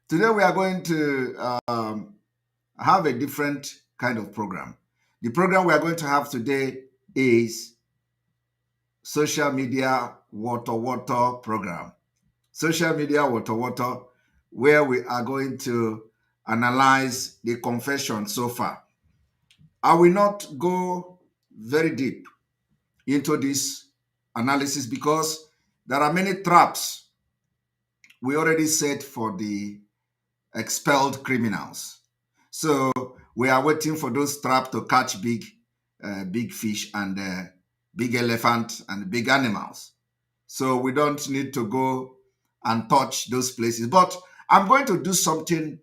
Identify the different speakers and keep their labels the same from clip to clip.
Speaker 1: today we are going to have a different kind of program. The program we are going to have today is social media water program. Social media water, where we are going to analyze the confession so far. I will not go very deep into this analysis because there are many traps we already set for the expelled criminals. So we are waiting for those traps to catch big fish and big elephant and big animals. So we don't need to go and touch those places. But I'm going to do something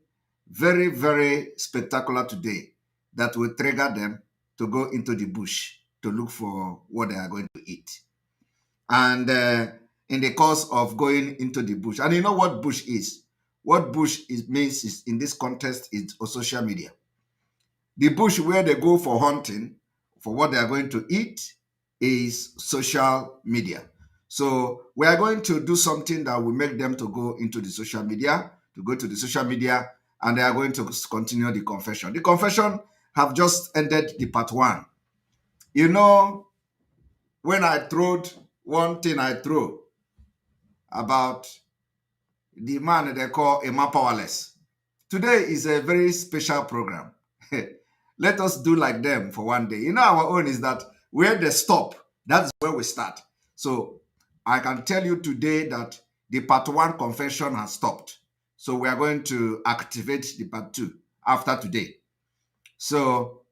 Speaker 1: very, very spectacular today that will trigger them to go into the bush to look for what they are going to eat. And in the course of going into the bush, and you know what bush is? What bush means is in this context is social media. The bush where they go for hunting, for what they are going to eat, is social media. So we are going to do something that will make them to go into the social media, and they are going to continue the confession. The confession have just ended the part one. You know, when I throwed one thing I threw about the man they call Emma Powerless. Today is a very special program. Let us do like them for one day. You know, our own is that where they stop, that's where we start. So I can tell you today that the part one confession has stopped. So we are going to activate the part two after today. So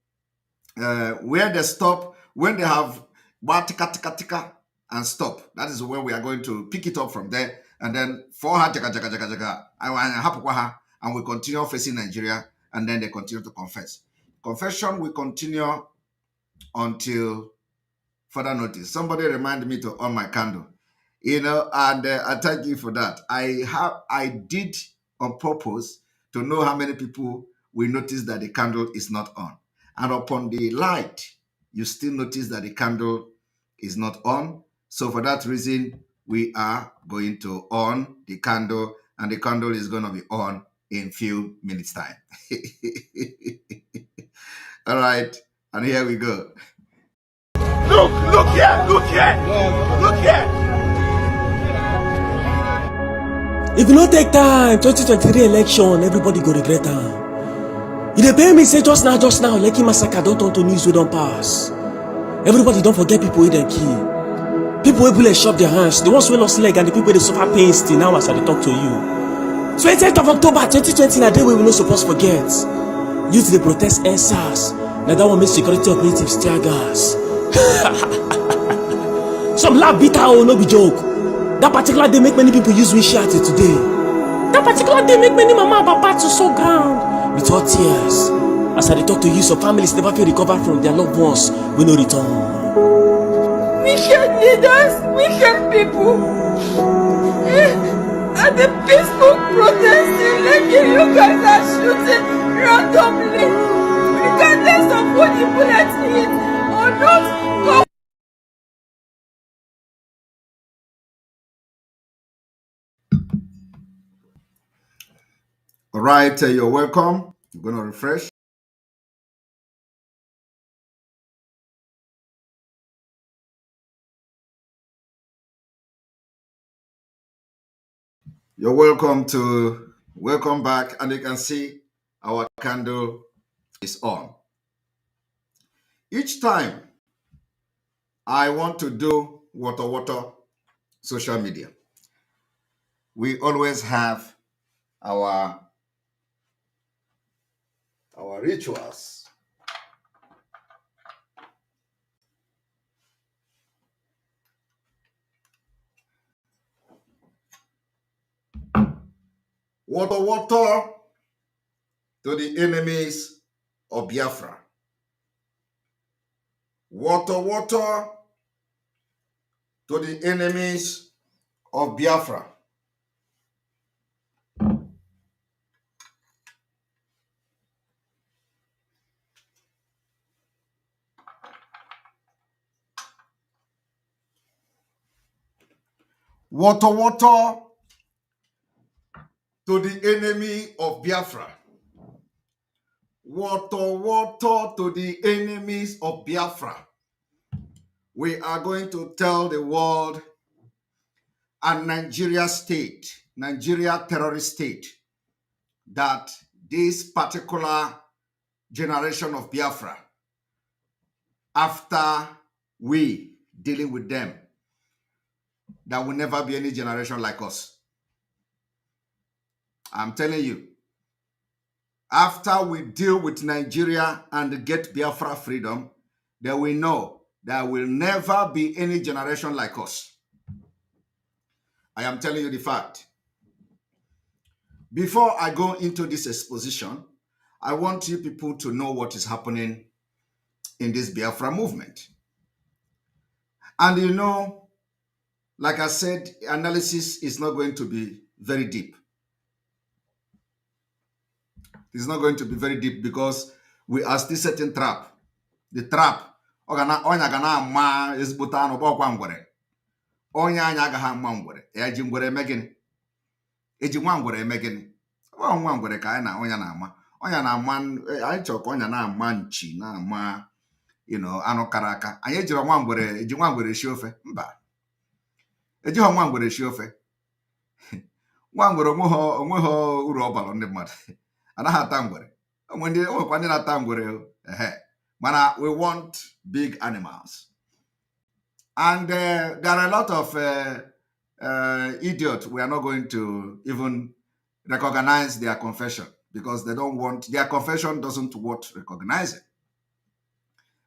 Speaker 1: where they stop, when they have tika tika tika and stop, that is when we are going to pick it up from there. And then for her, and we continue facing Nigeria, and then they continue to confess. Confession will continue until further notice. Somebody remind me to on my candle, and I thank you for that. I did on purpose to know how many people will notice that the candle is not on, and upon the light, you still notice that the candle is not on. So for that reason, we are going to on the candle, and the candle is going to be on in few minutes time. All right, and here we go. Look here.
Speaker 2: If you no take time, 2023 election, everybody go regret am. You dey pay me say just now, Lekki massacre don turn to news wey don pass. Everybody don't forget people wey dem kill. People wey bullet chop their hands, the ones wey lost leg and the people wey dey suffer pain still now as I dey talk to you. 20th of October 2020 na day wey we no suppose forget. Youth dey protest SARS, na that one make security operatives tear gas. Some laugh bitter oh, no be joke. That particular day make many people use windshield till today. That particular day make many mama and papa to sow ground with hot tears. As I dey talk to you, some families never feel recovered from their loved ones wey no return.
Speaker 3: Wicked leaders, wicked people. At the peaceful protesting, like you guys are shooting randomly, regardless of what the bullets hit or not.
Speaker 1: All right, you're welcome. I'm going to refresh. You're welcome back, and you can see our candle is on. Each time I want to do water social media, we always have our rituals. Water to the enemies of Biafra. Water to the enemies of Biafra. Water, water to the enemy of Biafra. Water, water to the enemies of Biafra. We are going to tell the world and Nigeria state, Nigeria terrorist state, that this particular generation of Biafra, after we dealing with them, there will never be any generation like us. I'm telling you, after we deal with Nigeria and get Biafra freedom, then we know there will never be any generation like us. I am telling you the fact. Before I go into this exposition, I want you people to know what is happening in this Biafra movement. And you know, like I said, analysis is not going to be very deep. It's not going to be very deep because we are still setting trap. The trap. Onya gana ma ezigbote anụ bọkwa ngwere. Onye anya agaghị ama ngwere. Ya ji ngwere eme gịnị? Eji nwa ngwere eme gịnị? Ọ nwa ngwere ka anyị na onya na-ama. Onya na-ama anyị chọrọ ka onya na-ama nchi na-ama anụ kara aka. Anyị ejiri eji nwa ngwere esi ofe. Mba. Ejighị nwa ngwere esi ofe. Nwa ngwere onweghị uru ọ bara ndị mmadụ. Anaghị ata ngwere. Onwekwa ndị na-ata ngwere. Mana we want big animals. And there are a lot of idiots. We are not going to even recognize their confession because they don't want, their confession doesn't want recognizing.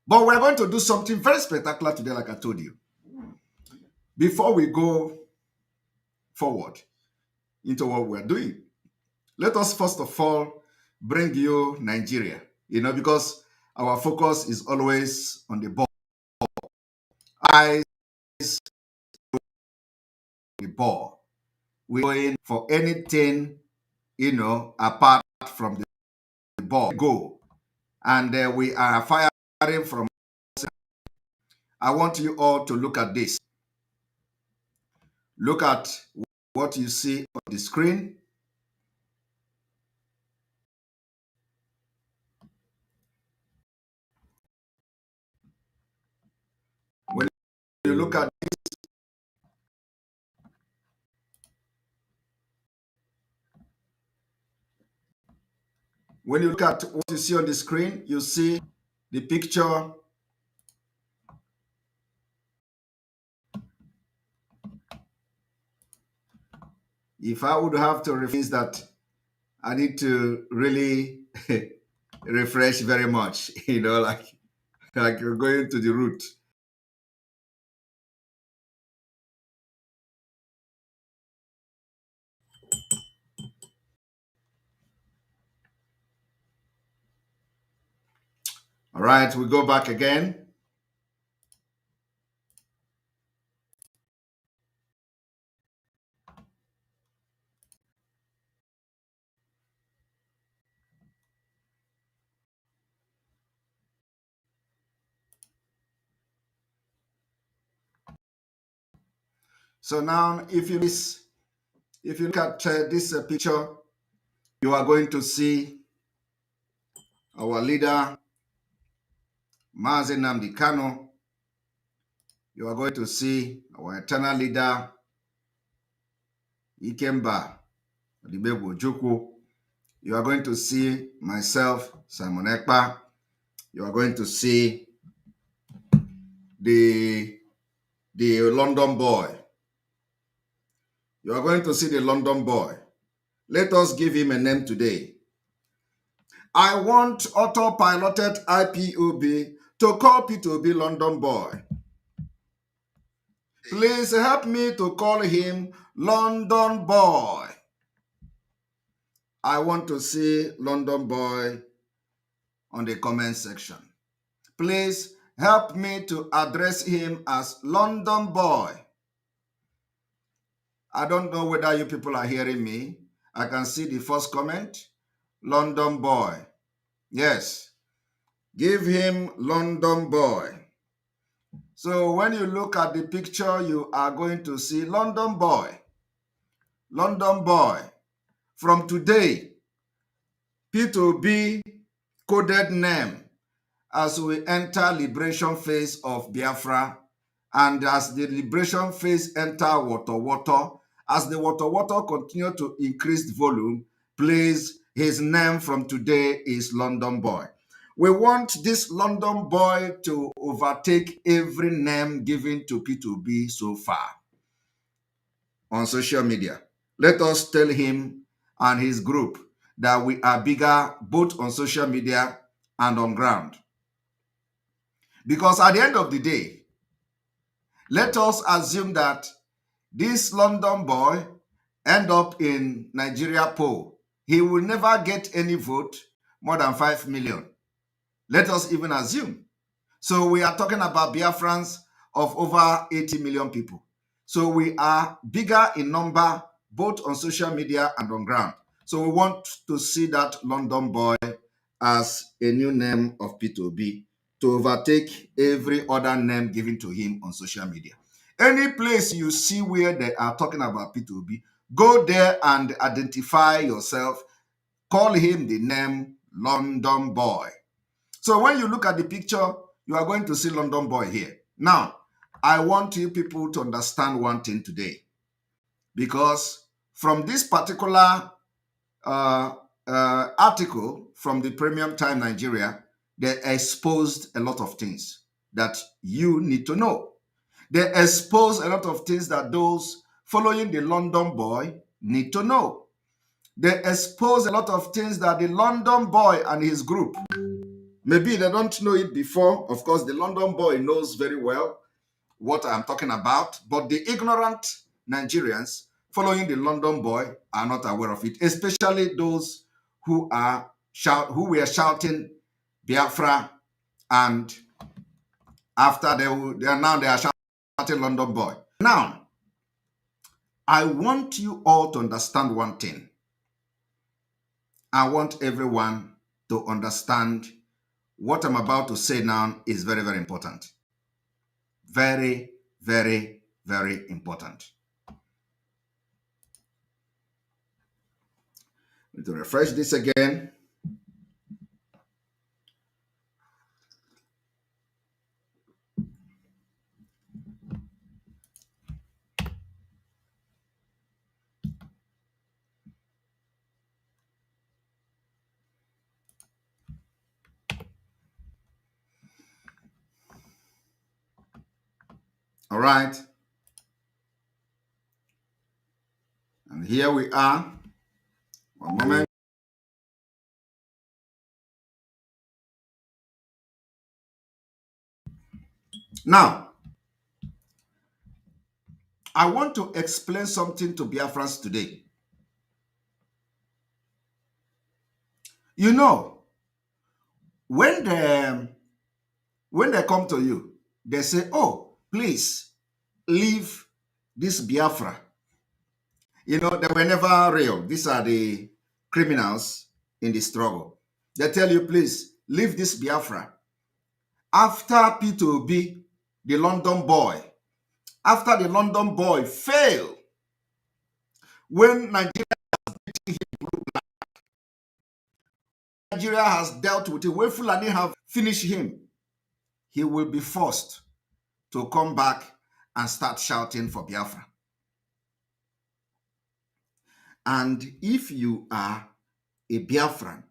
Speaker 1: But we're going to do something very spectacular today, like I told you. Before we go forward into what we're doing, let us first of all bring you Nigeria, because our focus is always on the ball. Eyes on the ball. We're going for anything, apart from the ball. Go. And we are firing from. I want you all to look at this. Look at what you see on the screen. When you look at this, when you look at what you see on the screen, you see the picture. If I would have to rephrase that, I need to really refresh very much, like you're going to the root. All right, we go back again. So now, if you look at this picture, you are going to see our leader, Mazi Nnamdi Kanu. You are going to see our eternal leader, Ikemba Odibegwu Ojukwu. You are going to see myself, Simon Ekpa. You are going to see the London boy. You are going to see the London boy. Let us give him a name today. I want autopiloted IPOB to call P2B London boy. Please help me to call him London boy. I want to see London boy on the comment section. Please help me to address him as London boy. I don't know whether you people are hearing me. I can see the first comment. London boy. Yes. Give him London boy. So when you look at the picture, you are going to see London boy. London boy. From today, P2B coded name as we enter liberation phase of Biafra, and as the liberation phase enter water, as the water continue to increase volume, please, his name from today is London boy. We want this London boy to overtake every name given to P2B so far on social media. Let us tell him and his group that we are bigger both on social media and on ground. Because at the end of the day, let us assume that this London boy end up in Nigeria poll. He will never get any vote more than 5 million. Let us even assume. So we are talking about Biafrans of over 80 million people. So we are bigger in number, both on social media and on ground. So we want to see that London boy as a new name of P2B to overtake every other name given to him on social media. Any place you see where they are talking about P2B, go there and identify yourself. Call him the name London boy. So when you look at the picture, you are going to see London boy here. Now, I want you people to understand one thing today, because from this particular article from the Premium Time Nigeria, they exposed a lot of things that you need to know. They exposed a lot of things that those following the London boy need to know. They expose a lot of things that the London boy and his group, maybe they don't know it before. Of course, the London boy knows very well what I'm talking about, but the ignorant Nigerians following the London boy are not aware of it, especially those who were shouting Biafra, and after they are shouting London boy. Now, I want you all to understand one thing. I want everyone to understand what I'm about to say now is very, very important. Very, very, very important. Need to refresh this again. All right. And here we are. One moment. Now, I want to explain something to Biafrans today. You know, when they come to you, they say, oh, please leave this Biafra. You know, they were never real. These are the criminals in the struggle. They tell you, please leave this Biafra. After P2B, the London boy, after the London boy failed, when Nigeria has dealt with it, when Fulani have finished him, he will be forced to come back and start shouting for Biafra. And if you are a Biafran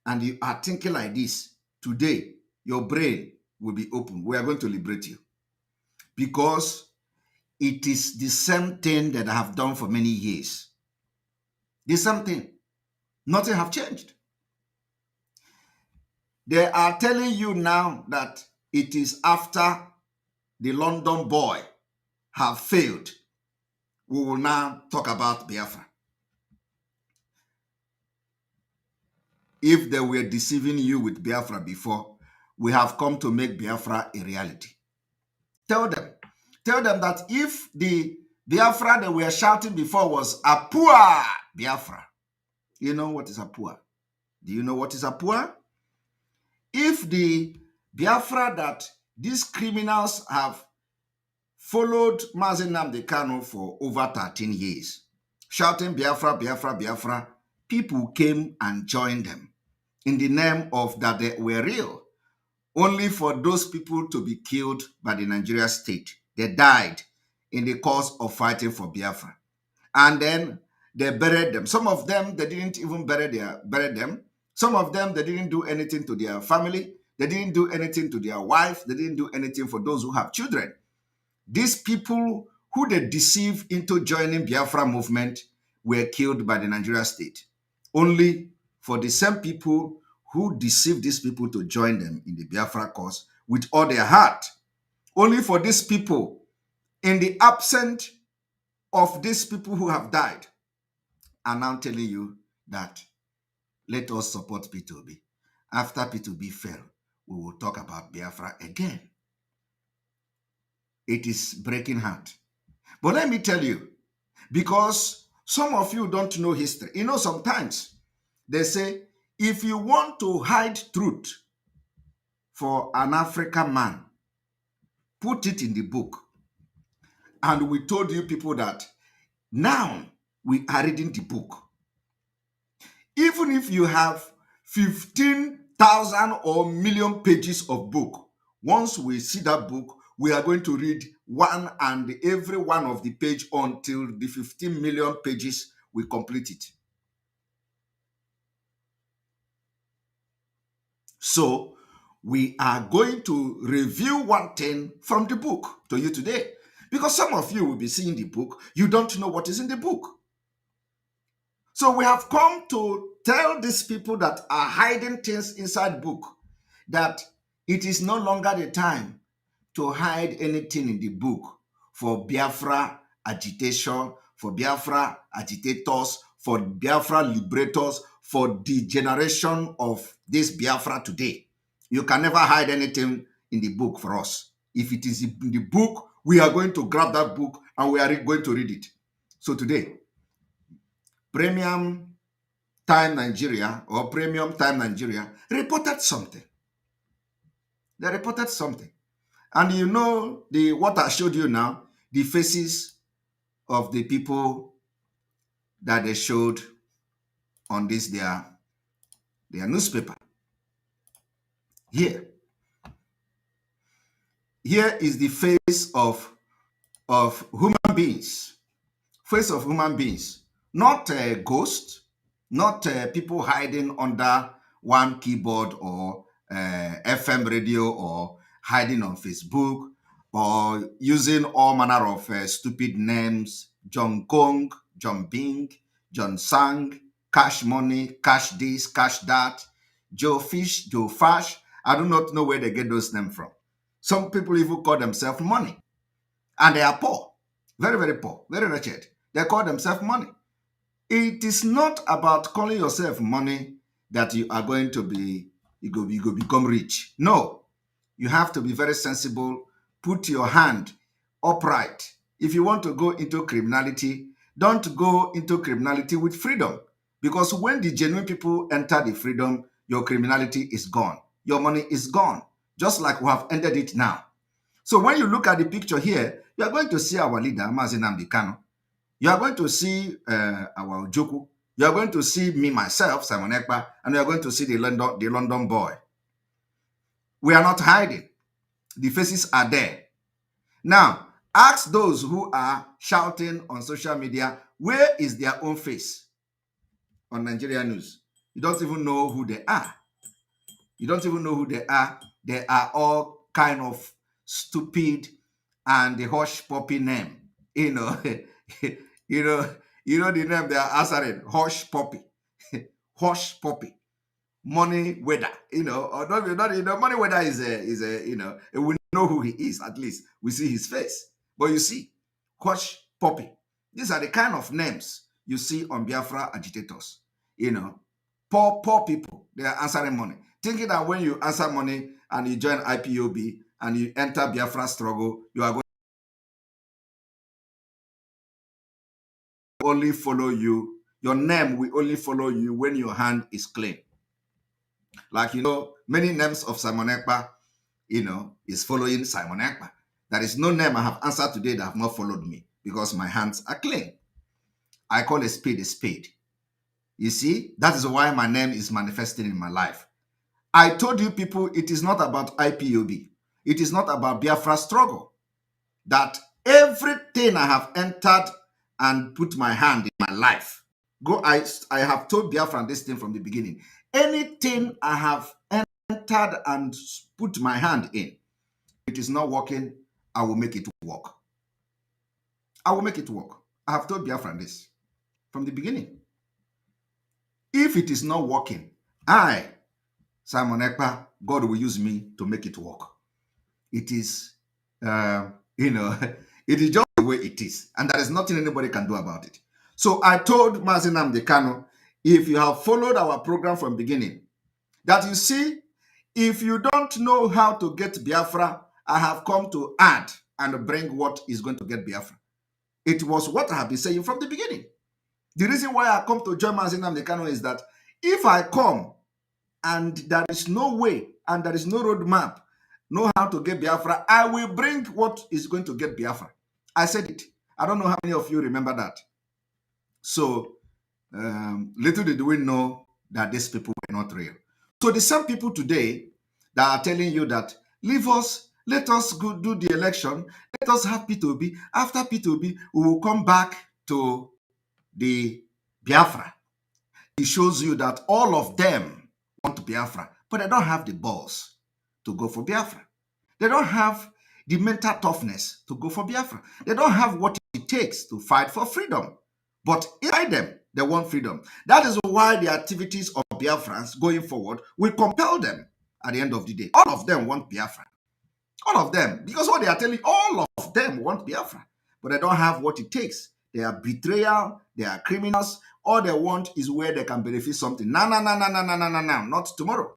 Speaker 1: and you are thinking like this, today, your brain will be open. We are going to liberate you. Because it is the same thing that I have done for many years. The same thing. Nothing have changed. They are telling you now that it is after the London boy have failed. We will now talk about Biafra. If they were deceiving you with Biafra before, we have come to make Biafra a reality. Tell them that if the Biafra they were shouting before was Apua Biafra, you know what is Apua? Do you know what is Apua? If the Biafra that These criminals have followed Mazi Nnamdi Kanu for over 13 years, shouting Biafra, Biafra, Biafra. People came and joined them in the name of that they were real, only for those people to be killed by the Nigeria state. They died in the course of fighting for Biafra. And then they buried them. Some of them, they didn't even bury them. Some of them, they didn't do anything to their family. They didn't do anything to their wife. They didn't do anything for those who have children. These people who they deceived into joining Biafra movement were killed by the Nigeria state. Only for the same people who deceived these people to join them in the Biafra cause with all their heart. Only for these people, in the absence of these people who have died, are now telling you that let us support P2B. After P2B fell, we will talk about Biafra again. It is breaking heart. But let me tell you, because some of you don't know history. You know, sometimes they say, if you want to hide truth for an African man, put it in the book. And we told you people that now we are reading the book. Even if you have 15,000 or million pages of book, once we see that book, we are going to read one and every one of the page until the 15 million pages we complete it. So we are going to review one thing from the book to you today, because some of you will be seeing the book, you don't know what is in the book. So we have come to tell these people that are hiding things inside book that it is no longer the time to hide anything in the book for Biafra agitation, for Biafra agitators, for Biafra liberators, for the generation of this Biafra today. You can never hide anything in the book for us. If it is in the book, we are going to grab that book and we are going to read it. So today, Premium Time Nigeria or Premium Time Nigeria reported something. They reported something. And you know what I showed you now, the faces of the people that they showed on this their newspaper. Here is the face of human beings. Face of human beings. Not a ghost, not people hiding under one keyboard or FM radio or hiding on Facebook or using all manner of stupid names, John Kong, John Bing, John Sang, Cash Money, Cash this, Cash that, Joe Fish, Joe Fash. I do not know where they get those names from. Some people even call themselves Money. And they are poor, very, very poor, very wretched. They call themselves Money. It is not about calling yourself Money that you are going to be, you go become rich. No, you have to be very sensible. Put your hand upright. If you want to go into criminality, don't go into criminality with freedom. Because when the genuine people enter the freedom, your criminality is gone. Your money is gone. Just like we have ended it now. So when you look at the picture here, you are going to see our leader, Mazi Nnamdi Kanu. You are going to see our Ojoku. You are going to see me, myself, Simon Ekpa, and you are going to see the London boy. We are not hiding. The faces are there. Now, ask those who are shouting on social media, where is their own face on Nigeria News? You don't even know who they are. You don't even know who they are. They are all kind of stupid and the hush puppy name. You know, you know the name they are answering, hush puppy. Hush puppy. Money weather, or not, Money weather is a, we know who he is, at least we see his face. But you see, hush puppy. These are the kind of names you see on Biafra agitators. Poor people, they are answering money. Thinking that when you answer money and you join IPOB and you enter Biafra struggle, you are going to only follow you. Your name will only follow you when your hand is clean. Like, many names of Simon Ekpa, is following Simon Ekpa. There is no name I have answered today that have not followed me because my hands are clean. I call a spade a spade. You see, that is why my name is manifesting in my life. I told you people, it is not about IPOB. It is not about Biafra struggle. That everything I have entered and put my hand in my life, I have told Biafra this thing from the beginning. Anything I have entered and put my hand in, it is not working, I will make it work. I will make it work. I have told Biafra this from the beginning. If it is not working, Simon Ekpa, God will use me to make it work. It is, it is just the way it is. And there is nothing anybody can do about it. So I told Mazi Nnamdi Kanu, if you have followed our program from beginning, that you see, if you don't know how to get Biafra, I have come to add and bring what is going to get Biafra. It was what I have been saying from the beginning. The reason why I come to join Mazi Nnamdi Kanu is that if I come and there is no way and there is no roadmap, know how to get Biafra, I will bring what is going to get Biafra. I said it. I don't know how many of you remember that. So little did we know that these people were not real. So the same people today that are telling you that, leave us, let us go do the election, let us have P2B. After P2B, we will come back to the Biafra. It shows you that all of them want Biafra, but they don't have the balls to go for Biafra. They don't have the mental toughness to go for Biafra. They don't have what it takes to fight for freedom. But inside them, they want freedom. That is why the activities of Biafrans going forward will compel them at the end of the day. All of them want Biafra. All of them. Because what they are telling, all of them want Biafra. But they don't have what it takes. They are betrayal. They are criminals. All they want is where they can benefit something. No, not tomorrow.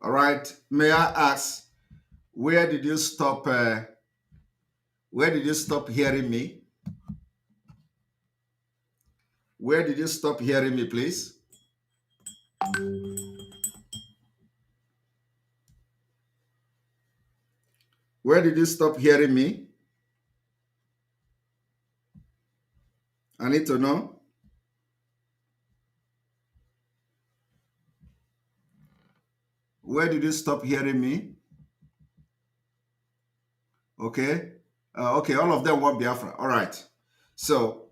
Speaker 1: All right. May I ask, where did you stop? Where did you stop hearing me? Where did you stop hearing me, please? Where did you stop hearing me? I need to know. Where did you stop hearing me? Okay. Okay, all of them want Biafra. All right. So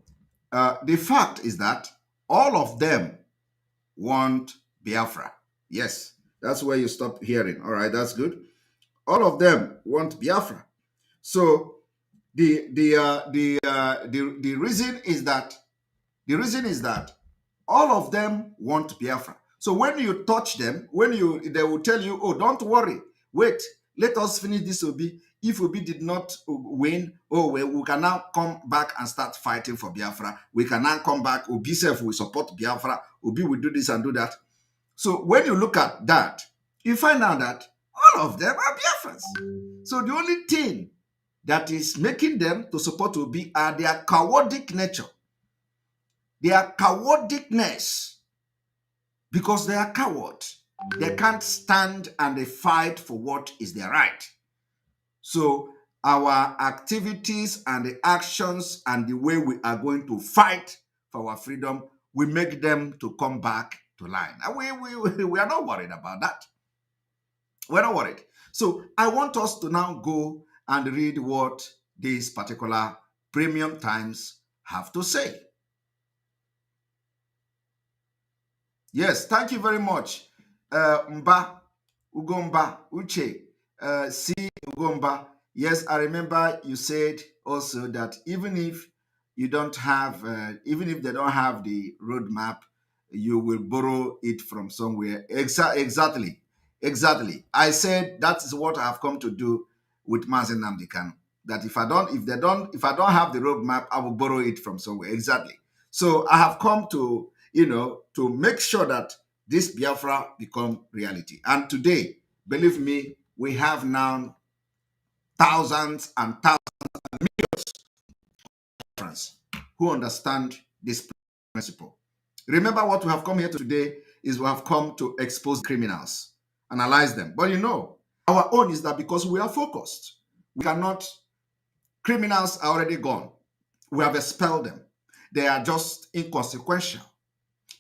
Speaker 1: the fact is that all of them want Biafra. Yes, that's where you stop hearing. All right, that's good. All of them want Biafra. So the reason is that all of them want Biafra. So when you touch them, they will tell you, oh, don't worry, wait, let us finish this Obi. If Obi did not win, oh, we can now come back and start fighting for Biafra. We can now come back. Obi self will support Biafra. Obi will do this and do that. So when you look at that, you find out that all of them are Biafrans. So the only thing that is making them to support Obi are their cowardic nature, their cowardicness, because they are cowards. They can't stand and they fight for what is their right. So our activities and the actions and the way we are going to fight for our freedom, we make them to come back to line. And we are not worried about that. We're not worried. So I want us to now go and read what these particular Premium Times have to say. Yes, thank you very much. Mba, Ugomba, Uche, C. Ugomba. Yes, I remember you said also that even if you don't have, even if they don't have the roadmap, you will borrow it from somewhere. Exactly. I said that is what I have come to do with Mazen Namdekan. That if I don't have the roadmap, I will borrow it from somewhere. Exactly. So I have come to, to make sure that this Biafra become reality. And today, believe me, we have now thousands and thousands of millions of Biafrans who understand this principle. Remember, what we have come here to today is we have come to expose criminals, analyze them. But our own is that because we are focused, we cannot, criminals are already gone. We have expelled them. They are just inconsequential.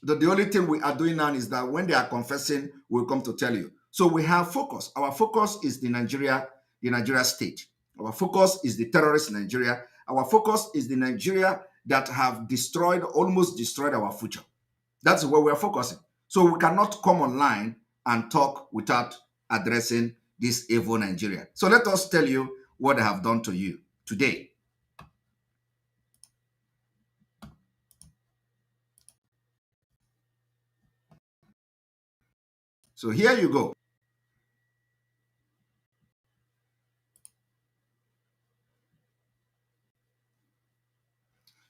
Speaker 1: The only thing we are doing now is that when they are confessing, we'll come to tell you. So we have focus. Our focus is the Nigeria state. Our focus is the terrorist Nigeria. Our focus is the Nigeria that have almost destroyed our future. That's where we're focusing. So we cannot come online and talk without addressing this evil Nigeria. So let us tell you what I have done to you today. So here you go.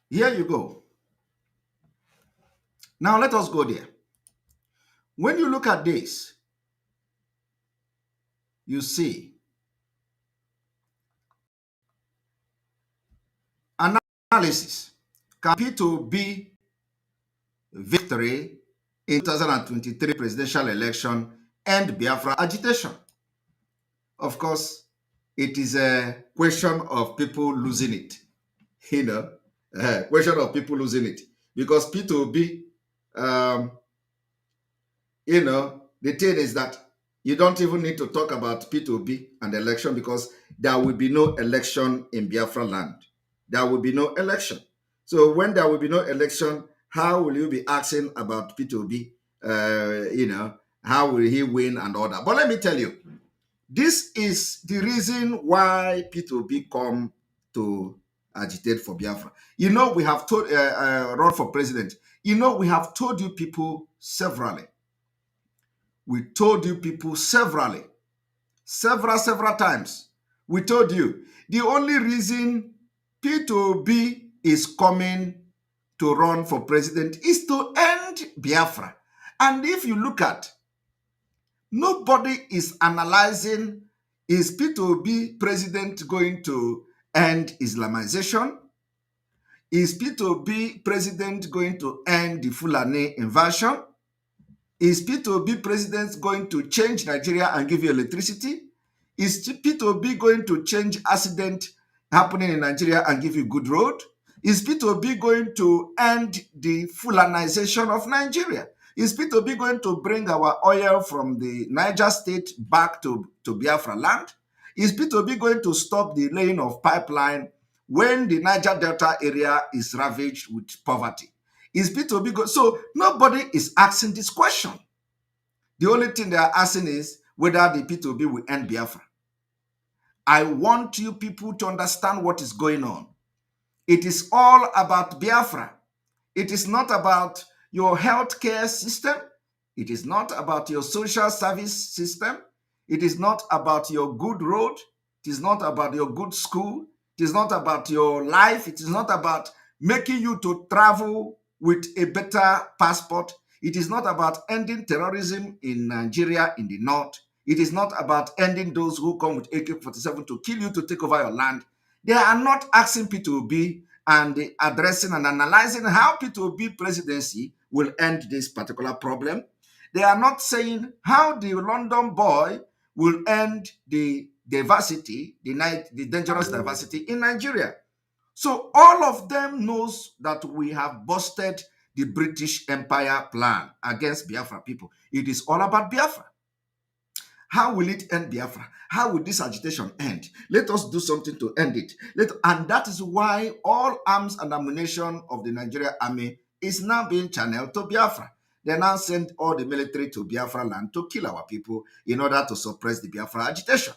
Speaker 1: Here you go. Now let us go there. When you look at this, you see analysis. Can P2B victory in 2023 presidential election end Biafra agitation? Of course, it is a question of people losing it. Question of people losing it. Because P2B, the thing is that you don't even need to talk about P2B and election because there will be no election in Biafra land. There will be no election. So when there will be no election, how will you be asking about P2B? How will he win and all that? But let me tell you, this is the reason why P2B come to agitate for Biafra. We have told, run for president. We have told you people severally. We told you people several times. We told you the only reason P2B is coming to run for president is to end Biafra. And if you look at, nobody is analyzing, is P2B president going to end Islamization? Is P2B president going to end the Fulani invasion? Is P2B president going to change Nigeria and give you electricity? Is P2B going to change accident happening in Nigeria and give you good road? Is P2B going to end the Fulanization of Nigeria? Is P2B going to bring our oil from the Niger state back to Biafra land? Is P2B going to stop the laying of pipeline when the Niger Delta area is ravaged with poverty? Is P2B going? So nobody is asking this question. The only thing they are asking is whether the P2B will end Biafra. I want you people to understand what is going on. It is all about Biafra. It is not about your healthcare system. It is not about your social service system. It is not about your good road. It is not about your good school. It is not about your life. It is not about making you to travel with a better passport. It is not about ending terrorism in Nigeria in the north. It is not about ending those who come with AK-47 to kill you, to take over your land. They are not asking P2B and addressing and analyzing how P2B presidency will end this particular problem. They are not saying how the London boy will end the diversity, the dangerous diversity in Nigeria. So all of them knows that we have busted the British Empire plan against Biafra people. It is all about Biafra. How will it end Biafra? How will this agitation end? Let us do something to end it. And that is why all arms and ammunition of the Nigerian army is now being channeled to Biafra. They now send all the military to Biafra land to kill our people in order to suppress the Biafra agitation.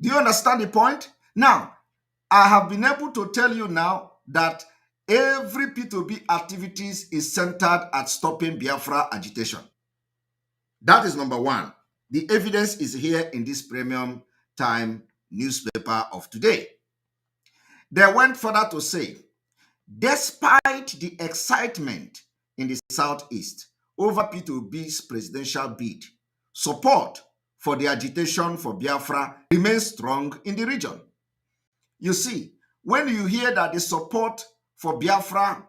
Speaker 1: Do you understand the point? Now, I have been able to tell you now that every P2B activities is centered at stopping Biafra agitation. That is number one. The evidence is here in this premium time newspaper of today. They went further to say, despite the excitement in the Southeast over P2B's presidential bid, support for the agitation for Biafra remains strong in the region. You see, when you hear that the support for Biafra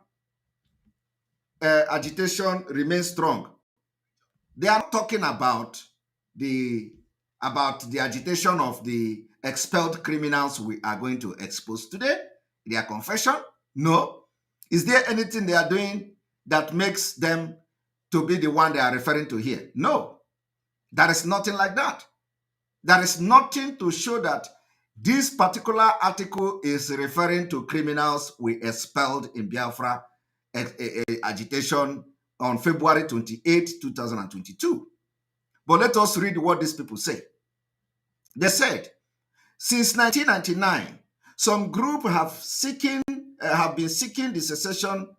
Speaker 1: agitation remains strong, they are not talking about the agitation of the expelled criminals we are going to expose today, their confession. No. Is there anything they are doing that makes them to be the one they are referring to here? No. There is nothing like that. There is nothing to show that this particular article is referring to criminals we expelled in Biafra agitation on February 28, 2022. But let us read what these people say. They said, since 1999, some group have been seeking the secession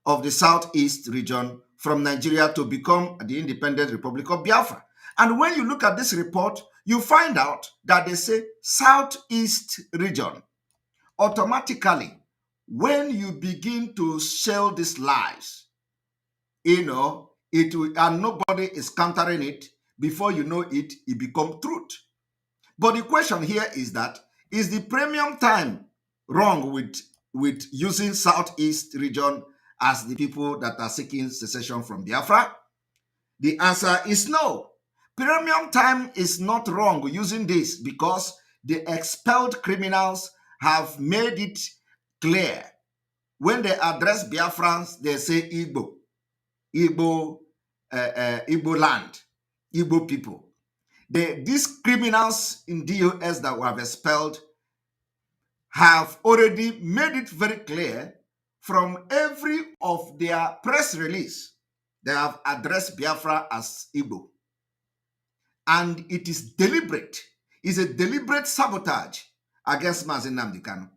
Speaker 1: of the Southeast region from Nigeria to become the independent Republic of Biafra. And when you look at this report, you find out that they say Southeast region. Automatically, when you begin to sell these lies, it will, and nobody is countering it, before you know it, it becomes truth. But the question here is that, is the premium time wrong with using Southeast region as the people that are seeking secession from Biafra? The answer is no. Premium time is not wrong using this because the expelled criminals have made it clear. When they address Biafrans, they say Igbo land, Igbo people. These criminals in DOS that we have expelled have already made it very clear from every of their press release. They have addressed Biafra as Igbo. And it is deliberate. It's a deliberate sabotage against Mazi Nnamdi Kanu.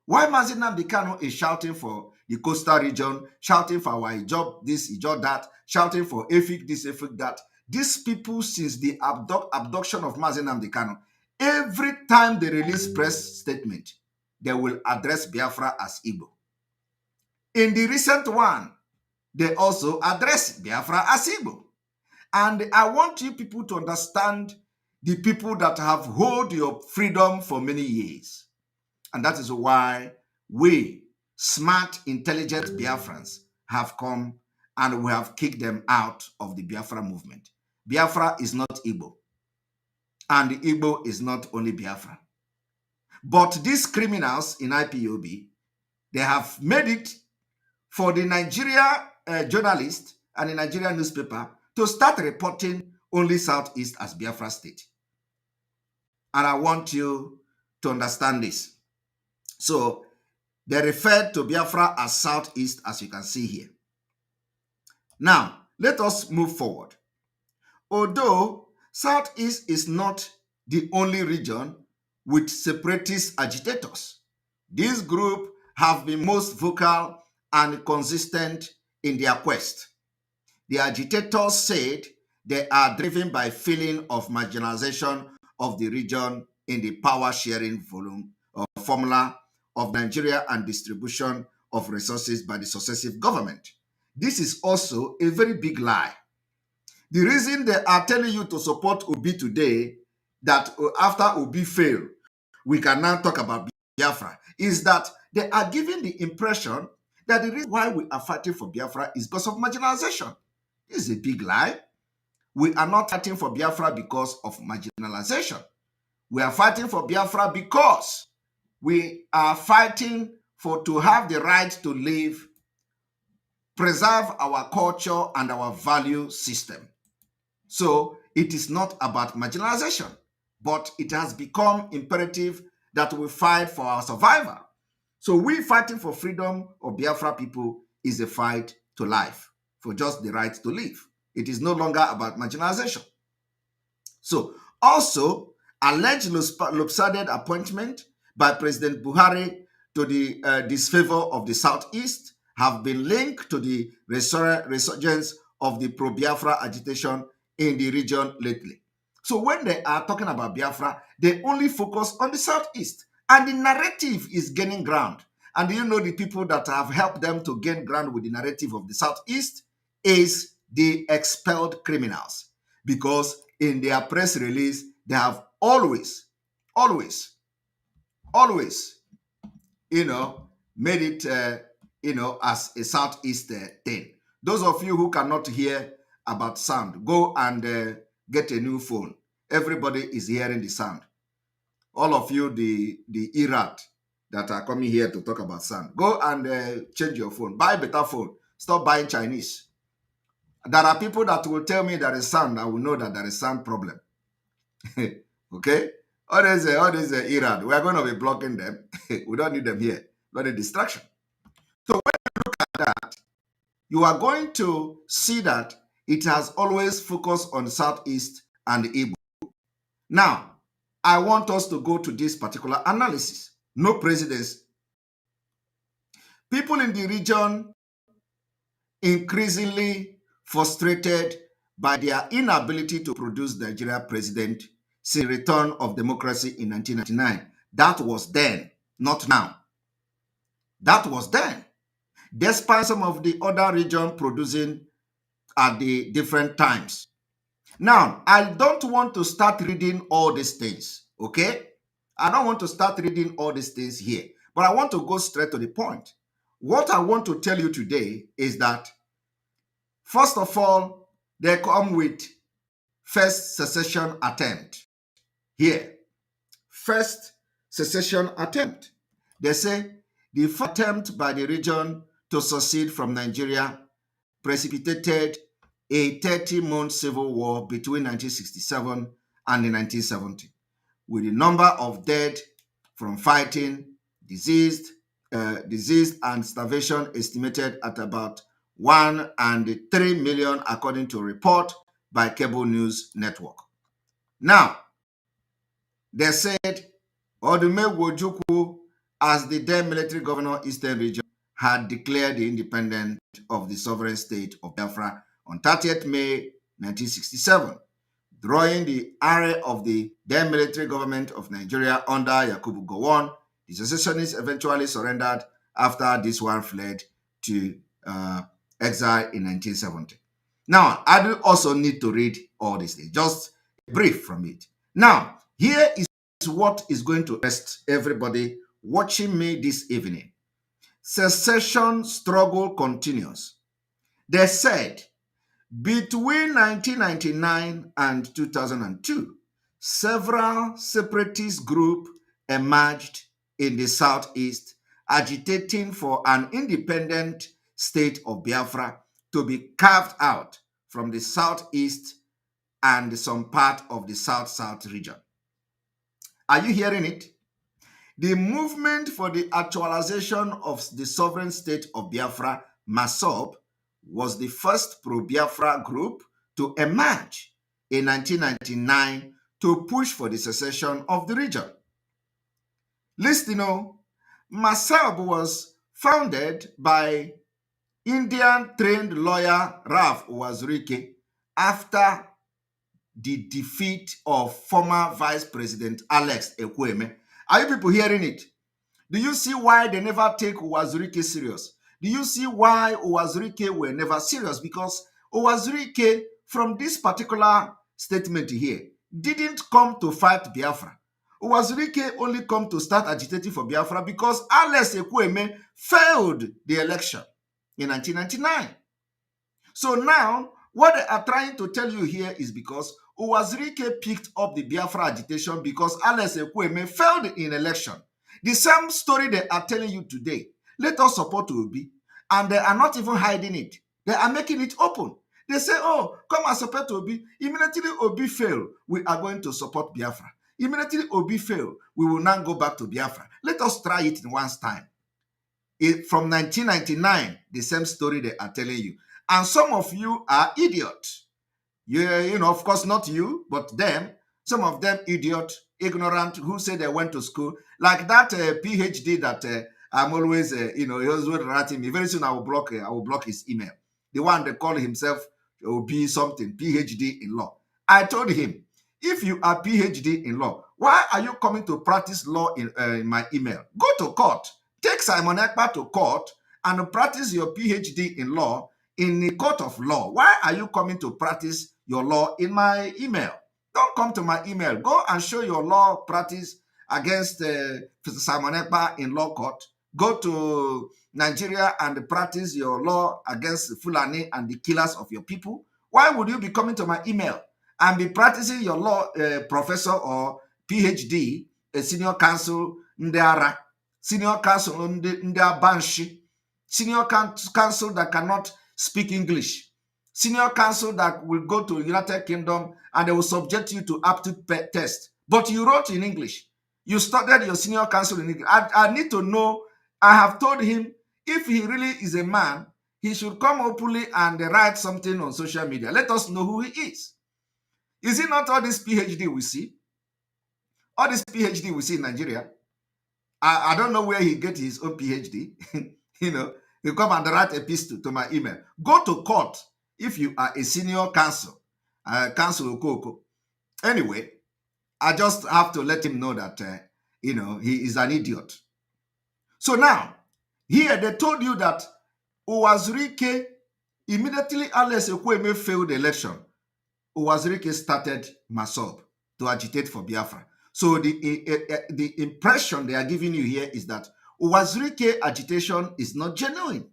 Speaker 1: Why Mazi Nnamdi Kanu is shouting for the coastal region, shouting for our Ipob this, Ipob that, shouting for Efik this, Efik that. These people, since the abduction of Mazi Nnamdi Kanu, every time they release press statement, they will address Biafra as Igbo. In the recent one, they also address Biafra as Igbo. And I want you people to understand the people that have held your freedom for many years. And that is why we, smart, intelligent Biafrans, have come and we have kicked them out of the Biafra movement. Biafra is not Igbo. And Igbo is not only Biafra. But these criminals in IPOB, they have made it for the Nigeria journalist and the Nigerian newspaper to start reporting only Southeast as Biafra state. And I want you to understand this. So they refer to Biafra as Southeast, as you can see here. Now, let us move forward. Although Southeast is not the only region with separatist agitators, this group have been most vocal and consistent in their quest. The agitators said they are driven by feeling of marginalization of the region in the power-sharing formula of Nigeria and distribution of resources by the successive government. This is also a very big lie. The reason they are telling you to support Obi today, that after Obi failed, we can now talk about Biafra, is that they are giving the impression that the reason why we are fighting for Biafra is because of marginalization. This is a big lie. We are not fighting for Biafra because of marginalization. We are fighting for Biafra because we are fighting to have the right to live, preserve our culture and our value system. So it is not about marginalization, but it has become imperative that we fight for our survival. So we fighting for freedom of Biafra people is a fight to life, for just the right to live. It is no longer about marginalization. So also, alleged lopsided appointment by President Buhari to the disfavor of the Southeast have been linked to the resurgence of the pro-Biafra agitation in the region lately. So when they are talking about Biafra, they only focus on the Southeast, and the narrative is gaining ground. And do you know the people that have helped them to gain ground with the narrative of the Southeast is the expelled criminals, because in their press release, they have always, made it, as a Southeast thing. Those of you who cannot hear about sound, go and get a new phone. Everybody is hearing the sound. All of you, the Irat that are coming here to talk about sound, go and change your phone. Buy a better phone. Stop buying Chinese. There are people that will tell me there is sound. I will know that there is sound problem. Okay? All these Iran, we are going to be blocking them. We don't need them here. Not a distraction. So when you look at that, you are going to see that it has always focused on Southeast and Ipob. Now, I want us to go to this particular analysis. No presidents. People in the region increasingly frustrated by their inability to produce Nigeria president since the return of democracy in 1999. That was then, not now. That was then. Despite some of the other regions producing at the different times. Now, I don't want to start reading all these things, okay? I don't want to start reading all these things here, but I want to go straight to the point. What I want to tell you today is that, first of all, they come with first secession attempt. Here, first secession attempt. They say the first attempt by the region to secede from Nigeria precipitated a 30-month civil war between 1967 and 1970, with the number of dead from fighting, disease and starvation estimated at about 1 and 3 million, according to a report by Cable News Network. Now, they said Odume Ojukwu, as the then military governor Eastern Region, had declared the independence of the sovereign state of Biafra on 30th May 1967, drawing the ire of the then military government of Nigeria under Yakubu Gowon. The secessionists eventually surrendered after this one fled to exile in 1970. Now, I do also need to read all this thing, just a brief from it. Now, here is what is going to interest everybody watching me this evening. Secession struggle continues. They said between 1999 and 2002, several separatist groups emerged in the Southeast, agitating for an independent state of Biafra to be carved out from the Southeast and some part of the South-South region. Are you hearing it? The movement for the actualization of the sovereign state of Biafra, MASOB, was the first pro-Biafra group to emerge in 1999 to push for the secession of the region. Listen, MASOB was founded by Indian-trained lawyer Ralph Uwazurike after the defeat of former Vice President Alex Ekwueme. Are you people hearing it? Do you see why they never take Uwazurike serious? Do you see why Uwazurike were never serious? Because Uwazurike from this particular statement here, didn't come to fight Biafra. Uwazirike only come to start agitating for Biafra because Alex Ekwueme failed the election in 1999. So now, what they are trying to tell you here is because Uwazirike picked up the Biafra agitation because Alex Ekwueme failed in election. The same story they are telling you today. Let us support Obi. And they are not even hiding it. They are making it open. They say, oh, come and support Obi. Immediately Obi fail, we are going to support Biafra. Immediately Obi fail, we will now go back to Biafra. Let us try it in one time. From 1999, the same story they are telling you. And some of you are idiots. You know, of course, not you, but them. Some of them idiot, ignorant, who say they went to school. Like that PhD that I'm always, he was writing me. Very soon I will block his email. The one that call himself OB something, PhD in law. I told him, if you are PhD in law, why are you coming to practice law in my email? Go to court. Take Simon Ekpa to court and practice your PhD in law in the court of law. Why are you coming to practice your law in my email? Don't come to my email. Go and show your law practice against Simon Ekpa in law court. Go to Nigeria and practice your law against Fulani and the killers of your people. Why would you be coming to my email and be practicing your law, professor or PhD, a senior counsel, Ndara, senior counsel, Banshi, senior counsel that cannot speak English, senior counsel that will go to United Kingdom and they will subject you to aptitude test. But you wrote in English. You studied your senior counsel in English. I need to know. I have told him if he really is a man, he should come openly and write something on social media. Let us know who he is. Is it not all this PhD we see? All this PhD we see in Nigeria. I don't know where he gets his own PhD. You know, he come and write a epistle to my email. Go to court if you are a senior counsel, Counsel Okoko. Anyway, I just have to let him know that, he is an idiot. So now, here they told you that Uwazirike, immediately Alex Ekwueme failed the election, Uwazirike started Masob to agitate for Biafra. So the impression they are giving you here is that Uwazirike agitation is not genuine.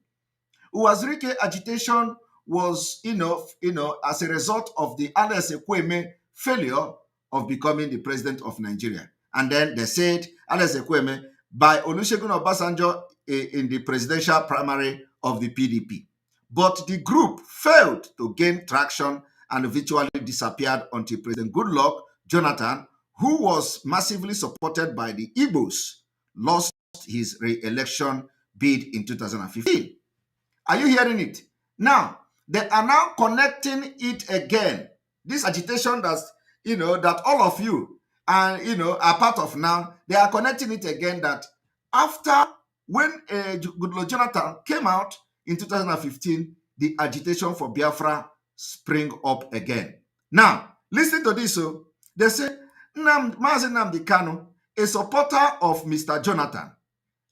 Speaker 1: Uwazirike agitation was, as a result of the Alex Ekwueme failure of becoming the president of Nigeria. And then they said Alex Ekwueme by Olusegun Obasanjo in the presidential primary of the PDP. But the group failed to gain traction and virtually disappeared until President Goodluck Jonathan, who was massively supported by the Igbos, lost his re-election bid in 2015. Are you hearing it? Now, they are now connecting it again. This agitation that all of you are part of now, they are connecting it again that after when Goodluck Jonathan came out in 2015, the agitation for Biafra spring up again. Now, listen to this. So they say, Mazi Nnamdi Kanu, a supporter of Mr. Jonathan.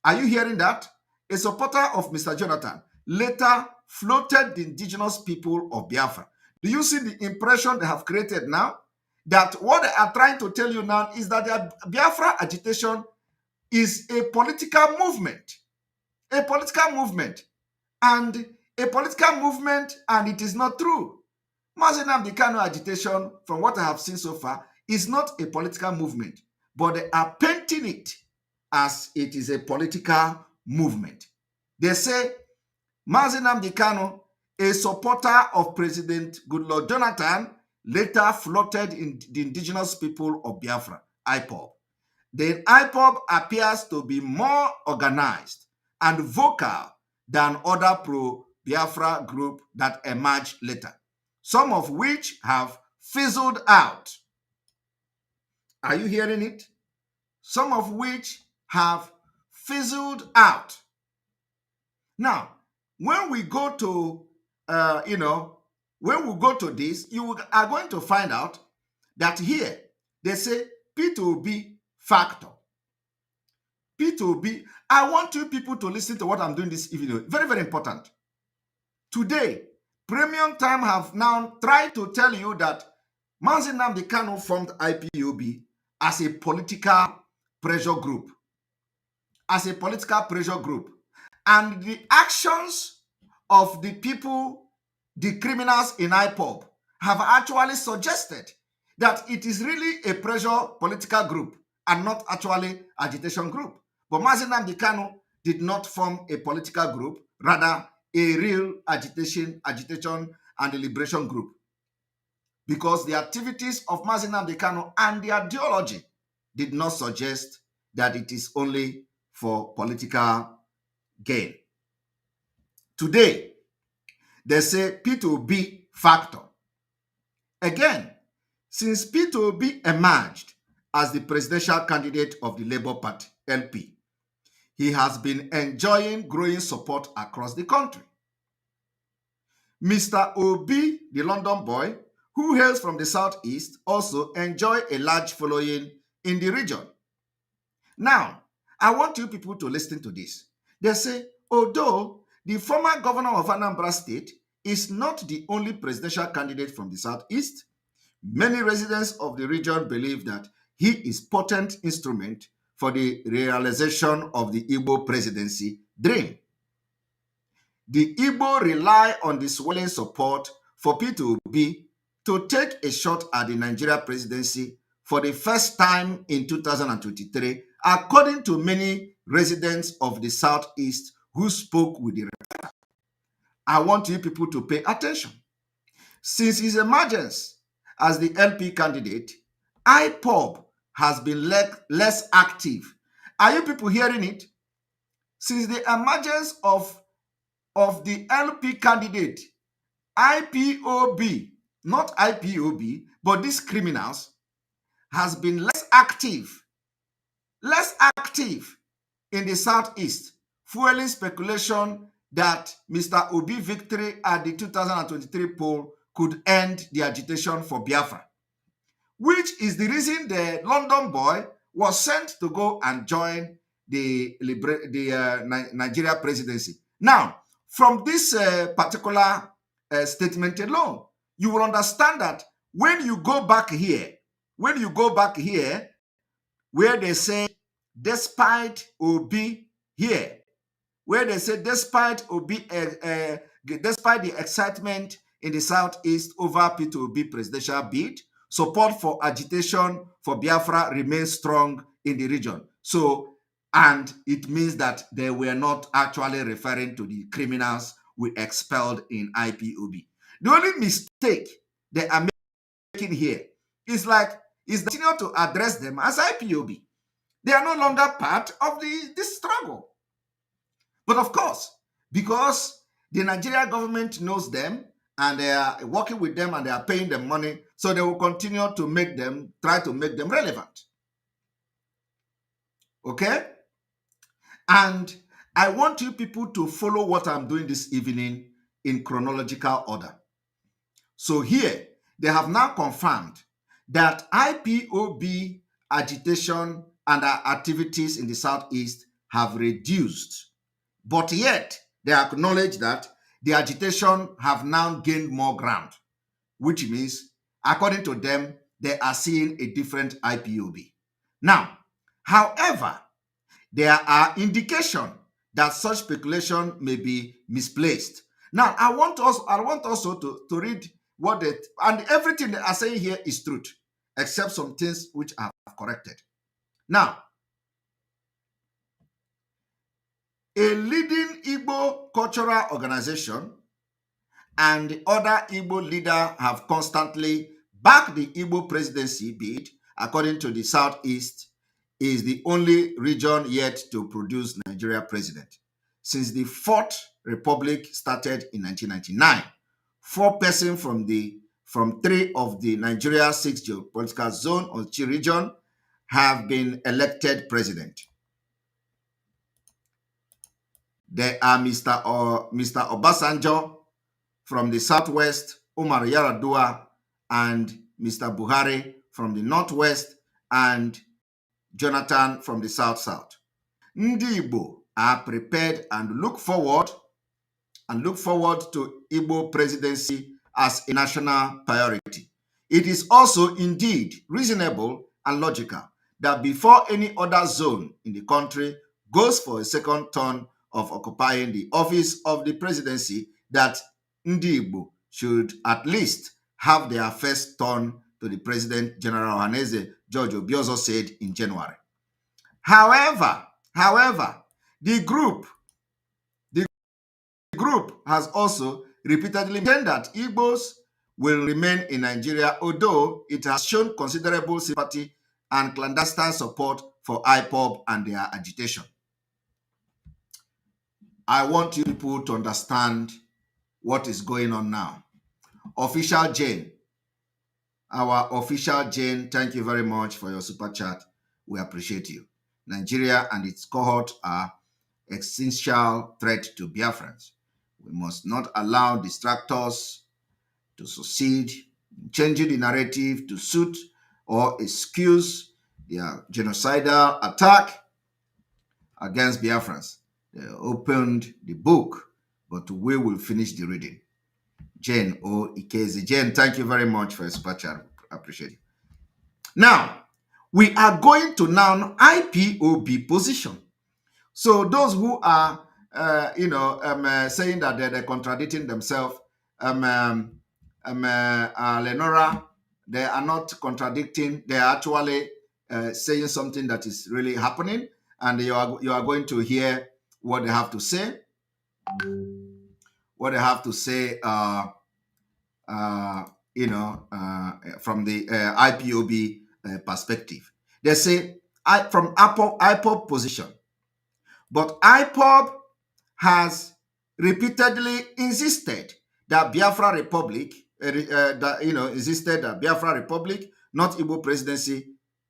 Speaker 1: Are you hearing that? A supporter of Mr. Jonathan later floated the indigenous people of Biafra. Do you see the impression they have created now? That what they are trying to tell you now is that the Biafra agitation is a political movement. A political movement. And a political movement, and it is not true. Mazi Nnamdi Kanu agitation, from what I have seen so far, is not a political movement, but they are painting it as it is a political movement. They say Mazi Nnamdi Kanu, a supporter of President Goodluck Jonathan, later floated in the indigenous people of Biafra, Ipob. Then Ipob appears to be more organized and vocal than other pro-Biafra groups that emerged later, some of which have fizzled out. Are you hearing it? Some of which have fizzled out. Now, when we go to, when we go to this, you are going to find out that here they say P2B factor. P2B. I want you people to listen to what I'm doing this evening. Very, very important. Today, Premium Time have now tried to tell you that Mazi Nnamdi Kanu formed IPOB as a political pressure group. And the actions of the people, the criminals in Ipob, have actually suggested that it is really a pressure political group and not actually agitation group. But Mazi Nnamdi Kanu did not form a political group, rather a real agitation and a liberation group. Because the activities of Mazi Nnamdi Kanu and the ideology did not suggest that it is only for political gain. Today, they say P2B factor. Again, since P2B emerged as the presidential candidate of the Labour Party, LP, he has been enjoying growing support across the country. Mr. Obi, the London boy, who hails from the southeast, also enjoy a large following in the region. Now, I want you people to listen to this. They say, although the former governor of Anambra State is not the only presidential candidate from the southeast, many residents of the region believe that he is a potent instrument for the realization of the Igbo presidency dream. The Igbo rely on the swelling support for P2B to take a shot at the Nigeria presidency for the first time in 2023, according to many residents of the Southeast who spoke with the reporter. I want you people to pay attention. Since his emergence as the LP candidate, Ipob has been less active. Are you people hearing it? Since the emergence of the LP candidate, IPOB, not IPOB, but these criminals, has been less active in the Southeast, fueling speculation that Mr. Obi victory at the 2023 poll could end the agitation for Biafra, which is the reason the London boy was sent to go and join the Nigeria presidency. Now, from this particular statement alone, you will understand that when you go back here, where they say, despite Obi here, where they say, despite Obi, despite the excitement in the Southeast over P2B presidential bid, support for agitation for Biafra remains strong in the region. So, and it means that they were not actually referring to the criminals we expelled in IPOB. The only mistake they are making here is continue to address them as IPOB. They are no longer part of this struggle. But of course, because the Nigerian government knows them and they are working with them and they are paying them money, so they will continue to try to make them relevant. Okay? And I want you people to follow what I'm doing this evening in chronological order. So here, they have now confirmed that IPOB agitation and activities in the Southeast have reduced. But yet, they acknowledge that the agitation have now gained more ground, which means, according to them, they are seeing a different IPOB. Now, however, there are indications that such speculation may be misplaced. Now, I want also to read what and everything they are saying here is truth, except some things which I have corrected. Now, a leading Igbo cultural organization and other Igbo leaders have constantly backed the Igbo presidency bid, according to the Southeast, is the only region yet to produce Nigeria president. Since the Fourth Republic started in 1999, 4 persons from 3 of the Nigeria 6 geopolitical zone or Chi region have been elected president. There are Mr. Obasanjo from the Southwest, Umar Yar'Adua, and Mr. Buhari from the Northwest, and Jonathan from the South. Ndi Igbo are prepared and look forward and look forward to Igbo presidency as a national priority. It is also indeed reasonable and logical that before any other zone in the country goes for a second turn of occupying the office of the presidency, that Ndi Igbo should at least have their first turn to the President General Ohaneze George Obiozo said in January. However, the group has also repeatedly maintained that Igbos will remain in Nigeria, although it has shown considerable sympathy and clandestine support for Ipob and their agitation. I want you people to understand what is going on now. Official Jane, our official Jane, thank you very much for your super chat. We appreciate you. Nigeria and its cohort are existential threat to Biafrans. We must not allow distractors to succeed in changing the narrative to suit or excuse their genocidal attack against Biafrans. They opened the book, but we will finish the reading. Jane O. Ikezi. Jane, thank you very much for your super chat. I appreciate it. Now, we are going to now IPOB position. So those who are, saying that they're contradicting themselves, Lenora, they are not contradicting. They are actually saying something that is really happening, and you are going to hear what they have to say. What they have to say, from the IPOB perspective. They say, from IPOB position. But Ipob has repeatedly insisted that Biafra Republic, insisted that Biafra Republic, not Igbo presidency,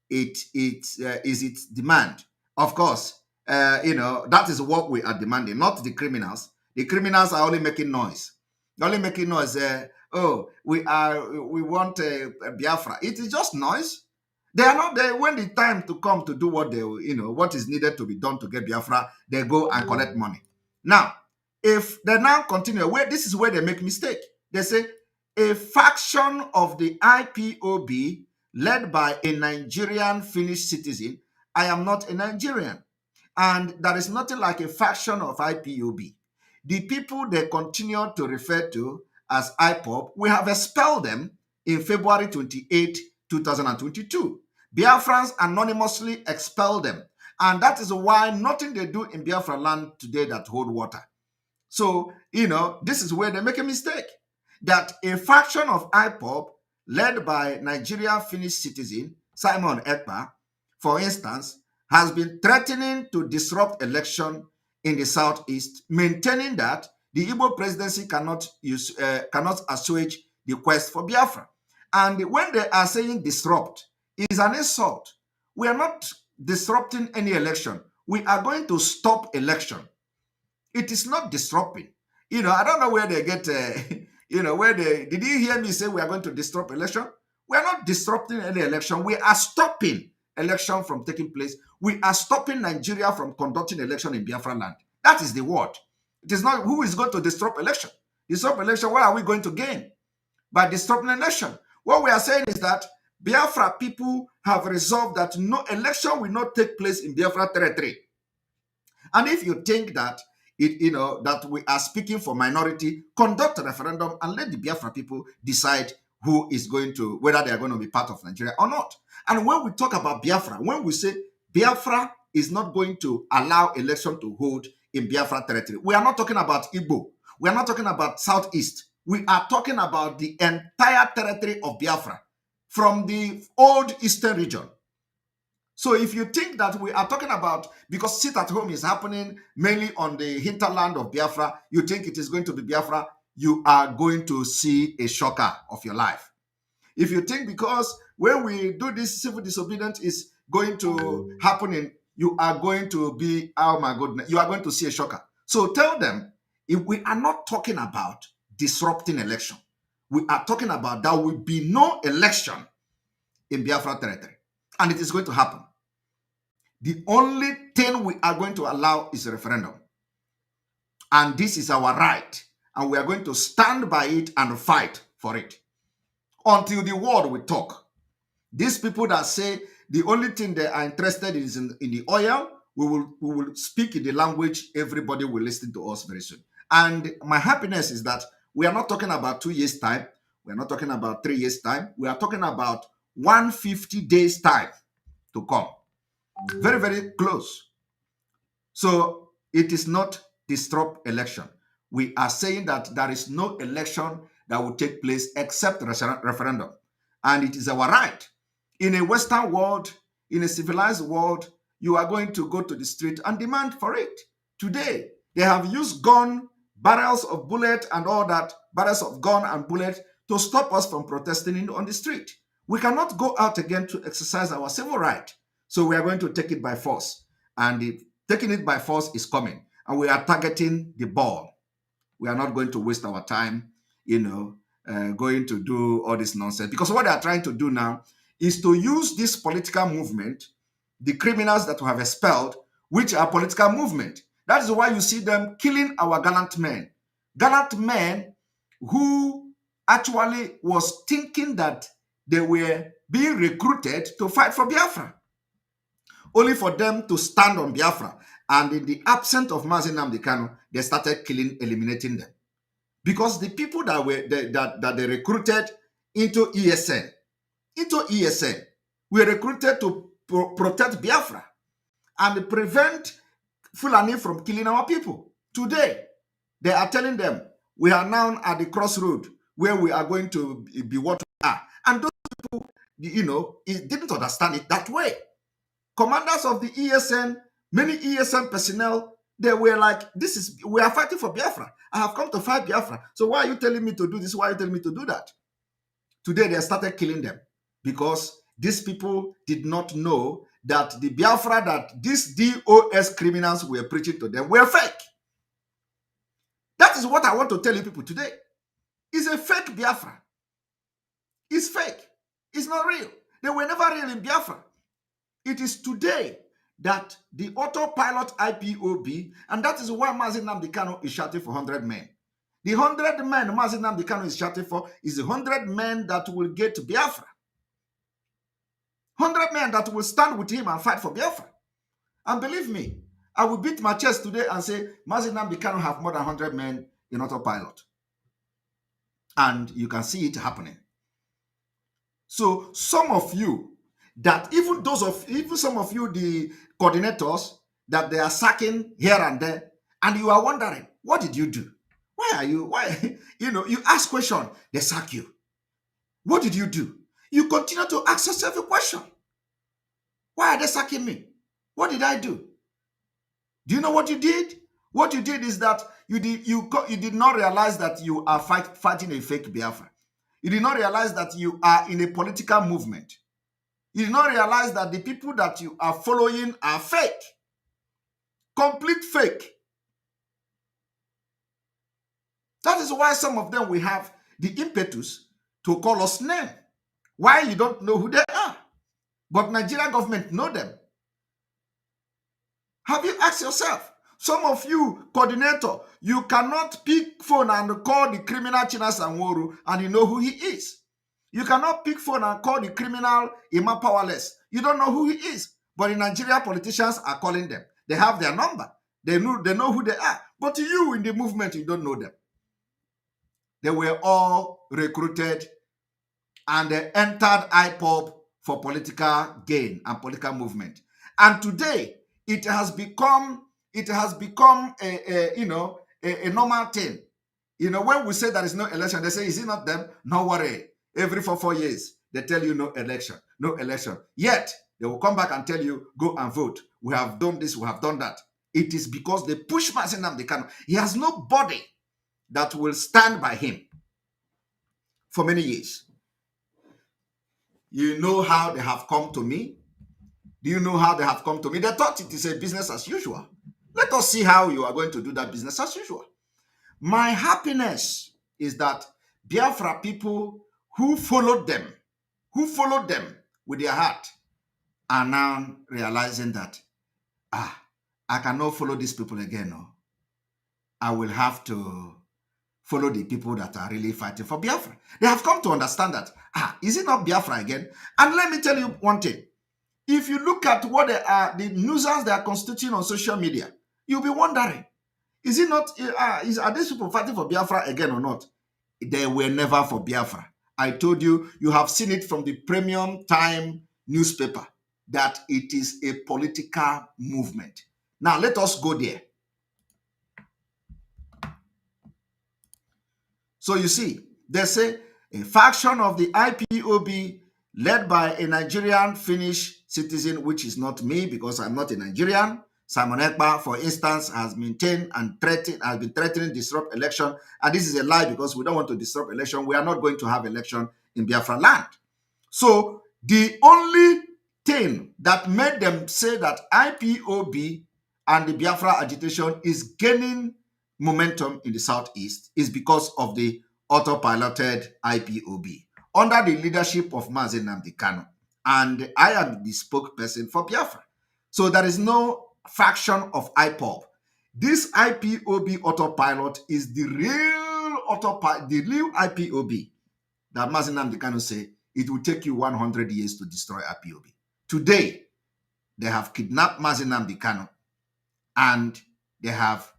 Speaker 1: is its demand. Of course, that is what we are demanding, not the criminals. The criminals are only making noise. They're only making noise. We want Biafra. It is just noise. They are not there when the time to come to do what what is needed to be done to get Biafra. They go and collect money. Now, if they now continue, this is where they make mistake. They say a faction of the IPOB led by a Nigerian Finnish citizen. I am not a Nigerian, and there is nothing like a faction of IPOB. The people they continue to refer to as IPOB, we have expelled them in February 28, 2022. Biafrans anonymously expelled them. And that is why nothing they do in Biafra land today that hold water. So, this is where they make a mistake. That a faction of IPOB led by Nigerian Finnish citizen Simon Ekpa, for instance, has been threatening to disrupt election in the southeast, maintaining that the Igbo presidency cannot assuage the quest for Biafra. And when they are saying disrupt, it is an insult. We are not disrupting any election. We are going to stop election. It is not disrupting. I don't know where they get, did you hear me say we are going to disrupt election? We are not disrupting any election. We are stopping election from taking place. We are stopping Nigeria from conducting election in Biafra land. That is the word. It is not who is going to disrupt election. Disrupt election, what are we going to gain by disrupting election? What we are saying is that Biafra people have resolved that no election will not take place in Biafra territory. And if you think that that we are speaking for minority, conduct a referendum and let the Biafra people decide whether they are going to be part of Nigeria or not. And when we talk about Biafra, when we say Biafra is not going to allow election to hold in Biafra territory, we are not talking about Igbo. We are not talking about Southeast. We are talking about the entire territory of Biafra from the old Eastern region. So if you think that we are talking about, because sit at home is happening mainly on the hinterland of Biafra, you think it is going to be Biafra, you are going to see a shocker of your life. If you think because when we do this civil disobedience is going to happen, you are going to be, oh my goodness, you are going to see a shocker. So tell them, if we are not talking about disrupting election, we are talking about there will be no election in Biafra territory. And it is going to happen. The only thing we are going to allow is a referendum. And this is our right. and we are going to stand by it and fight for it until the world will talk. These people that say the only thing they are interested in is in the oil, we will speak in the language everybody will listen to us very soon. And my happiness is that we are not talking about 2 years' time. We are not talking about 3 years' time. We are talking about 150 days' time to come. Very, very close. So it is not disrupt election. We are saying that there is no election that will take place except referendum. And it is our right. In a Western world, in a civilized world, you are going to go to the street and demand for it. Today, they have used gun, barrels of bullet and all that, barrels of gun and bullet to stop us from protesting on the street. We cannot go out again to exercise our civil right. So we are going to take it by force. And taking it by force is coming. And we are targeting the ball. We are not going to waste our time, going to do all this nonsense. Because what they are trying to do now is to use this political movement, the criminals that we have expelled, which are political movement. That is why you see them killing our gallant men. Gallant men who actually was thinking that they were being recruited to fight for Biafra, only for them to stand on Biafra. And in the absence of Mazi Nnamdi Kanu, they started killing, eliminating them. Because the people that they recruited into ESN, were recruited to protect Biafra and prevent Fulani from killing our people. Today, they are telling them, we are now at the crossroad where we are going to be what we are. And those people, didn't understand it that way. Commanders of the ESN, many ESN personnel, they were like, we are fighting for Biafra. I have come to fight Biafra. So why are you telling me to do this? Why are you telling me to do that? Today, they started killing them because these people did not know that the Biafra that these DOS criminals were preaching to them were fake. That is what I want to tell you people today. It's a fake Biafra. It's fake. It's not real. They were never real in Biafra. It is today that the autopilot IPOB, and that is why Mazi Nnamdi Kanu is shouting for 100 men. The 100 men Mazi Nnamdi Kanu is shouting for is the 100 men that will get to Biafra. 100 men that will stand with him and fight for Biafra. And believe me, I will beat my chest today and say, Mazi Nnamdi Kanu have more than 100 men in autopilot. And you can see it happening. So some of you, that even some of you, the coordinators, that they are sacking here and there, and you are wondering, what did you do? Why? You ask question, they sack you. What did you do? You continue to ask yourself a question. Why are they sacking me? What did I do? Do you know what you did? What you did is that you did not realize that you are fighting a fake Biafra. You did not realize that you are in a political movement. You did not realize that the people that you are following are fake. Complete fake. That is why some of them will have the impetus to call us name. Why? You don't know who they are. But Nigerian government know them. Have you asked yourself? Some of you, coordinator, you cannot pick phone and call the criminal Chinas Anworu and you know who he is. You cannot pick phone and call the criminal Ima Powerless. You don't know who he is. But in Nigeria, politicians are calling them. They have their number. They know who they are. But you in the movement, you don't know them. They were all recruited and they entered Ipob for political gain and political movement. And today, it has become a normal thing. When we say there is no election, they say, is it not them? No worry. Every 4 years, they tell you no election. Yet, they will come back and tell you, go and vote. We have done this, we have done that. It is because they push Mazi Nnamdi Kanu. He has nobody that will stand by him for many years. You know how they have come to me? Do you know how they have come to me? They thought it is a business as usual. Let us see how you are going to do that business as usual. My happiness is that Biafra people who followed them with their heart, are now realizing that, I cannot follow these people again. No. I will have to follow the people that are really fighting for Biafra. They have come to understand that, is it not Biafra again? And let me tell you one thing. If you look at what they are, the nuisance they are constituting on social media, you'll be wondering, is it not, are these people fighting for Biafra again or not? They were never for Biafra. I told you, you have seen it from the Premium Time newspaper, that it is a political movement. Now, let us go there. So you see, they say a faction of the IPOB led by a Nigerian Finnish citizen, which is not me because I'm not a Nigerian. Simon Ekpa, for instance, has maintained and has been threatening to disrupt election. And this is a lie because we don't want to disrupt election. We are not going to have election in Biafra land. So the only thing that made them say that IPOB and the Biafra agitation is gaining momentum in the Southeast is because of the autopiloted IPOB under the leadership of Mazi Nnamdi Kanu. And I am the spokesperson for Biafra. So there is no faction of Ipob. This IPOB autopilot is the real IPOB that Mazi Nnamdi Kanu say it will take you 100 years to destroy IPOB. Today, they have kidnapped Mazi Nnamdi Kanu and they have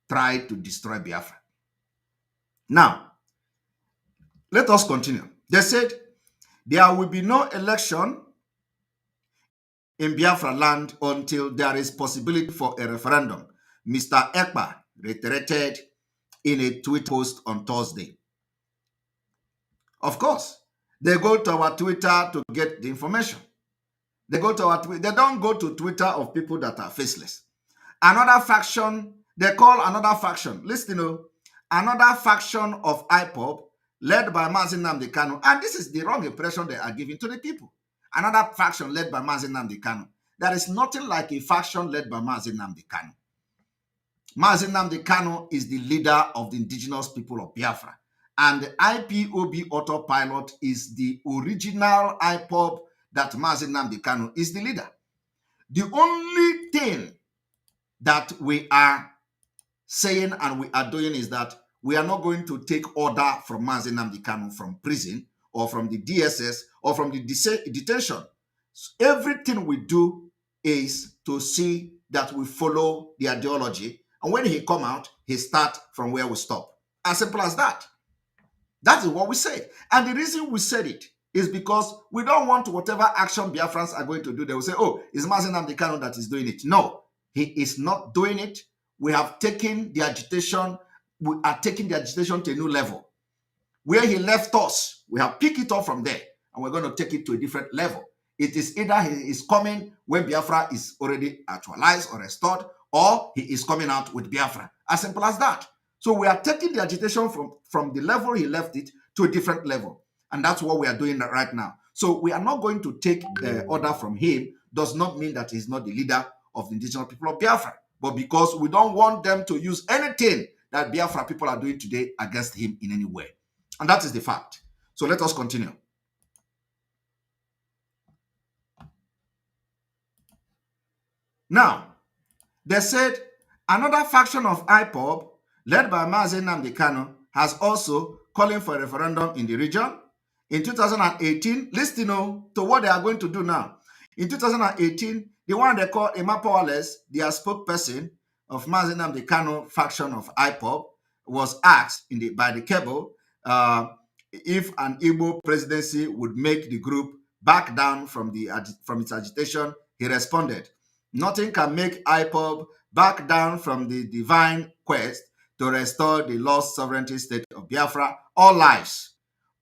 Speaker 1: tried to destroy Biafra. Now, let us continue. They said there will be no election in Biafra land until there is possibility for a referendum. Mr. Ekpa reiterated in a tweet post on Thursday. Of course, they go to our Twitter to get the information. They go to our Twitter. They don't go to Twitter of people that are faceless. Another faction, they call another faction. Listen, another faction of Ipob led by Mazi Nnamdi Kanu. And this is the wrong impression they are giving to the people. Another faction led by Mazi Nnamdi Kanu. There is nothing like a faction led by Mazi Nnamdi Kanu. Mazi Nnamdi Kanu is the leader of the indigenous people of Biafra. And the IPOB autopilot is the original Ipob that Mazi Nnamdi Kanu is the leader. The only thing that we are saying and we are doing is that we are not going to take order from Mazi Nnamdi Kanu from prison or from the DSS or from the detention. So everything we do is to see that we follow the ideology. And when he come out, he start from where we stop. As simple as that. That is what we say. And the reason we said it is because we don't want whatever action Biafrans are going to do. They will say, oh, it's Mazi Nnamdi Kanu that is doing it. No, he is not doing it. We have taken the agitation. We are taking the agitation to a new level. Where he left us, we have picked it up from there. And we're going to take it to a different level. It is either he is coming when Biafra is already actualized or restored, or he is coming out with Biafra. As simple as that. So we are taking the agitation from the level he left it to a different level. And that's what we are doing right now. So we are not going to take order from him. Does not mean that he's not the leader of the indigenous people of Biafra. But because we don't want them to use anything that Biafra people are doing today against him in any way. And that is the fact. So let us continue. Now, they said another faction of Ipob, led by Mazi Nnamdi Kanu, has also calling for a referendum in the region. In 2018, listen to what they are going to do now. In 2018, the one they call Emma Powerless, their spokesperson of Mazi Nnamdi Kanu faction of Ipob, was asked by the cable if an Igbo presidency would make the group back down from its agitation. He responded, "Nothing can make Ipob back down from the divine quest to restore the lost sovereignty state of Biafra. All lies.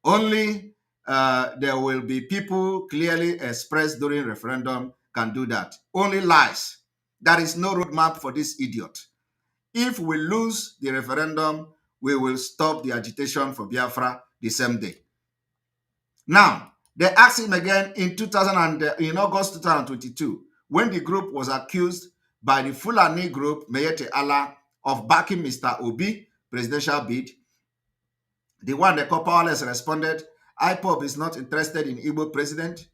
Speaker 1: Only there will be people clearly expressed during referendum can do that. Only lies. There is no roadmap for this idiot. If we lose the referendum, we will stop the agitation for Biafra the same day." Now, they asked him again in August 2022, when the group was accused by the Fulani group Meyete Allah of backing Mr. Obi presidential bid. The one the Powerless responded, "Ipob is not interested in Igbo president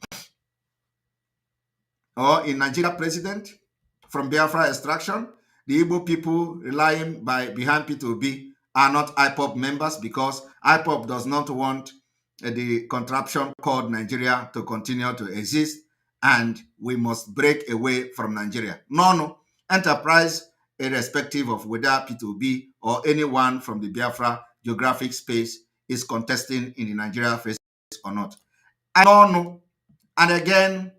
Speaker 1: or in Nigeria president from Biafra extraction. The Igbo people relying behind Peter Obi are not Ipob members because Ipob does not want the contraption called Nigeria to continue to exist, and we must break away from Nigeria. None enterprise, irrespective of whether P2B or anyone from the Biafra geographic space is contesting in the Nigeria phase or not. I don't know. And again,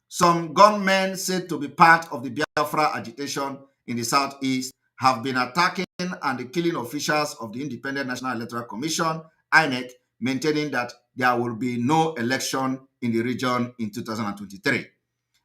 Speaker 1: some gunmen said to be part of the Biafra agitation in the southeast have been attacking and killing officials of the Independent National Electoral Commission, INEC, maintaining that there will be no election in the region in 2023.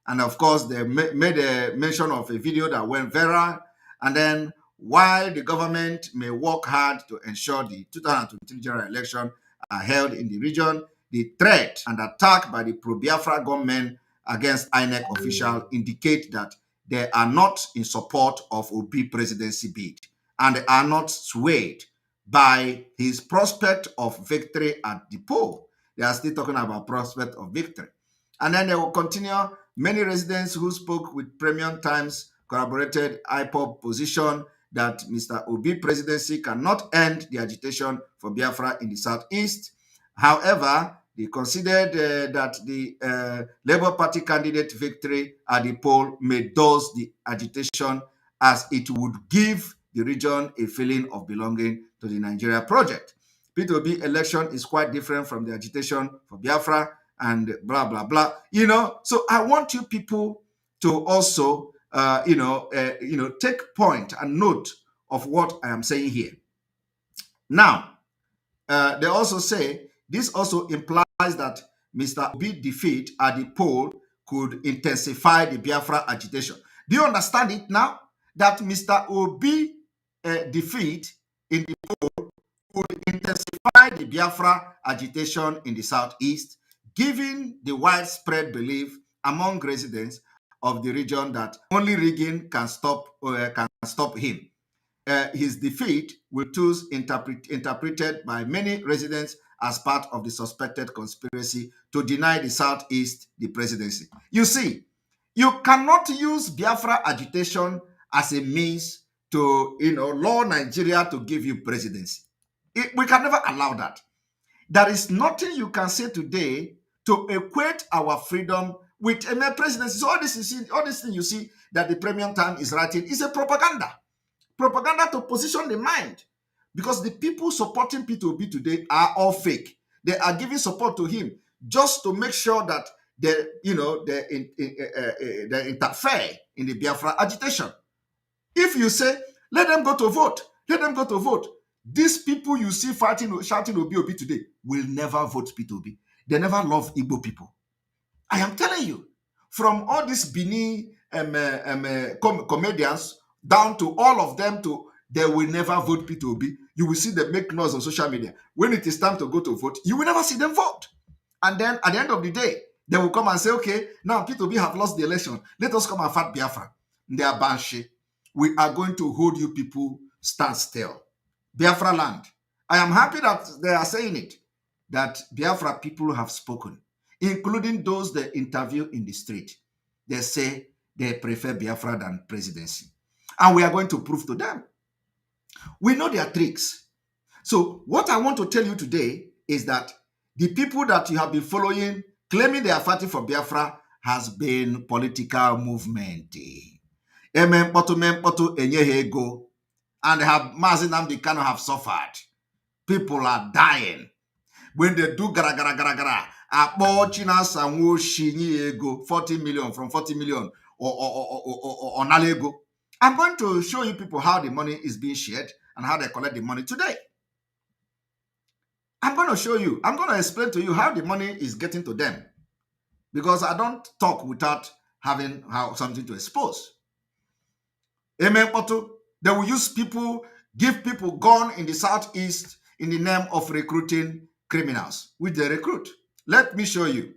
Speaker 1: And of course, they made a mention of a video that went viral. And then, while the government may work hard to ensure the 2023 general election are held in the region, the threat and attack by the pro-Biafra government against INEC officials indicate that they are not in support of Obi presidency bid, and they are not swayed by his prospect of victory at the poll. They are still talking about prospect of victory. And then they will continue. Many residents who spoke with Premium Times corroborated Ipob position that Mr. Obi presidency cannot end the agitation for Biafra in the southeast. However, they considered that the Labour Party candidate victory at the poll may dose the agitation, as it would give the region a feeling of belonging to the Nigeria project. P2B election is quite different from the agitation for Biafra and blah, blah, blah. So I want you people to also, take point and note of what I am saying here. Now, they also say this also implies that Mr. Obi's defeat at the poll could intensify the Biafra agitation. Do you understand it now? That Mr. Obi's defeat in the poll could intensify the Biafra agitation in the southeast, given the widespread belief among residents of the region that only rigging can stop him. His defeat will thus interpreted by many residents as part of the suspected conspiracy to deny the Southeast the presidency. You see, you cannot use Biafra agitation as a means to, lure Nigeria to give you presidency. We can never allow that. There is nothing you can say today to equate our freedom with a presidency. So all this thing you see that the Premium Time is writing is a propaganda to position the mind, because the people supporting P2B today are all fake. They are giving support to him just to make sure that they interfere in the Biafra agitation. If you say, let them go to vote, these people you see shouting Obi today will never vote P2B. They never love Igbo people. I am telling you, from all these Bini comedians down to all of them, they will never vote P2B. You will see them make noise on social media. When it is time to go to vote, you will never see them vote. And then at the end of the day, they will come and say, okay, now P2B have lost the election. Let us come and fight Biafra. They are banshee. We are going to hold you people stand still. Biafra land. I am happy that they are saying it, that Biafra people have spoken, including those they interview in the street. They say they prefer Biafra than presidency. And we are going to prove to them. We know their tricks. So what I want to tell you today is that the people that you have been following, claiming they are fighting for Biafra, has been political movement. And they have Mazi Nnamdi Kanu have suffered. People are dying. When they do gara gara gara gara, 40 million from 40 million or Nalego. I'm going to show you people how the money is being shared and how they collect the money today. I'm going to show you. I'm going to explain to you how the money is getting to them, because I don't talk without having something to expose. Amen. They will use people, give people gun in the southeast in the name of recruiting criminals, which they recruit. Let me show you.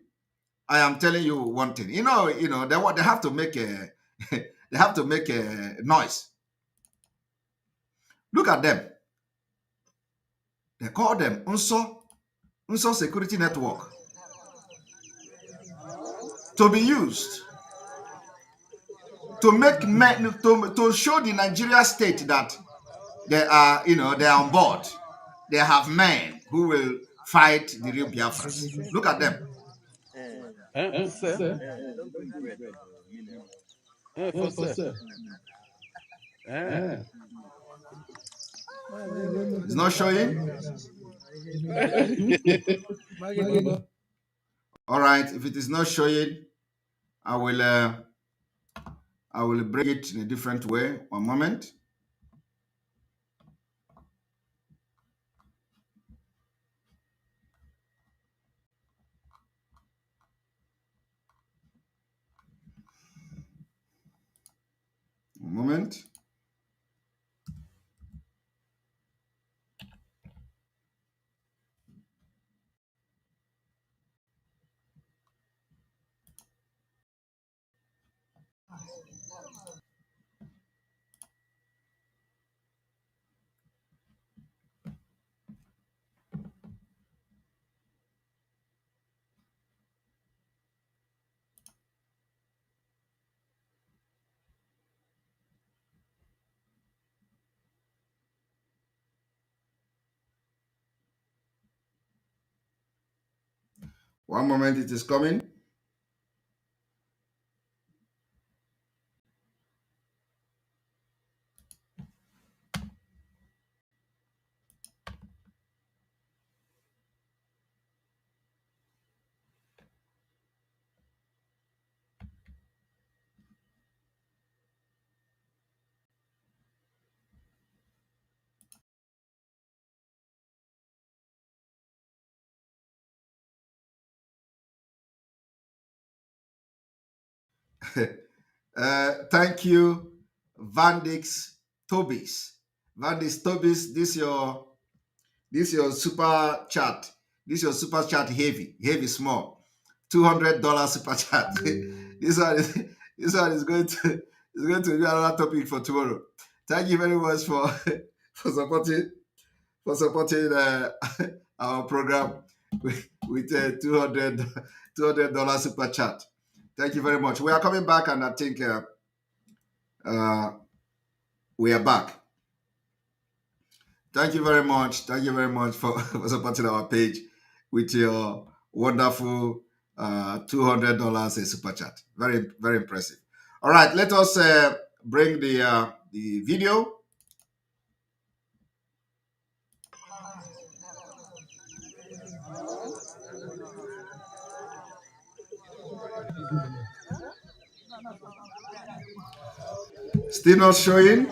Speaker 1: I am telling you one thing. They have to make a they have to make a noise. Look at them. They call them Unso Security Network, to be used to make to show the Nigeria state that they are, they are on board. They have men who will fight the real Biafrans. Look at them. It's not showing. All right. If it is not showing, I will bring it in a different way. One moment. One moment. One moment, it is coming. Thank you, Vandix Tobis. Vandix Tobis, this your super chat. This your super chat heavy small. $200 super chat. this one is going to be another topic for tomorrow. Thank you very much for for supporting our program with a $200 super chat. Thank you very much. We are coming back, and I think we are back. Thank you very much. Thank you very much for, for supporting our page with your wonderful $200 super chat. Very, very impressive. All right, let us bring the video. Still not showing.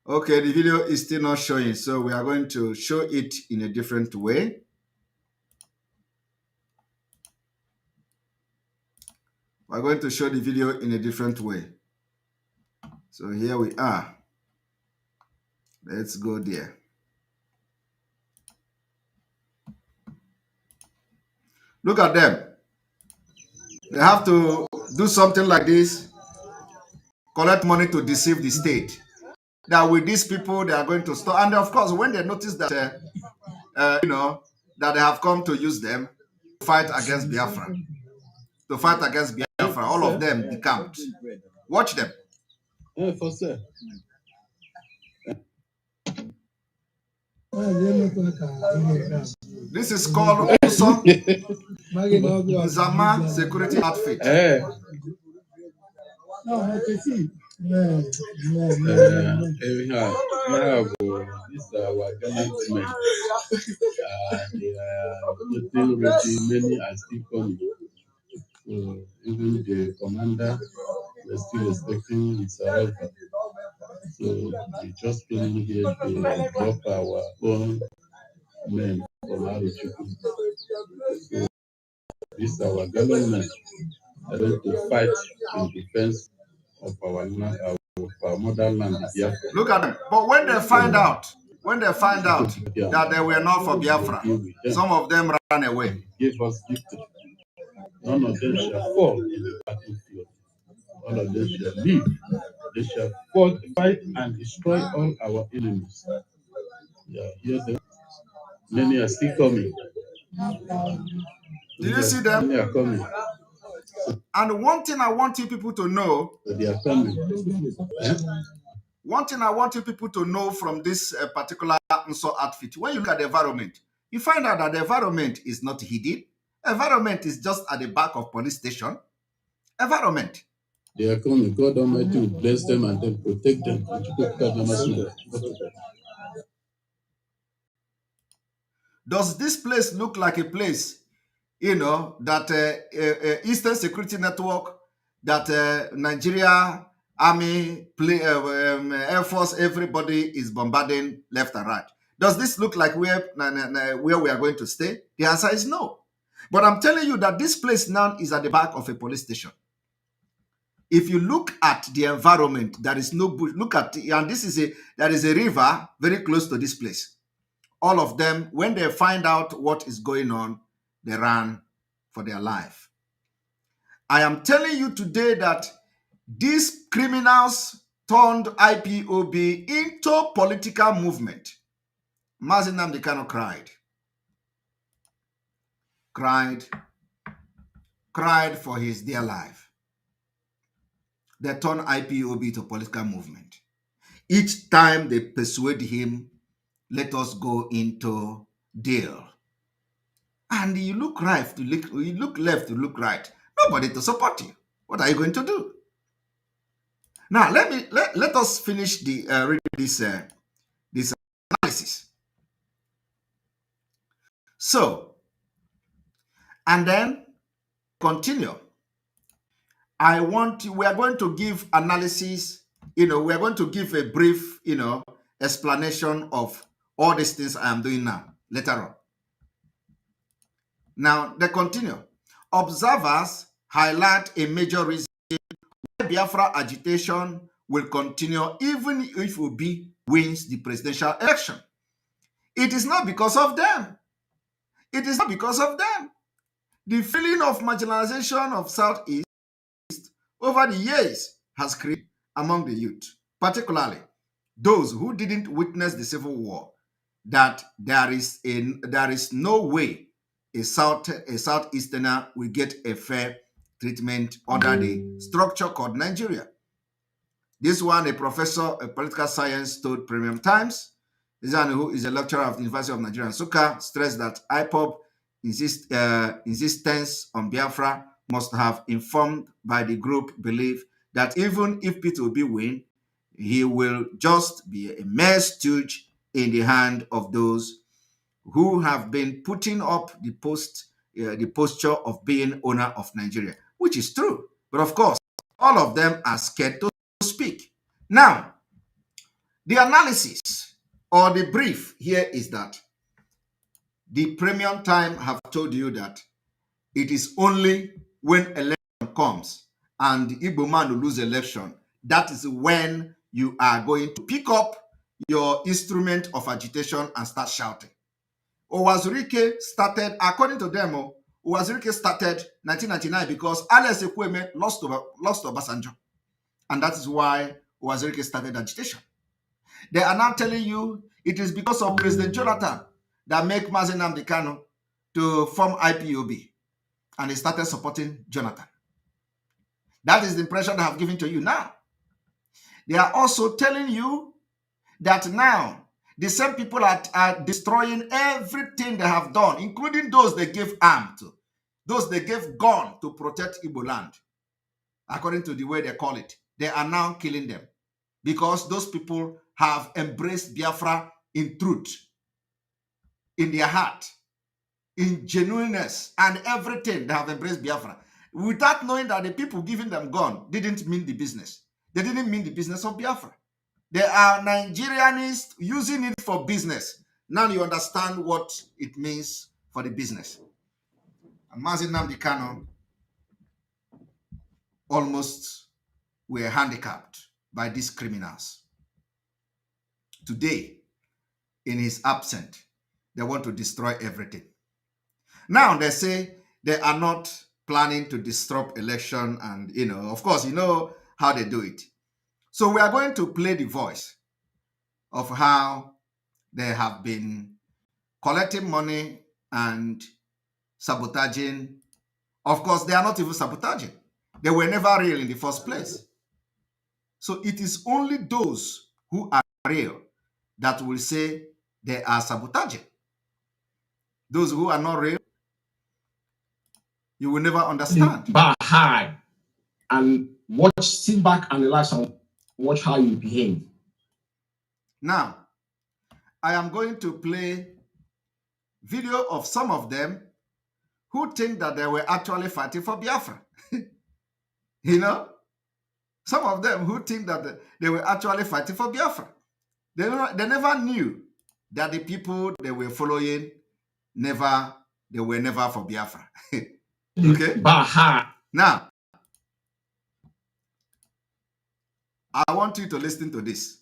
Speaker 1: Okay, the video is still not showing, so we are going to show it in a different way. We're going to show the video in a different way. So here we are. Let's go there. Look at them. They have to do something like this, collect money to deceive the state. That with these people, they are going to stop. And of course, when they notice that, that they have come to use them to fight against Biafra, all of them decamped. Watch them. This is called also Zama Security Outfit.
Speaker 4: This is our government. They are getting ready. Many are still coming. So even the commander, we're still expecting his arrival. So we just came here to drop our own men from Aruchuku. So this is our government. They're going to fight in defense of our motherland.
Speaker 1: Look at them. But when they find out that they were not for Biafra, some of them ran away.
Speaker 4: Give us gift. None of them shall fall in the battlefield. All of them shall live. They shall fight and destroy all our enemies. Yeah, hear them. Many are still coming.
Speaker 1: Did you see them?
Speaker 4: Many are coming.
Speaker 1: And one thing I want you people to know,
Speaker 4: So they are coming.
Speaker 1: One thing I want you people to know from this particular Nso outfit, when you look at the environment, you find out that the environment is not hidden. Environment is just at the back of police station. Environment.
Speaker 4: They are coming. God Almighty will bless them and then protect them.
Speaker 1: Does this place look like a place, that Eastern Security Network, that Nigeria Army, Air Force, everybody is bombarding left and right? Does this look like where we are going to stay? The answer is no. But I'm telling you that this place now is at the back of a police station. If you look at the environment, there is no bush. Look at, and there is a river very close to this place. All of them, when they find out what is going on, they ran for their life. I am telling you today that these criminals turned IPOB into political movement. Mazi Nnamdi Kanu cried for his dear life. They turned IPOB to political movement. Each time they persuade him, let us go into deal. And you look right to look, you look left to look right. Nobody to support you. What are you going to do? Now let us finish the read this analysis. So, and then continue. We are going to give analysis, we are going to give a brief, explanation of all these things I am doing now, later on. Now, they continue. Observers highlight a major reason why Biafra agitation will continue even if Obi wins the presidential election. It is not because of them. It is not because of them. The feeling of marginalization of Southeast over the years has created among the youth, particularly those who didn't witness the Civil War, that there is no way a Southeasterner will get a fair treatment under the structure called Nigeria. This one, a professor of political science told Premium Times. This one, who is a lecturer of the University of Nigeria, Nsukka, stressed that Ipob insistence on Biafra must have informed by the group belief that even if Peter Obi win, he will just be a mere stooge in the hand of those who have been putting up the posture of being owner of Nigeria, which is true. But of course, all of them are scared to speak. Now, the analysis or the brief here is that the Premium Time have told you that it is only when election comes and the Igbo man will lose election, that is when you are going to pick up your instrument of agitation and start shouting. Owazurike started, according to them, Owazurike started 1999 because Alex Ekweme lost to Obasanjo. And that is why Owazurike started agitation. They are now telling you it is because of President Jonathan that make Mazi Nnamdi Kanu to form IPOB. And he started supporting Jonathan. That is the impression I have given to you now. They are also telling you that now the same people are destroying everything they have done, including those they gave arm to, those they gave gun to protect Igbo land, according to the way they call it. They are now killing them because those people have embraced Biafra in truth, in their heart, in genuineness, and everything. They have embraced Biafra without knowing that the people giving them gun didn't mean the business. They didn't mean the business of Biafra. They are Nigerianists using it for business. Now you understand what it means for the business. And Mazi Nnamdi Kanu almost were handicapped by these criminals. Today, in his absence, they want to destroy everything. Now they say they are not planning to disrupt election, and of course, you know how they do it. So we are going to play the voice of how they have been collecting money and sabotaging. Of course, they are not even sabotaging. They were never real in the first place. So it is only those who are real that will say they are sabotaging. Those who are not real, you will never understand.
Speaker 5: Bar high and sit back and relax and watch how you behave.
Speaker 1: Now, I am going to play video of some of them who think that they were actually fighting for Biafra. You know, some of them who think that they were actually fighting for Biafra. They never knew that the people they were following they were never for Biafra. Okay? Now, I want you to listen to this.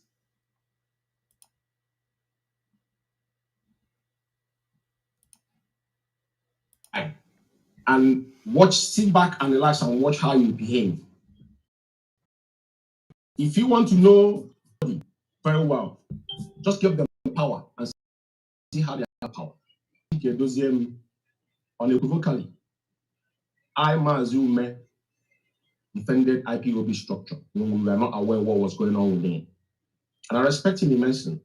Speaker 5: And sit back and relax and watch how you behave. If you want to know very well, just give them power and see how they have power. Unequivocally, I, Mazume, defended IPOB structure when we were not aware what was going on with them. And I respect him immensely.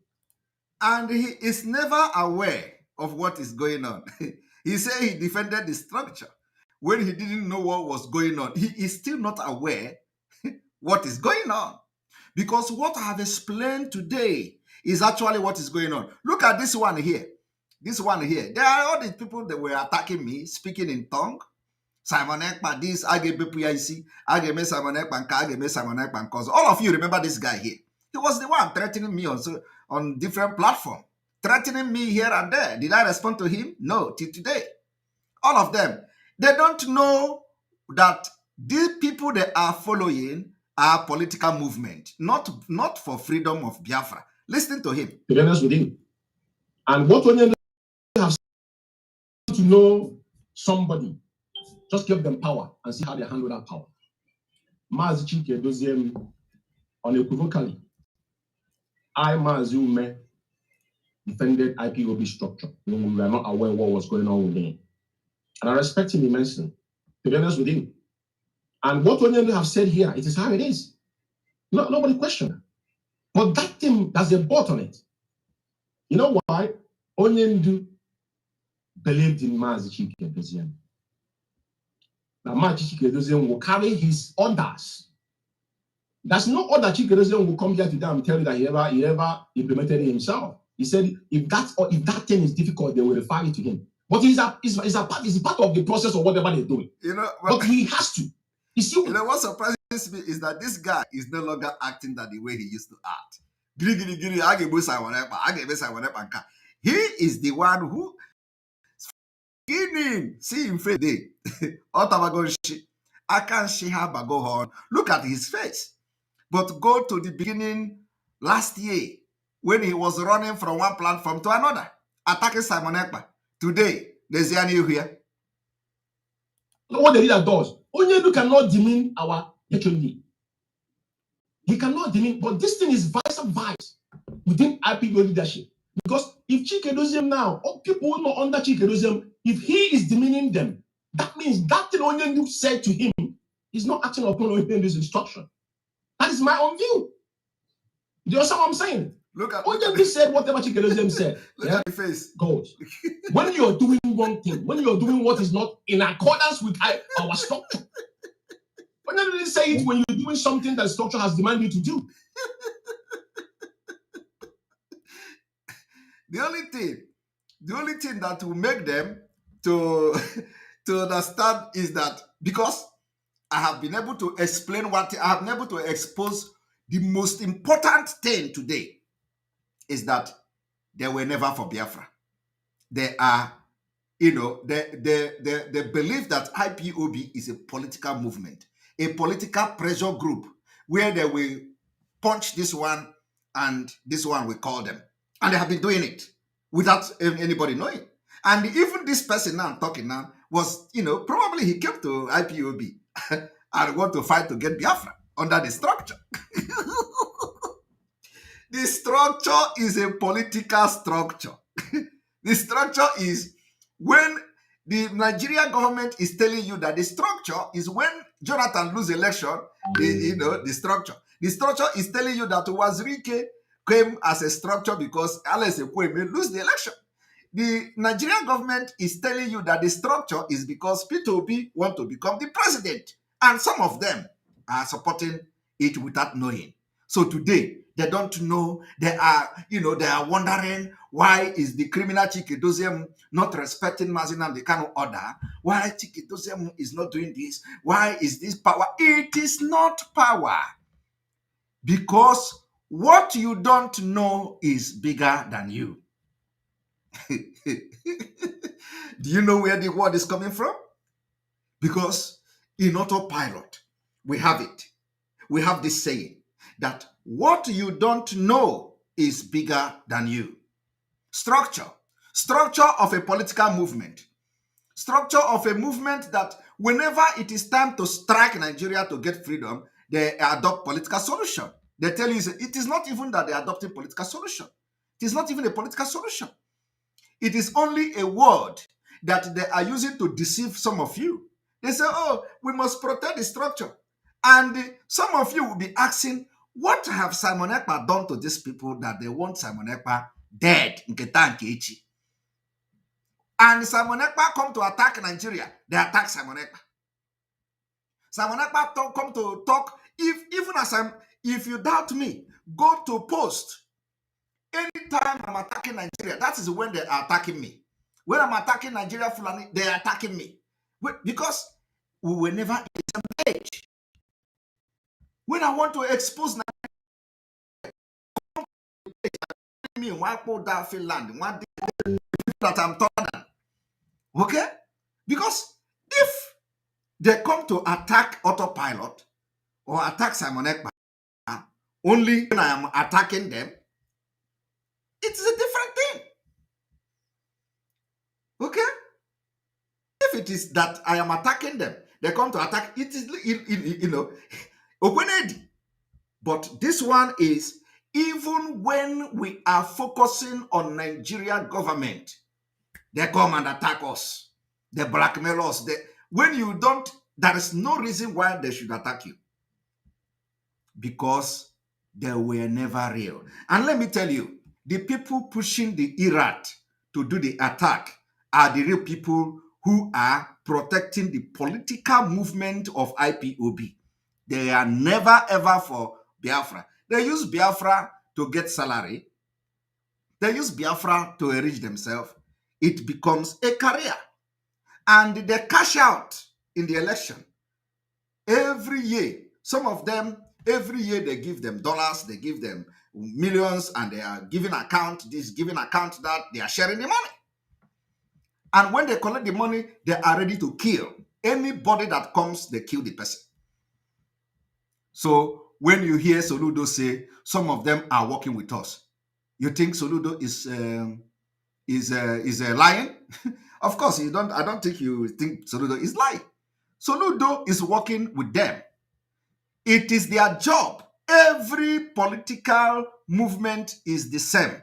Speaker 1: And he is never aware of what is going on. He said he defended the structure when he didn't know what was going on. He is still not aware what is going on. Because what I have explained today is actually what is going on. Look at this one here. This one here. There are all these people that were attacking me, speaking in tongue. Simon Ekpa, this, I gave Simon Ekpa, Simon Ekpa, because all of you remember this guy here. He was the one threatening me on different platforms, threatening me here and there. Did I respond to him? No, till today. All of them. They don't know that these people they are following are political movement, not for freedom of Biafra. Listen to him.
Speaker 5: To be honest with him. And what when you have to know somebody, just give them power and see how they handle that power. Mazichike doziem unequivocally. I, Mazume, defended IPOB structure when we were not aware what was going on with them. And I respect him immensely, to be honest with him. And what Onyendu have said here, it is how it is. Nobody questioned. But that thing, there's a but on it. You know why? Onyendu believed in Mazi Chike Doziem. Now Mazi Chike Doziem will carry his orders. There's no other Chike Doziem will come here today and tell you that he ever implemented it himself. He said if that thing is difficult, they will refer it to him. But it's a part of the process of whatever they're doing.
Speaker 1: You know,
Speaker 5: but he has to.
Speaker 1: You know what surprises me is that this guy is no longer acting that the way he used to act. He is the one who see him face day. I can't see how go on. Look at his face. But go to the beginning last year when he was running from one platform to another, attacking Simon Ekpa. Today, there's a new here.
Speaker 5: What the leader does, Onyendu cannot demean our HOD. He cannot demean, but this thing is vice within IPO leadership. Because if Chike Doziem now, all people who are under Chike Doziem, if he is demeaning them, that means that thing Onyendu said to him is not acting upon Onyendu's instruction. That is my own view. Do you understand what I'm saying?
Speaker 1: Look at
Speaker 5: Onyendu said whatever Chike Doziem said.
Speaker 1: Look at the face.
Speaker 5: Goes. When you're doing one thing, when you're doing what is not in accordance with our structure. When did they say it when you're doing something that structure has demanded you to do?
Speaker 1: The only thing that will make them to understand is that because I have been able to explain I have been able to expose the most important thing today is that they were never for Biafra. They are, they believe that IPOB is a political movement, a political pressure group where they will punch this one and this one will call them. And they have been doing it without anybody knowing. And even this person now I'm talking now was, probably he came to IPOB and want to fight to get Biafra under the structure. The structure is a political structure. The structure is when the Nigerian government is telling you that the structure is when Jonathan lose election, the structure. The structure is telling you that Wazirike came as a structure because Alex Ekpa may lose the election. The Nigerian government is telling you that the structure is because Peter Obi want to become the president. And some of them are supporting it without knowing. So today, they don't know. They are wondering why is the criminal Chike Doziem not respecting Mazi Nnamdi Kanu order? Why Chike Doziem is not doing this? Why is this power? It is not power. Because what you don't know is bigger than you. Do you know where the word is coming from? Because in autopilot, we have it. We have this saying that what you don't know is bigger than you. Structure of a political movement. Structure of a movement that whenever it is time to strike Nigeria to get freedom, they adopt political solution. They tell you it is not even that they are adopting political solution. It is not even a political solution. It is only a word that they are using to deceive some of you. They say, oh, we must protect the structure. And some of you will be asking, what have Simon Ekpa done to these people that they want Simon Ekpa dead? And Simon Ekpa come to attack Nigeria, they attack Simon Ekpa. Simon Ekpa come to talk. If you doubt me, go to post. Anytime I'm attacking Nigeria, that is when they are attacking me. When I'm attacking Nigeria Fulani, they are attacking me. Because we were never in the same page. When I want to expose Nigeria, why put that Finland? One that I'm talking. Okay? Because if they come to attack autopilot or attack Simon Ekpa, only when I am attacking them, it's a different thing. Okay? If it is that I am attacking them, they come to attack, it is, Okwenedi. But this one is, even when we are focusing on Nigerian government, they come and attack us. They blackmail us. When you don't, there is no reason why they should attack you. Because they were never real. And let me tell you, the people pushing the Iraq to do the attack are the real people who are protecting the political movement of IPOB. They are never ever for Biafra. They use Biafra to get salary. They use Biafra to enrich themselves. It becomes a career. And they cash out in the election. Every year, some of them, every year they give them dollars, they give them millions, and they are giving account this, giving account that, they are sharing the money. And when they collect the money, they are ready to kill. Anybody that comes, they kill the person. So when you hear Soludo say, some of them are working with us, you think Soludo is lying? Of course, you don't. I don't think you think Soludo is lying. Soludo is working with them. It is their job. Every political movement is the same.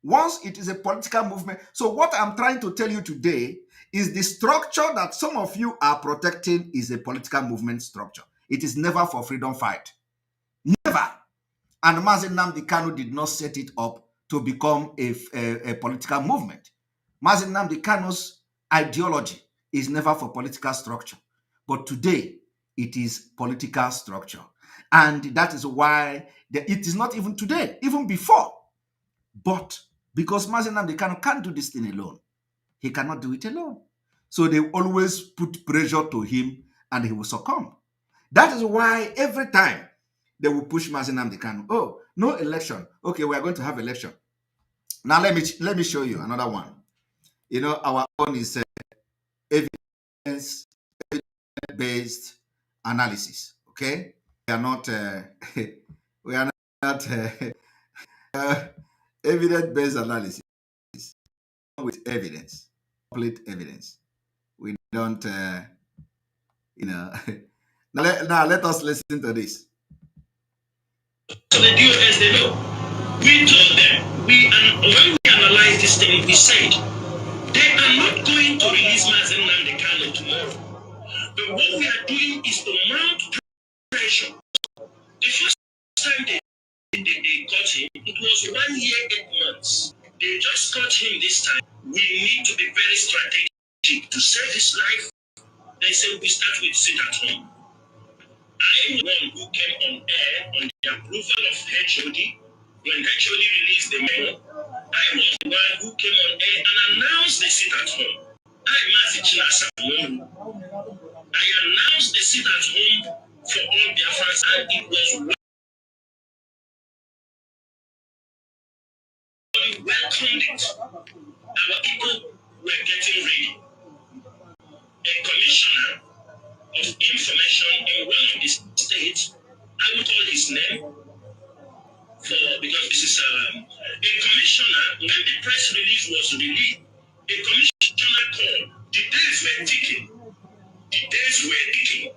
Speaker 1: Once it is a political movement. So what I'm trying to tell you today is the structure that some of you are protecting is a political movement structure. It is never for freedom fight. Never. And Mazi Nnamdi Kanu did not set it up to become a political movement. Mazi Nnamdi Kanu's ideology is never for political structure. But today, it is political structure. And that is why it is not even today, even before. But because Mazi Nnamdi Kanu can't do this thing alone, he cannot do it alone. So they always put pressure to him and he will succumb. That is why every time they will push Mazi Nnamdi Kanu, oh, no election. Okay, we are going to have election. Now let me show you another one. You know, our own is evidence-based analysis. Okay, we are not evidence-based analysis with evidence, complete evidence. We don't, now let us listen to this.
Speaker 6: So the DOS, they know. We told them, when we analyze this thing, we said, they are not going to release Mazi Nnamdi Kanu tomorrow. But what we are doing is to mount pressure. The first time they they caught him, it was 1 year, 8 months. They just caught him this time. We need to be very strategic to save his life. They say we start with sit at home. I am one who came on air on the approval of HOD. When HOD released the memo, I was the one who came on air and announced the sit at home. I announced the sit at home for all Biafrans, and it was welcomed it. Our people were getting ready. A commissioner of information in one of the states, I will call his name because this is a commissioner. When the press release was released, a commissioner called. The days were ticking. The days were ticking.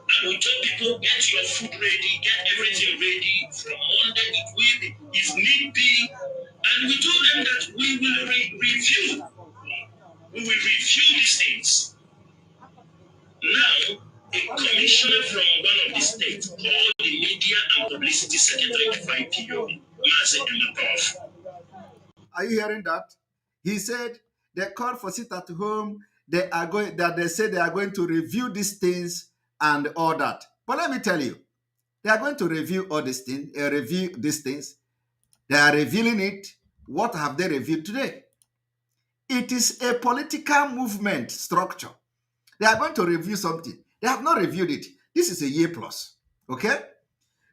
Speaker 6: And we told people, get your food ready, get everything ready. From Monday it will be, if need be. And we told them that we will review. We will review these things. Now, a commissioner from one of the states called the media and publicity secretary of IPO, Mazi Emakov.
Speaker 1: Are you hearing that? He said they called for sit at home. They are going that they say they are going to review these things and all that. But let me tell you, they are going to review all these things. Review these things. They are revealing it. What have they reviewed today? It is a political movement structure. They are going to review something. They have not reviewed it. This is a year plus, okay?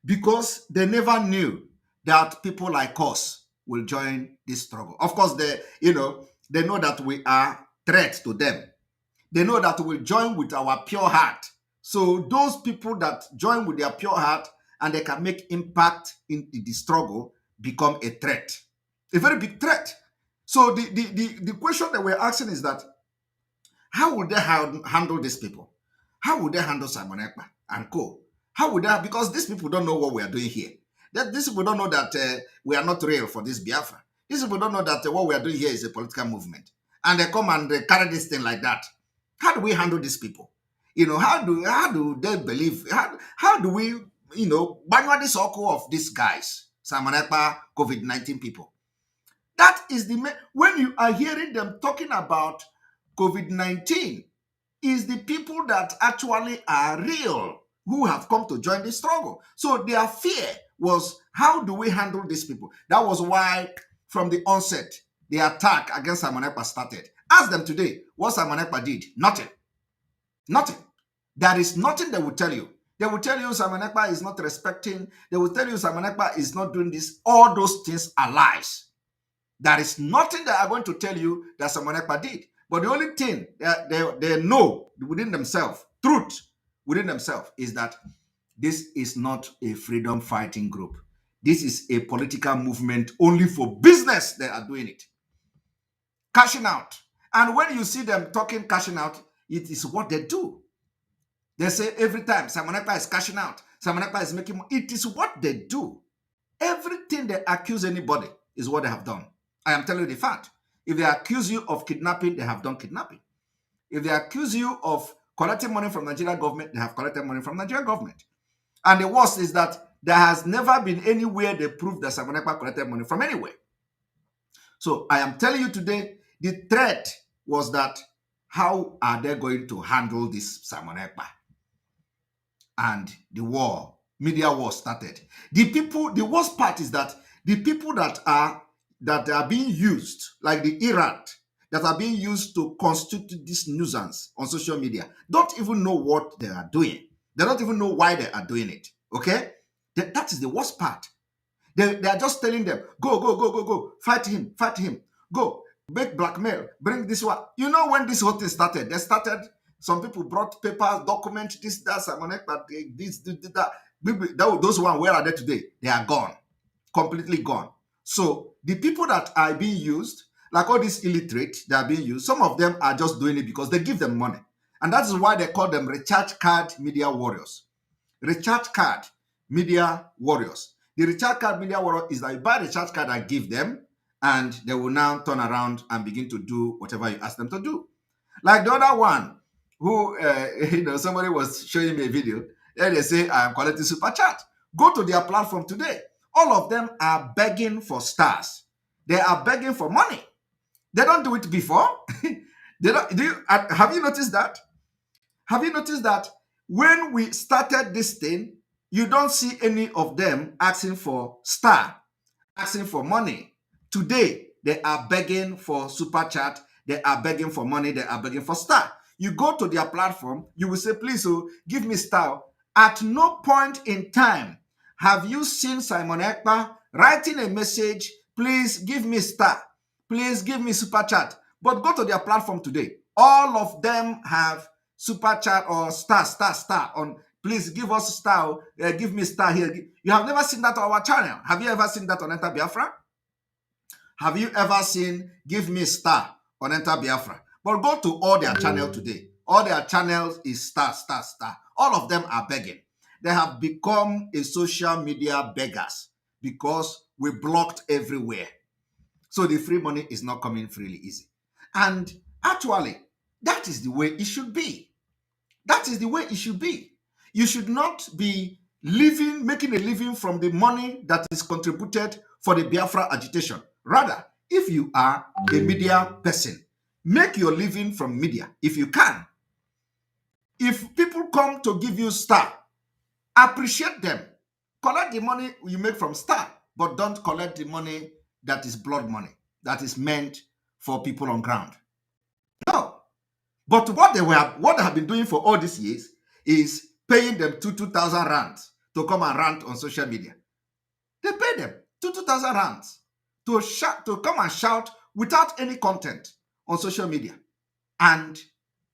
Speaker 1: Because they never knew that people like us will join this struggle. Of course, they know that we are threat to them. They know that we will join with our pure heart. So those people that join with their pure heart and they can make impact in the struggle become a threat, a very big threat. So the question that we're asking is that how would they handle these people? How would they handle Simon Ekpa and co? How would they? Because these people don't know what we are doing here. These people don't know that we are not real for this Biafra. These people don't know that what we are doing here is a political movement. And they come and they carry this thing like that. How do we handle these people? How do they believe? How do we, manual this circle of these guys, Simon Ekpa, COVID-19 people? That is when you are hearing them talking about COVID-19, is the people that actually are real who have come to join the struggle. So their fear was, how do we handle these people? That was why from the onset, the attack against Simon Ekpa started. Ask them today what Simon Ekpa did. Nothing. Nothing. There is nothing they will tell you. They will tell you Simon Ekpa is not respecting. They will tell you Simon Ekpa is not doing this. All those things are lies. There is nothing they are going to tell you that Simon Ekpa did. But the only thing they know within themselves, truth within themselves, is that this is not a freedom fighting group. This is a political movement only for business. They are doing it. Cashing out. And when you see them talking cashing out, it is what they do. They say every time Simon Ekpa is cashing out, Simon Ekpa is making money. It is what they do. Everything they accuse anybody is what they have done. I am telling you the fact. If they accuse you of kidnapping, they have done kidnapping. If they accuse you of collecting money from Nigerian government, they have collected money from Nigerian government. And the worst is that there has never been anywhere they prove that Simon Ekpa collected money from anywhere. So I am telling you today, the threat was that how are they going to handle this Simon Ekpa? And the war, media war started. The worst part is that the people that are being used, like the Iraq, that are being used to constitute this nuisance on social media, don't even know what they are doing. They don't even know why they are doing it. Okay? That is the worst part. They are just telling them, go, fight him, go, make blackmail, bring this one. You know when this whole thing started? Some people brought papers, document this, that, Simon Ekpa, this, that. Those ones, where are they today? They are gone, completely gone. So the people that are being used, like all these illiterate, they are being used. Some of them are just doing it because they give them money. And that is why they call them recharge card media warriors. Recharge card media warriors. The recharge card media warrior is that you buy the recharge card and give them, and they will now turn around and begin to do whatever you ask them to do. Like the other one, who, somebody was showing me a video, and they say, I am collecting super chat. Go to their platform today. All of them are begging for stars. They are begging for money. They don't do it before. They don't. Have you noticed that? Have you noticed that when we started this thing, you don't see any of them asking for star, asking for money. Today, they are begging for super chat. They are begging for money. They are begging for star. You go to their platform, you will say, please, give me star. At no point in time have you seen Simon Ekpa writing a message, please give me star, please give me super chat. But go to their platform today. All of them have super chat or star on, please give us a star, give me star here. You have never seen that on our channel. Have you ever seen that on Enter Biafra? Have you ever seen give me star on Enter Biafra? But go to all their channel today. All their channels is star. All of them are begging. They have become a social media beggars because we blocked everywhere. So the free money is not coming freely easy. And actually, that is the way it should be. That is the way it should be. You should not be making a living from the money that is contributed for the Biafra agitation. Rather, if you are a media person, make your living from media if you can. If people come to give you star, appreciate them. Collect the money you make from star, but don't collect the money that is blood money, that is meant for people on ground. No. But what they have been doing for all these years is paying them 2,000 rands to come and rant on social media. They pay them 2,000 rands to come and shout without any content on social media. And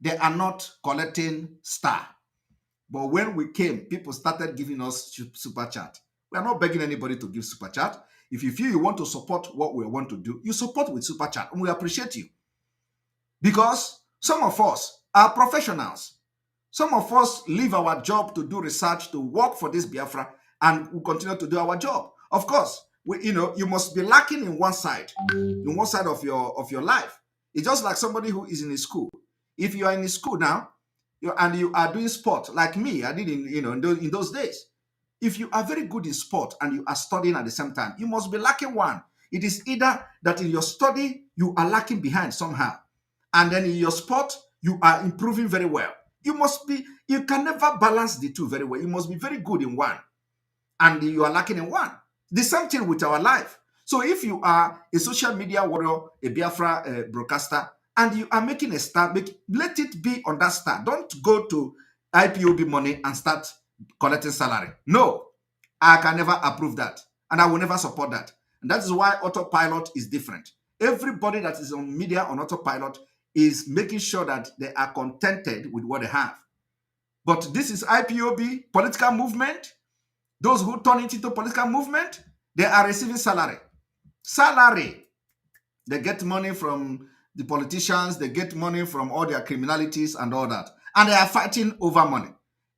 Speaker 1: they are not collecting star. But when we came, people started giving us super chat. We are not begging anybody to give super chat. If you feel you want to support what we want to do, you support with super chat, and we appreciate you. Because some of us are professionals. Some of us leave our job to do research, to work for this Biafra, and we continue to do our job. Of course, you must be lacking in one side of your life. It's just like somebody who is in a school. If you are in a school now, and you are doing sport, like me, I did in those days. If you are very good in sport and you are studying at the same time, you must be lacking one. It is either that in your study, you are lacking behind somehow. And then in your sport, you are improving very well. You can never balance the two very well. You must be very good in one, and you are lacking in one. The same thing with our life. So if you are a social media warrior, a Biafra broadcaster, and you are making a start, let it be on that start. Don't go to IPOB money and start collecting salary. No, I can never approve that, and I will never support that. And that is why autopilot is different. Everybody that is on media on autopilot is making sure that they are contented with what they have. But this is IPOB, political movement. Those who turn it into political movement, they are receiving salary. Salary. They get money from the politicians. They get money from all their criminalities and all that. And they are fighting over money.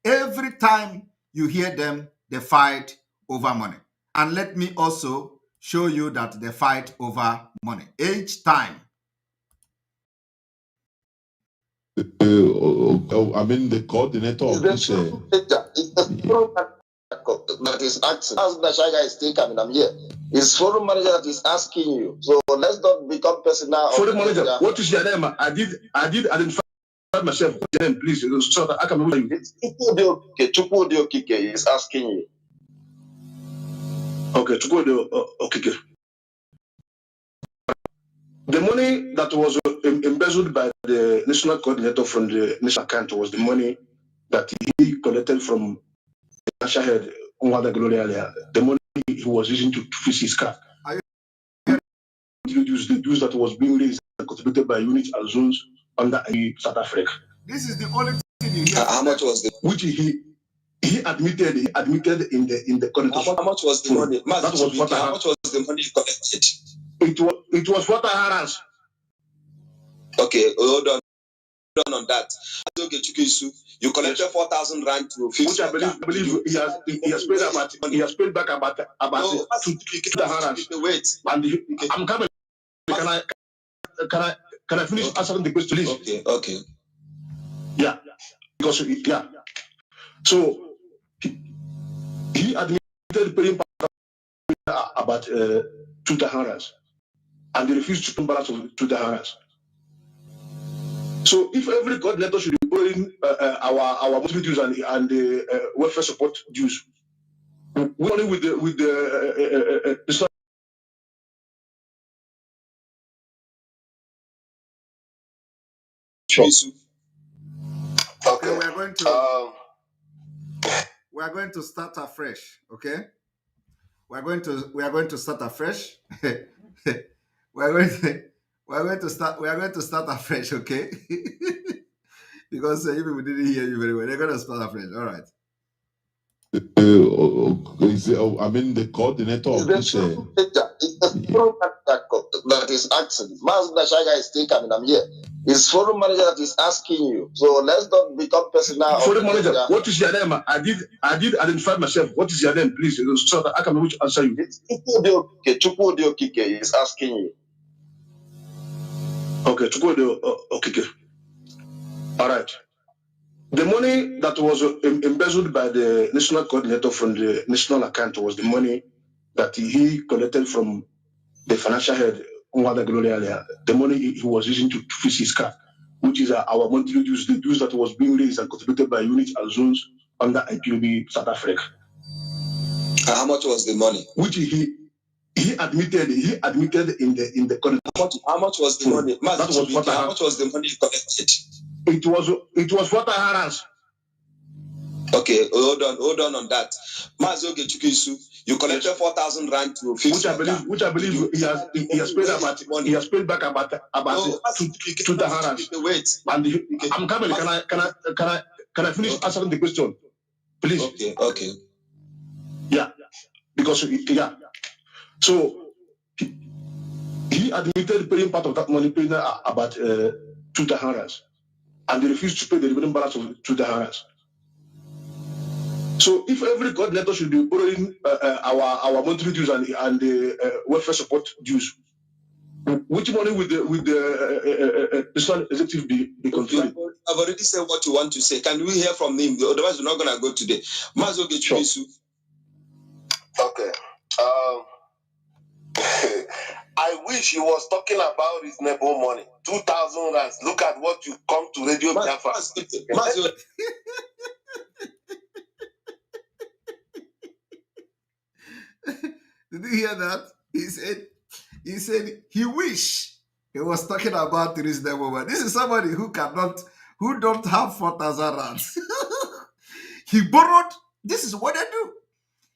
Speaker 1: Every time you hear them, they fight over money. And let me also show you that they fight over money. Each time.
Speaker 7: I mean, the coordinator of this. That is asking. That's the shy guy is still coming. I'm here. It's forum manager that is asking you. So let's not become personal. Forum manager, what is your name? I did identify myself. Your name, please. So that I can remember you. Chukwudi Okike is asking you. Okay, Chukwudi Okike. The money that was embezzled by the national coordinator from the national account was the money that he collected from the national head, the money he was using to fix his car. The dues that was being raised and contributed by units and zones under South Africa.
Speaker 1: This is the only thing you hear.
Speaker 7: How much was the which he admitted in the connotation. How much was the money? That was what how much was the money you collected? It was what I had asked. Okay, hold on that. You collected 4,000 rand to fix. Which I believe he has paid back about no, 2,000 rands. Wait, and I'm coming. Can I finish answering the question, please? Okay. Yeah, because so he admitted paying about 2,000 rands, and they refused to pay balance of 2,000 rands. So if every coordinator should be borrowing our monthly dues and the welfare support dues, we only with the
Speaker 1: Okay, we are going to start afresh. Okay, we are going to start afresh. we are going to we are going to start afresh. Okay, because even we didn't hear you very well. They're going to start afresh. All right.
Speaker 8: I mean, the coordinator of this.
Speaker 7: It's the forum manager that is asking. Mas Nashaga is still coming. I'm here. It's forum manager that is asking you. So let's not become personal. Forum manager, what is your name? I did identify myself. What is your name, please? So that I can able to answer you. It's Chukwudi Okike is asking you. Okay, Chukwudi Okike. All right. The money that was embezzled by the national coordinator from the national account was the money that he collected from the financial head, the money he was using to fix his car, which is our monthly dues, the dues that was being raised and contributed by units and zones under IPOB South Africa. How much was the money? Which he admitted in the how much was the money? That was what how much was the money collected? It was what I had. Okay, hold on that. Mazoge Chukisu, you collected 4,000 rand to fix which I believe he has paid about money. He has paid back about 2,000 rands. Wait, and I'm coming. Can I finish answering the question, please? Okay. Yeah, because so he admitted paying part of that money, paying about 2,000 rands, and they refused to pay the remaining balance of 2,000 rands. So if every coordinator should be borrowing our monthly dues and the welfare support dues, which money with the national executive be controlling? I've already said what you want to say. Can we hear from him? Otherwise, we're not going to go today. Mazoge Chukisu. Okay. I wish he was talking about reasonable money. 2,000 rands. Look at what you come to Radio Biafra.
Speaker 1: Did you hear that? He said he wish he was talking about reasonable money. This is somebody who don't have 4,000 rands. He borrowed. This is what they do.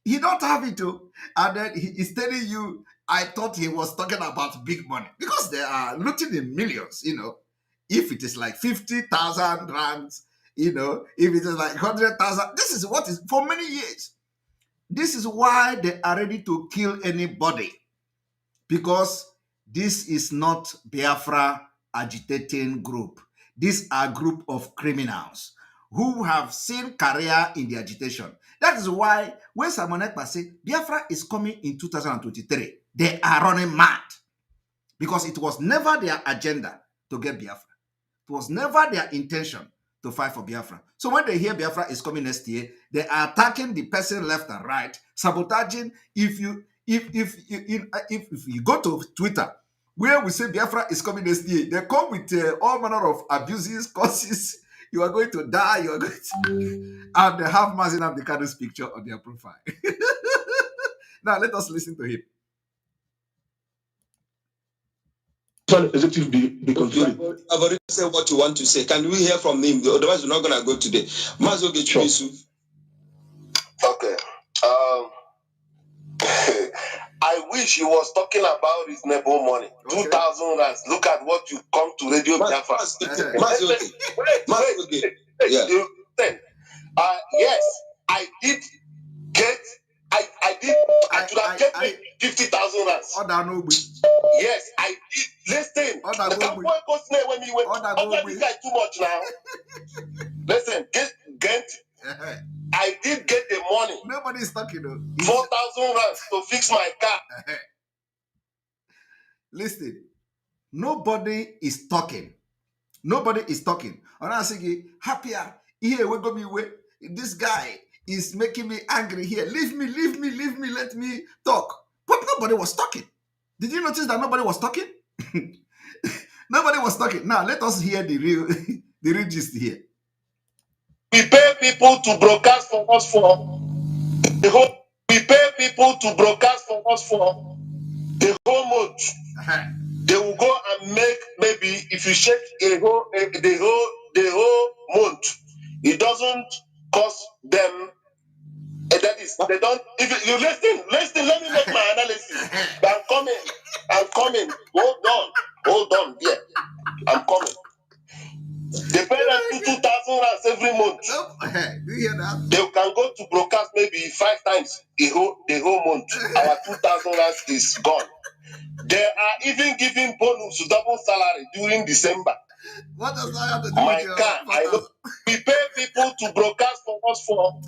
Speaker 1: He don't have it too. And then he is telling you, I thought he was talking about big money because they are looting in millions, If it is like 50,000 rands, if it is like 100,000, this is what is for many years. This is why they are ready to kill anybody, because this is not Biafra agitating group. These are a group of criminals who have seen career in the agitation. That is why when Simon Ekpa say Biafra is coming in 2023, they are running mad, because it was never their agenda to get Biafra. It was never their intention to fight for Biafra. So when they hear Biafra is coming next year, they are attacking the person left and right, sabotaging. If you go to Twitter, where we say Biafra is coming next year, they come with all manner of abuses, curses. You are going to die. You are going to, and they have Mazi Nnamdi Kanu's picture on their profile. Now let us listen to him.
Speaker 7: Executive be controlling. I've already said what you want to say. Can we hear from him? Otherwise, we're not going to go today. Mazoge Chukisu. Okay. I wish he was talking about reasonable money. Okay. 2,000 rands. Look at what you come to Radio Biafra. Wait. Yes, I did get. I should have get 50,000 rands. Yes, I did. Listen, the cowboy goes there when he went. This guy too much now. Listen, get. I did get the money.
Speaker 1: Nobody is talking.
Speaker 7: 4,000 rands to fix my car.
Speaker 1: Listen, nobody is talking. Nobody is talking. And I say, happier. Here, we go me way. This guy is making me angry here. Leave me, let me talk. nobody was talking. Did you notice that nobody was talking? Nobody was talking. Now let us hear the real the real gist here.
Speaker 7: We pay people to broadcast for us for the whole. We pay people to broadcast for us for the whole month. They will go and make, maybe if you check the whole month, it doesn't cost them. That is, they don't. If you listen, let me make my analysis. I'm coming. Hold on, yeah, I'm coming. They pay them 2,000 rands every month.
Speaker 1: Do you hear that?
Speaker 7: They can go to broadcast maybe 5 times the whole month. Our 2,000 rands is gone. They are even giving bonus, double salary during December.
Speaker 1: What does that have to do
Speaker 7: My
Speaker 1: with your
Speaker 7: car, I know. We pay people to broadcast for us for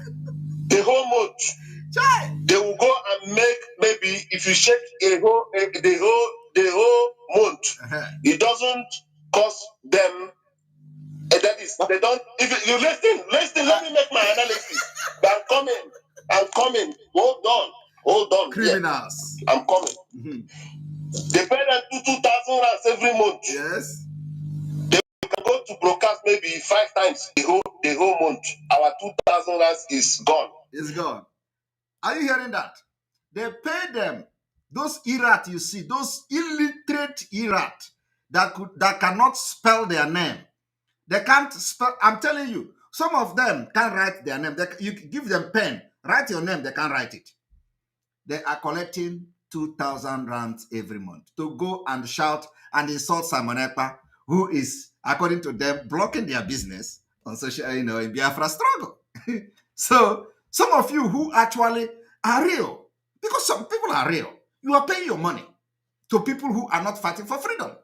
Speaker 7: the whole month. They will go and make, maybe if you check the whole month, it doesn't cost them. That is, they don't. If you listen, let me make my analysis. I'm coming. Hold on.
Speaker 1: Criminals.
Speaker 7: Yeah, I'm coming. They pay them 2,000 rands every month.
Speaker 1: Yes.
Speaker 7: They can go to broadcast maybe 5 times the whole month. Our 2,000 rands is gone.
Speaker 1: It's gone. Are you hearing that? They pay them, those irat you see, those illiterate irat that cannot spell their name. They can't spell. I'm telling you, some of them can't write their name. You give them pen, write your name, they can't write it. They are collecting 2,000 rands every month to go and shout and insult Simon Ekpa, who is, according to them, blocking their business on social, in Biafra struggle. So some of you who actually are real, because some people are real, you are paying your money to people who are not fighting for freedom.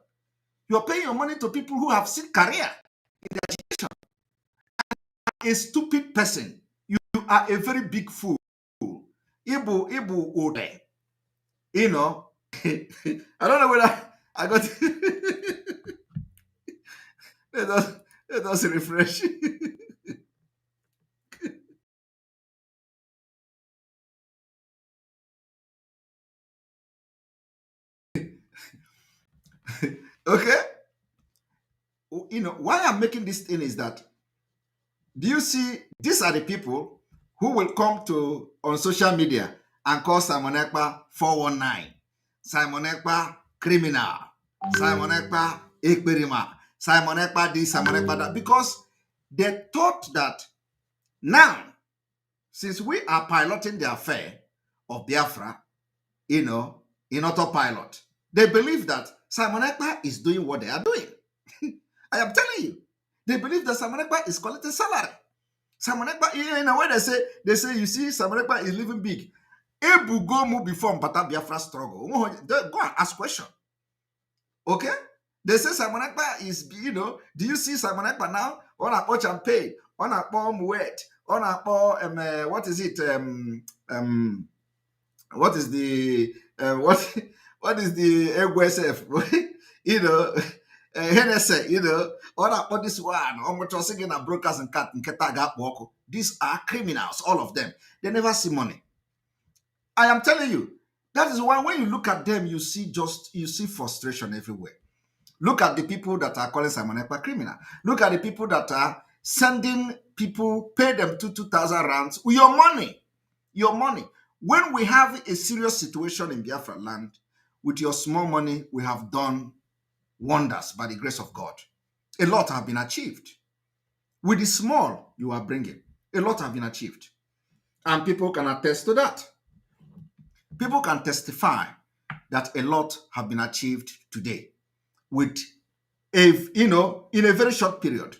Speaker 1: You are paying your money to people who have seen career in education. A stupid person, you are a very big fool. Ibu Ode. You know, I don't know whether I got let us refresh. Okay. Why I'm making this thing is that, do you see, these are the people who will come on social media and call Simon Ekpa 419, Simon Ekpa criminal, Simon Ekpa Ekperima, Simon Ekpa this, Simon Ekpa that, because they thought that now, since we are piloting the affair of Biafra, in autopilot, they believe that Simon Ekpa is doing what they are doing. I am telling you, they believe that Simon Ekpa is collecting salary. Simon Ekpa, in a way, they say, you see, Simon Ekpa is living big. Ebu go move before Mpata Biafra struggle. Go and ask question. Okay? They say Simon Ekpa is, do you see Simon Ekpa now? On a watch and pay, on a bomb wet, on a what is it? What is the what is the EGWSF? NSA, on this one, on singing and brokers and cat and ketaga woko. These are criminals, all of them. They never see money. I am telling you, that is why when you look at them, you see frustration everywhere. Look at the people that are calling Simon Ekpa criminal. Look at the people that are sending people, pay them 2,000 rands with your money. Your money. When we have a serious situation in Biafra land, with your small money, we have done wonders by the grace of God. A lot have been achieved. With the small you are bringing, a lot have been achieved. And people can attest to that. People can testify that a lot have been achieved today with in a very short period.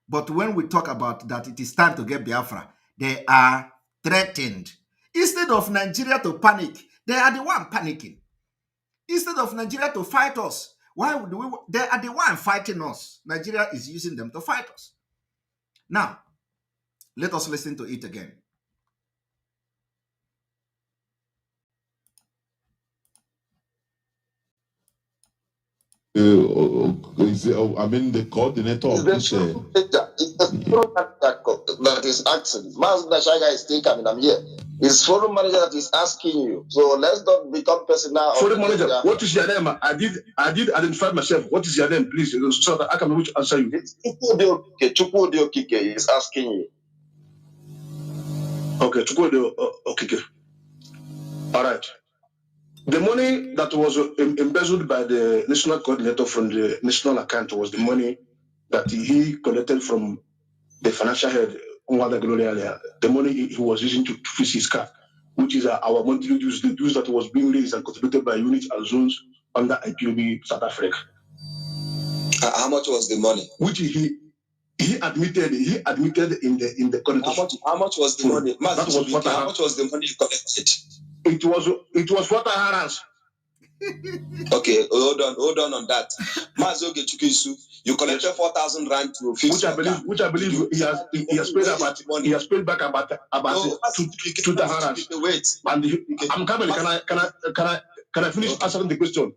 Speaker 1: But when we talk about that it is time to get Biafra, they are threatened. Instead of Nigeria to panic, they are the one panicking. Instead of Nigeria to fight us, they are the one fighting us. Nigeria is using them to fight us. Now, let us listen to it again.
Speaker 8: The coordinator of this.
Speaker 7: It's the that is asking. Mas Nashaga is still coming. I'm here. It's forum manager that is asking you. So let's not become personal.
Speaker 5: Forum manager, what is your name? I did identify myself. What is your name, please? So that I can be able to answer you.
Speaker 7: It's Chukwudi Okike is asking you.
Speaker 5: Okay, Chukwudi Okike. All right. The money that was embezzled by the national coordinator from the national account was the money that he collected from the financial head, the money he was using to fix his car, which is our monthly dues, the dues that was being raised and contributed by units and zones under IPOB South Africa.
Speaker 7: How much was the money?
Speaker 5: Which he admitted in the coordinator.
Speaker 7: How much was the money?
Speaker 5: That was what
Speaker 7: how much was the money you collected?
Speaker 5: It was what I had.
Speaker 7: Okay, hold on that. Mazoge Chukisu, you collected 4,000 rand to fix
Speaker 5: which I believe he has paid back about 2,000 rands.
Speaker 7: Wait.
Speaker 5: And I'm coming. Can I finish answering the question,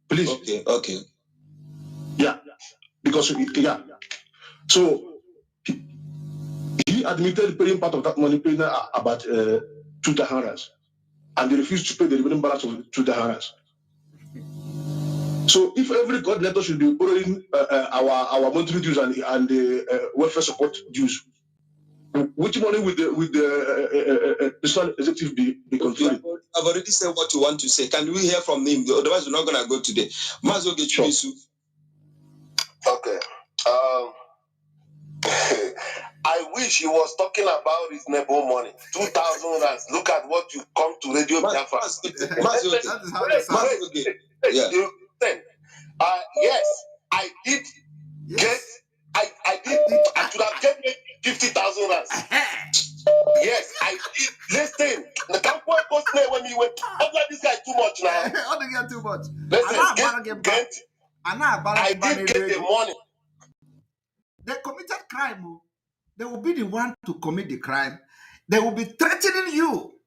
Speaker 5: please?
Speaker 7: Okay.
Speaker 5: Yeah, because so he admitted paying part of that money, paying about 2,000 rands, and they refused to pay the remaining balance of 2,000 rands. So if every coordinator should be borrowing our monthly dues and the welfare support dues, which money would the national executive be controlling?
Speaker 7: I've already said what you want to say. Can we hear from him? Otherwise, we're not going to go today. Mazoge Chukisu.
Speaker 9: Okay. I wish he was talking about his neighbor money. 2,000 rands. Look at what you come to Radio Biafra. Yes, I did get. I could have get 50,000 rands. Yes, I did. Listen, the campaign goes there when you went. Don't let this guy too much now.
Speaker 1: How they get too much?
Speaker 9: Listen, I did get the money.
Speaker 1: They committed crime. They will be the one to commit the crime. They will be threatening you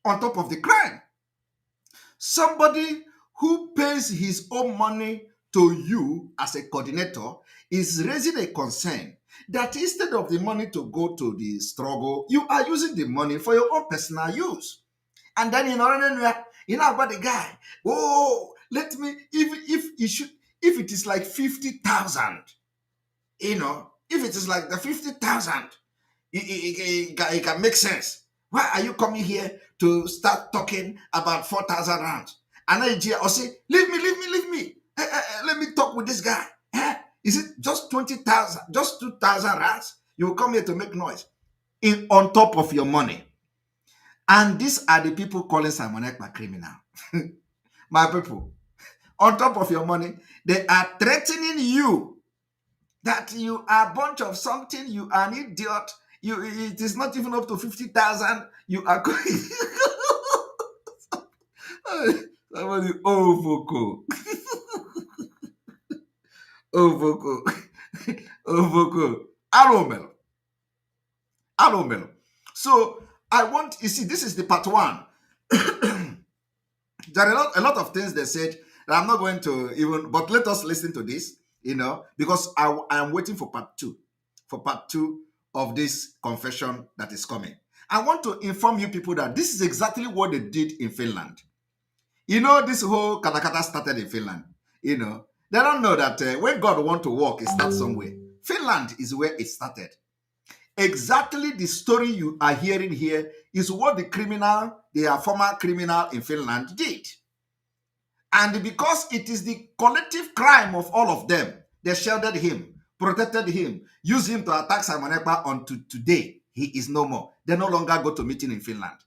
Speaker 1: on top of the crime. Somebody who pays his own money to you as a coordinator is raising a concern that instead of the money to go to the struggle, you are using the money for your own personal use. And then you know about the guy. Oh, let me, if it is like 50,000, if it is like the 50,000, it can make sense. Why are you coming here to start talking about 4,000 rands? And then I'll say, leave me. Let me talk with this guy. Is it just 20,000, just 2,000 rands? You will come here to make noise on top of your money. And these are the people calling Simon Ekpa criminal. My people, on top of your money, they are threatening you that you are a bunch of something, you are an idiot, it is not even up to 50,000, you are going. Somebody, Voco. Voco. Aromel. So I want, you see, this is the part one. There are a lot of things they said that I'm not going to even, but let us listen to this, because I am waiting for part two of this confession that is coming. I want to inform you people that this is exactly what they did in Finland. This whole katakata started in Finland. They don't know that when God wants to work, it starts somewhere. Finland is where it started. Exactly the story you are hearing here is what the former criminal in Finland did. And because it is the collective crime of all of them, they sheltered him, protected him, used him to attack Simon Ekpa until today. He is no more. They no longer go to meeting in Finland,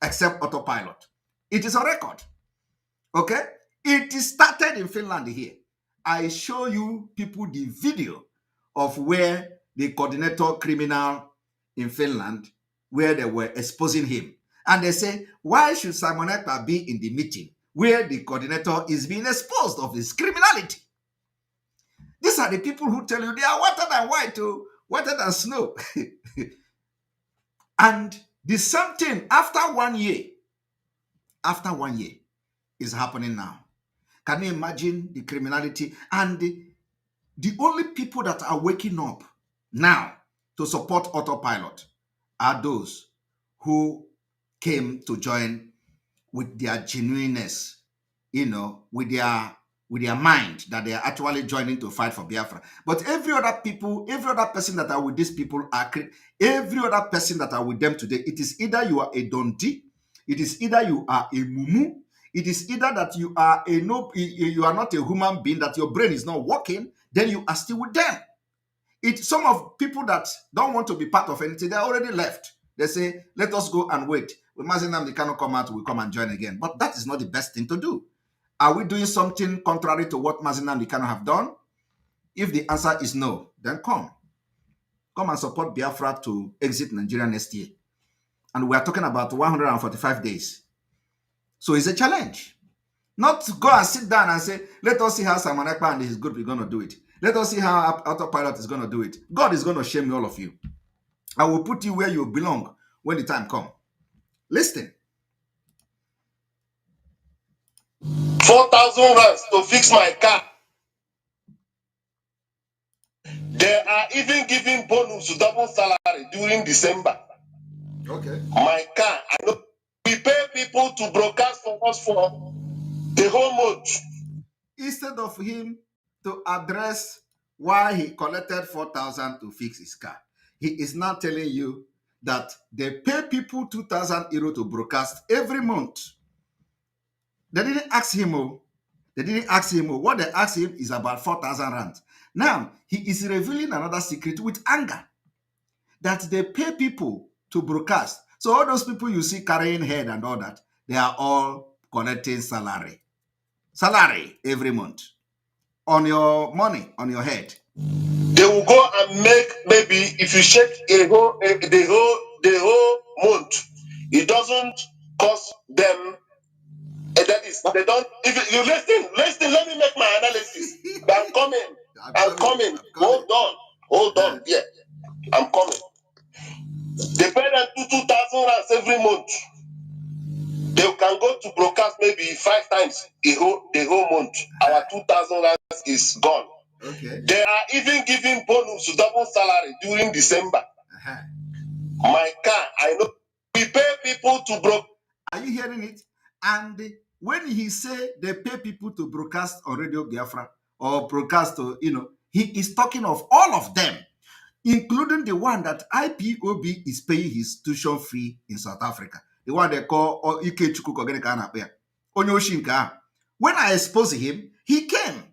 Speaker 1: except autopilot. It is a record. Okay? It is started in Finland here. I show you people the video of where the coordinator criminal in Finland, where they were exposing him. And they say, why should Simon Ekpa be in the meeting where the coordinator is being exposed of his criminality? These are the people who tell you they are whiter than white, whiter than snow. And the same thing after 1 year is happening now. Can you imagine the criminality? And the only people that are waking up now to support autopilot are those who came to join with their genuineness, with their mind that they are actually joining to fight for Biafra. But every other person that are with these people every other person that are with them today, it is either you are a Dundee, it is either you are a Mumu, it is either that you are you are not a human being, that your brain is not working, then you are still with them. Some of people that don't want to be part of anything, they're already left. They say, let us go and wait. When Mazinam cannot come out, we'll come and join again. But that is not the best thing to do. Are we doing something contrary to what Mazinam cannot have done? If the answer is no, then come and support Biafra to exit Nigeria next year. And we are talking about 145 days. So it's a challenge. Not to go and sit down and say, let us see how Simon Ekpa and his group is going to do it. Let us see how Autopilot is going to do it. God is going to shame all of you. I will put you where you belong when the time comes. Listen.
Speaker 9: 4,000 rands to fix my car. They are even giving bonus to double salary during December.
Speaker 1: Okay.
Speaker 9: My car, I know we pay people to broadcast for us for the whole month.
Speaker 1: Instead of him to address why he collected 4,000 to fix his car, he is now telling you that they pay people 2,000 euro to broadcast every month. They didn't ask him. What they asked him is about 4,000 rand. Now, he is revealing another secret with anger, that they pay people to broadcast. So all those people you see carrying head and all that, they are all collecting salary every month on your money, on your head.
Speaker 9: They will go and make, maybe if you check the whole month, it doesn't cost them. That is, they don't. If you listen, let me make my analysis. I'm coming. Hold on. Yeah, I'm coming. They pay them 2,000 rands every month. They can go to broadcast maybe 5 times the whole month. Our 2,000 rands is gone.
Speaker 1: Okay.
Speaker 9: They are even giving bonus to double salary during December. My car, I know. We pay people to broadcast.
Speaker 1: Are you hearing it? And when he say they pay people to broadcast on Radio Biafra or broadcast to, he is talking of all of them, including the one that IPOB is paying his tuition fee in South Africa. The one they call Ike Chukwu. When I exposed him, he came.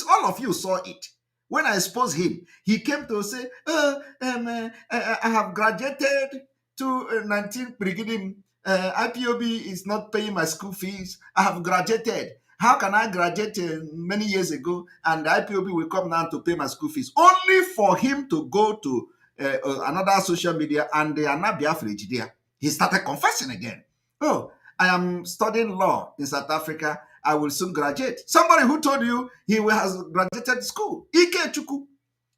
Speaker 1: All of you saw it. When I exposed him, he came to say, I have graduated to 19 beginning. IPOB is not paying my school fees. I have graduated. How can I graduate many years ago and the IPOB will come now to pay my school fees? Only for him to go to another social media and they are not Biafra there. He started confessing again. Oh, I am studying law in South Africa. I will soon graduate. Somebody who told you he has graduated school. Ike Chukwu.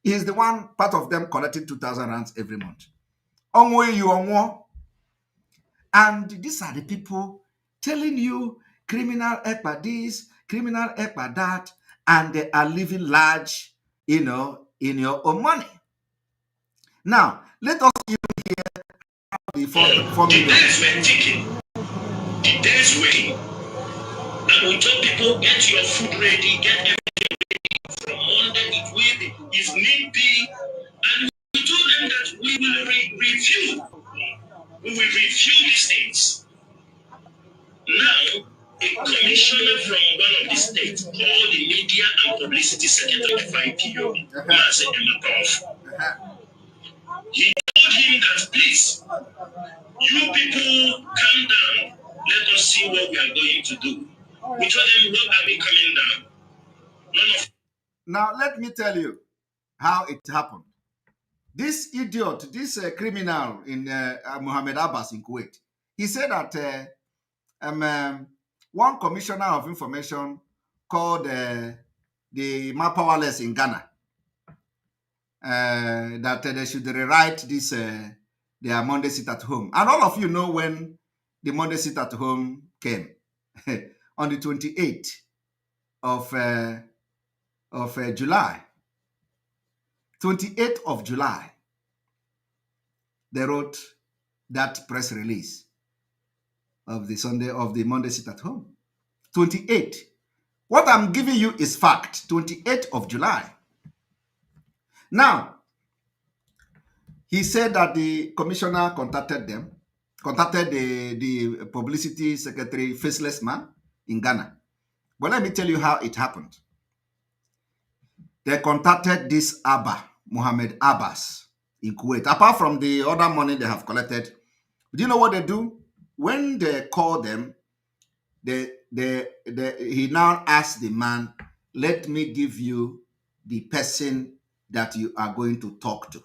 Speaker 1: He is the one part of them collecting 2,000 rands every month. And these are the people telling you criminal Ekpa this, criminal Ekpa that, and they are living large, in your own money. Now, let us even hear how the 4 million.
Speaker 6: The days were ticking. The days were. And we told people, get your food ready, get everything ready. From Monday, it will be, if need be. And we told them that we will review. We will review these things. Now, a commissioner from one of the states called the Media and Publicity Secretary of IPO, Mazi Emakov. He told him that, please, you people calm down. Let us see what we are going to do. We told them, what are we coming down?
Speaker 1: Now, let me tell you how it happened. This idiot, this criminal in Mohammed Abbas in Kuwait, he said that one commissioner of information called the Powerless in Ghana, that they should rewrite this, their Monday sit at home. And all of you know when the Monday sit at home came. On the 28th of July. 28th of July, they wrote that press release. of the Monday sit at home. 28. What I'm giving you is fact. 28th of July. Now, he said that the commissioner contacted the publicity secretary, Faceless Man, in Ghana. But let me tell you how it happened. They contacted this Mohammed Abbas, in Kuwait. Apart from the other money they have collected, do you know what they do? When they call them, he now asks the man, let me give you the person that you are going to talk to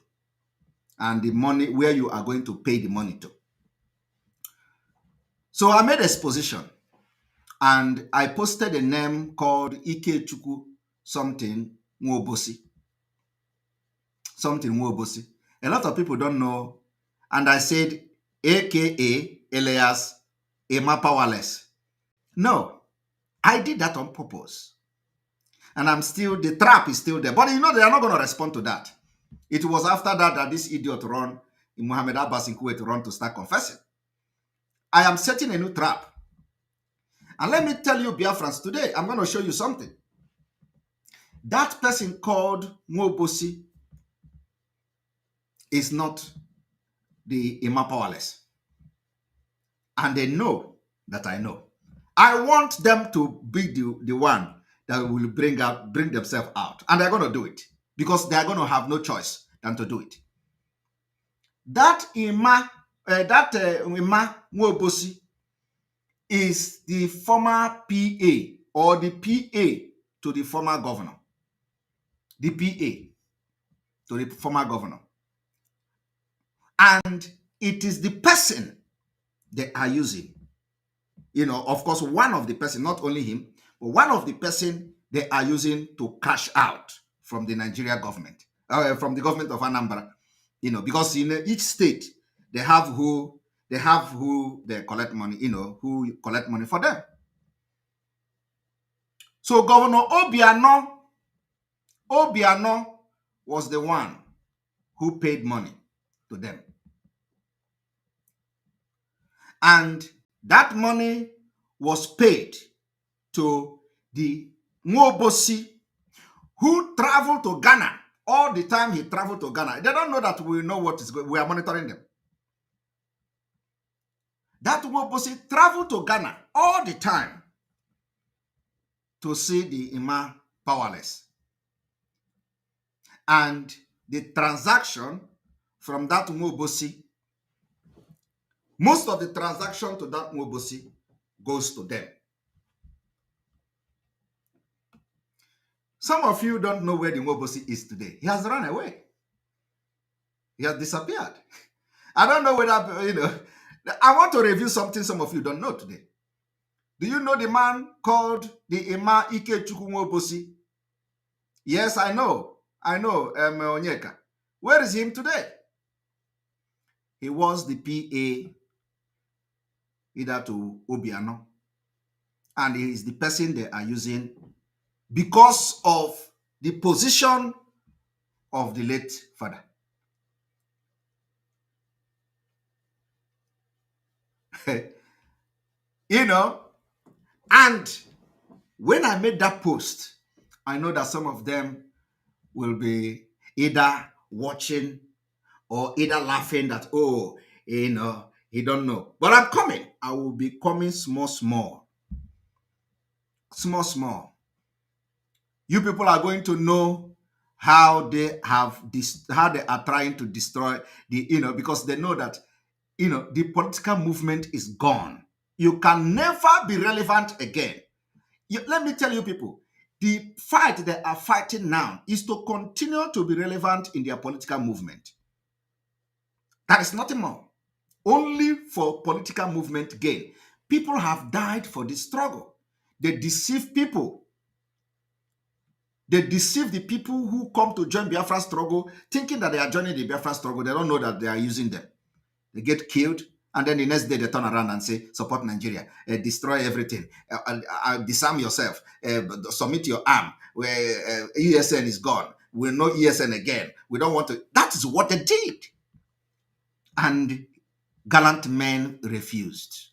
Speaker 1: and the money where you are going to pay the money to. So I made Exposition and I posted a name called Ikechukwu something Nwobosi. Something Nwobosi. A lot of people don't know. And I said, AKA alias Emma Powerless. No, I did that on purpose. And the trap is still there. But you know, they are not going to respond to that. It was after that this idiot run, Mohammed Abbas in Kuwait, run to start confessing. I am setting a new trap. And let me tell you, Biafrans, today, I'm going to show you something. That person called Nwobosi is not the Emma Powerless. And they know that I know. I want them to be the one that will bring themselves out. And they're going to do it. Because they're going to have no choice than to do it. That Emma Nwobosi is the former PA or the PA to the former governor. The PA to the former governor. And it is the person they are using. You know, of course, one of the person, not only him, but one of the person they are using to cash out from the Nigeria government, from the government of Anambra. You know, because in each state, they have who they collect money, you know, who collect money for them. So Governor Obiano was the one who paid money to them. And that money was paid to the Nwobosi who traveled to Ghana. All the time he traveled to Ghana. They don't know that we know what is going. We are monitoring them. That Nwobosi traveled to Ghana all the time to see the Emma Powerless. And the transaction from that Nwobosi, most of the transaction to that Nwobosi goes to them. Some of you don't know where the Nwobosi is today. He has run away. He has disappeared. I don't know whether, you know, I want to review something some of you don't know today. Do you know the man called the Emma Ikechukwu Nwobosi? Yes, I know. Onyeka. Where is him today? He was the PA either to Obiano. And he is the person they are using because of the position of the late father. You know, and when I made that post, I know that some of them will be either watching or either laughing that, oh, you know, he don't know. But I'm coming. I will be coming small. You people are going to know how they have this, how they are trying to destroy the, you know, because they know that, you know, the political movement is gone. You can never be relevant again. Let me tell you people, the fight they are fighting now is to continue to be relevant in their political movement. That is nothing more. Only for political movement gain. People have died for this struggle. They deceive people. They deceive the people who come to join Biafra struggle, thinking that they are joining the Biafra struggle. They don't know that they are using them. They get killed, and then the next day they turn around and say, support Nigeria, destroy everything, disarm yourself, submit your arm, where ESN is gone. We'll know ESN again. We don't want to. That is what they did. And gallant men refused.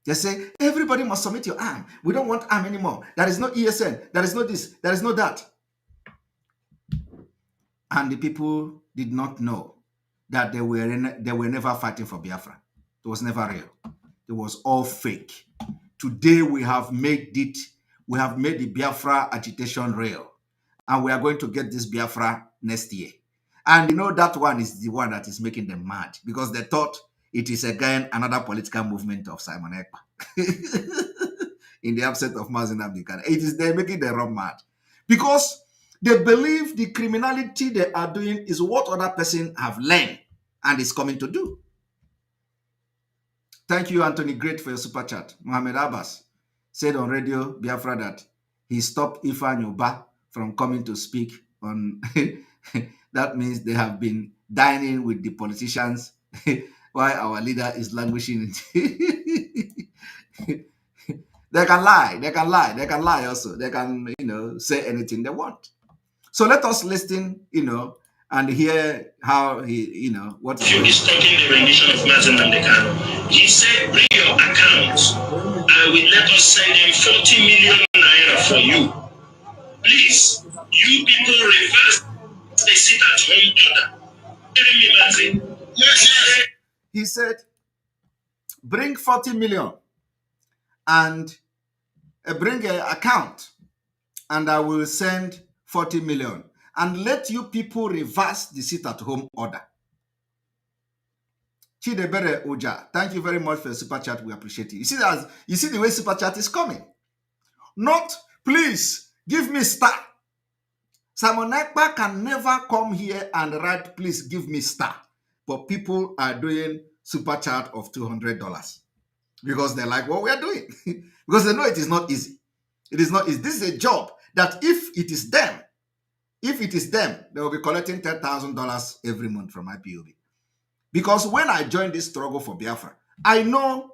Speaker 1: They say, everybody must submit your arm. We don't want arm anymore. There is no ESN. There is no this. There is no that. And the people did not know that they were never fighting for Biafra. It was never real. It was all fake. Today we have made it. We have made the Biafra agitation real. And we are going to get this Biafra next year. And you know that one is the one that is making them mad because they thought it is again another political movement of Simon Ekpa. In the absence of Mazi Nnamdi Kanu. It is they're making them run mad. Because they believe the criminality they are doing is what other person have learned and is coming to do. Thank you, Anthony Great, for your super chat. Mohammed Abbas said on Radio Biafra that he stopped Ifeanyi Ubah from coming to speak on. That means they have been dining with the politicians while our leader is languishing. They can lie. They can lie. They can lie also. They can, say anything they want. So let us listen, and hear how he, what
Speaker 6: is talking the rendition of Mazi Nnamdi Kanu. He said, bring your accounts. I will let us send him 40 million naira for you. Please, you people reverse the sit at home order. Tell me, Mazi. Yes.
Speaker 1: He said, bring 40 million and bring an account, and I will send 40 million. And let you people reverse the sit-at-home order. Chidebere Oja, thank you very much for the super chat. We appreciate it. You see the way super chat is coming. Not, please, give me star. Simon Ekpa can never come here and write, please give me star. But people are doing super chat of $200 because they like what we are doing. Because they know it is not easy. It is not easy. This is a job that if it is them, they will be collecting $10,000 every month from IPOB. Because when I joined this struggle for Biafra, I know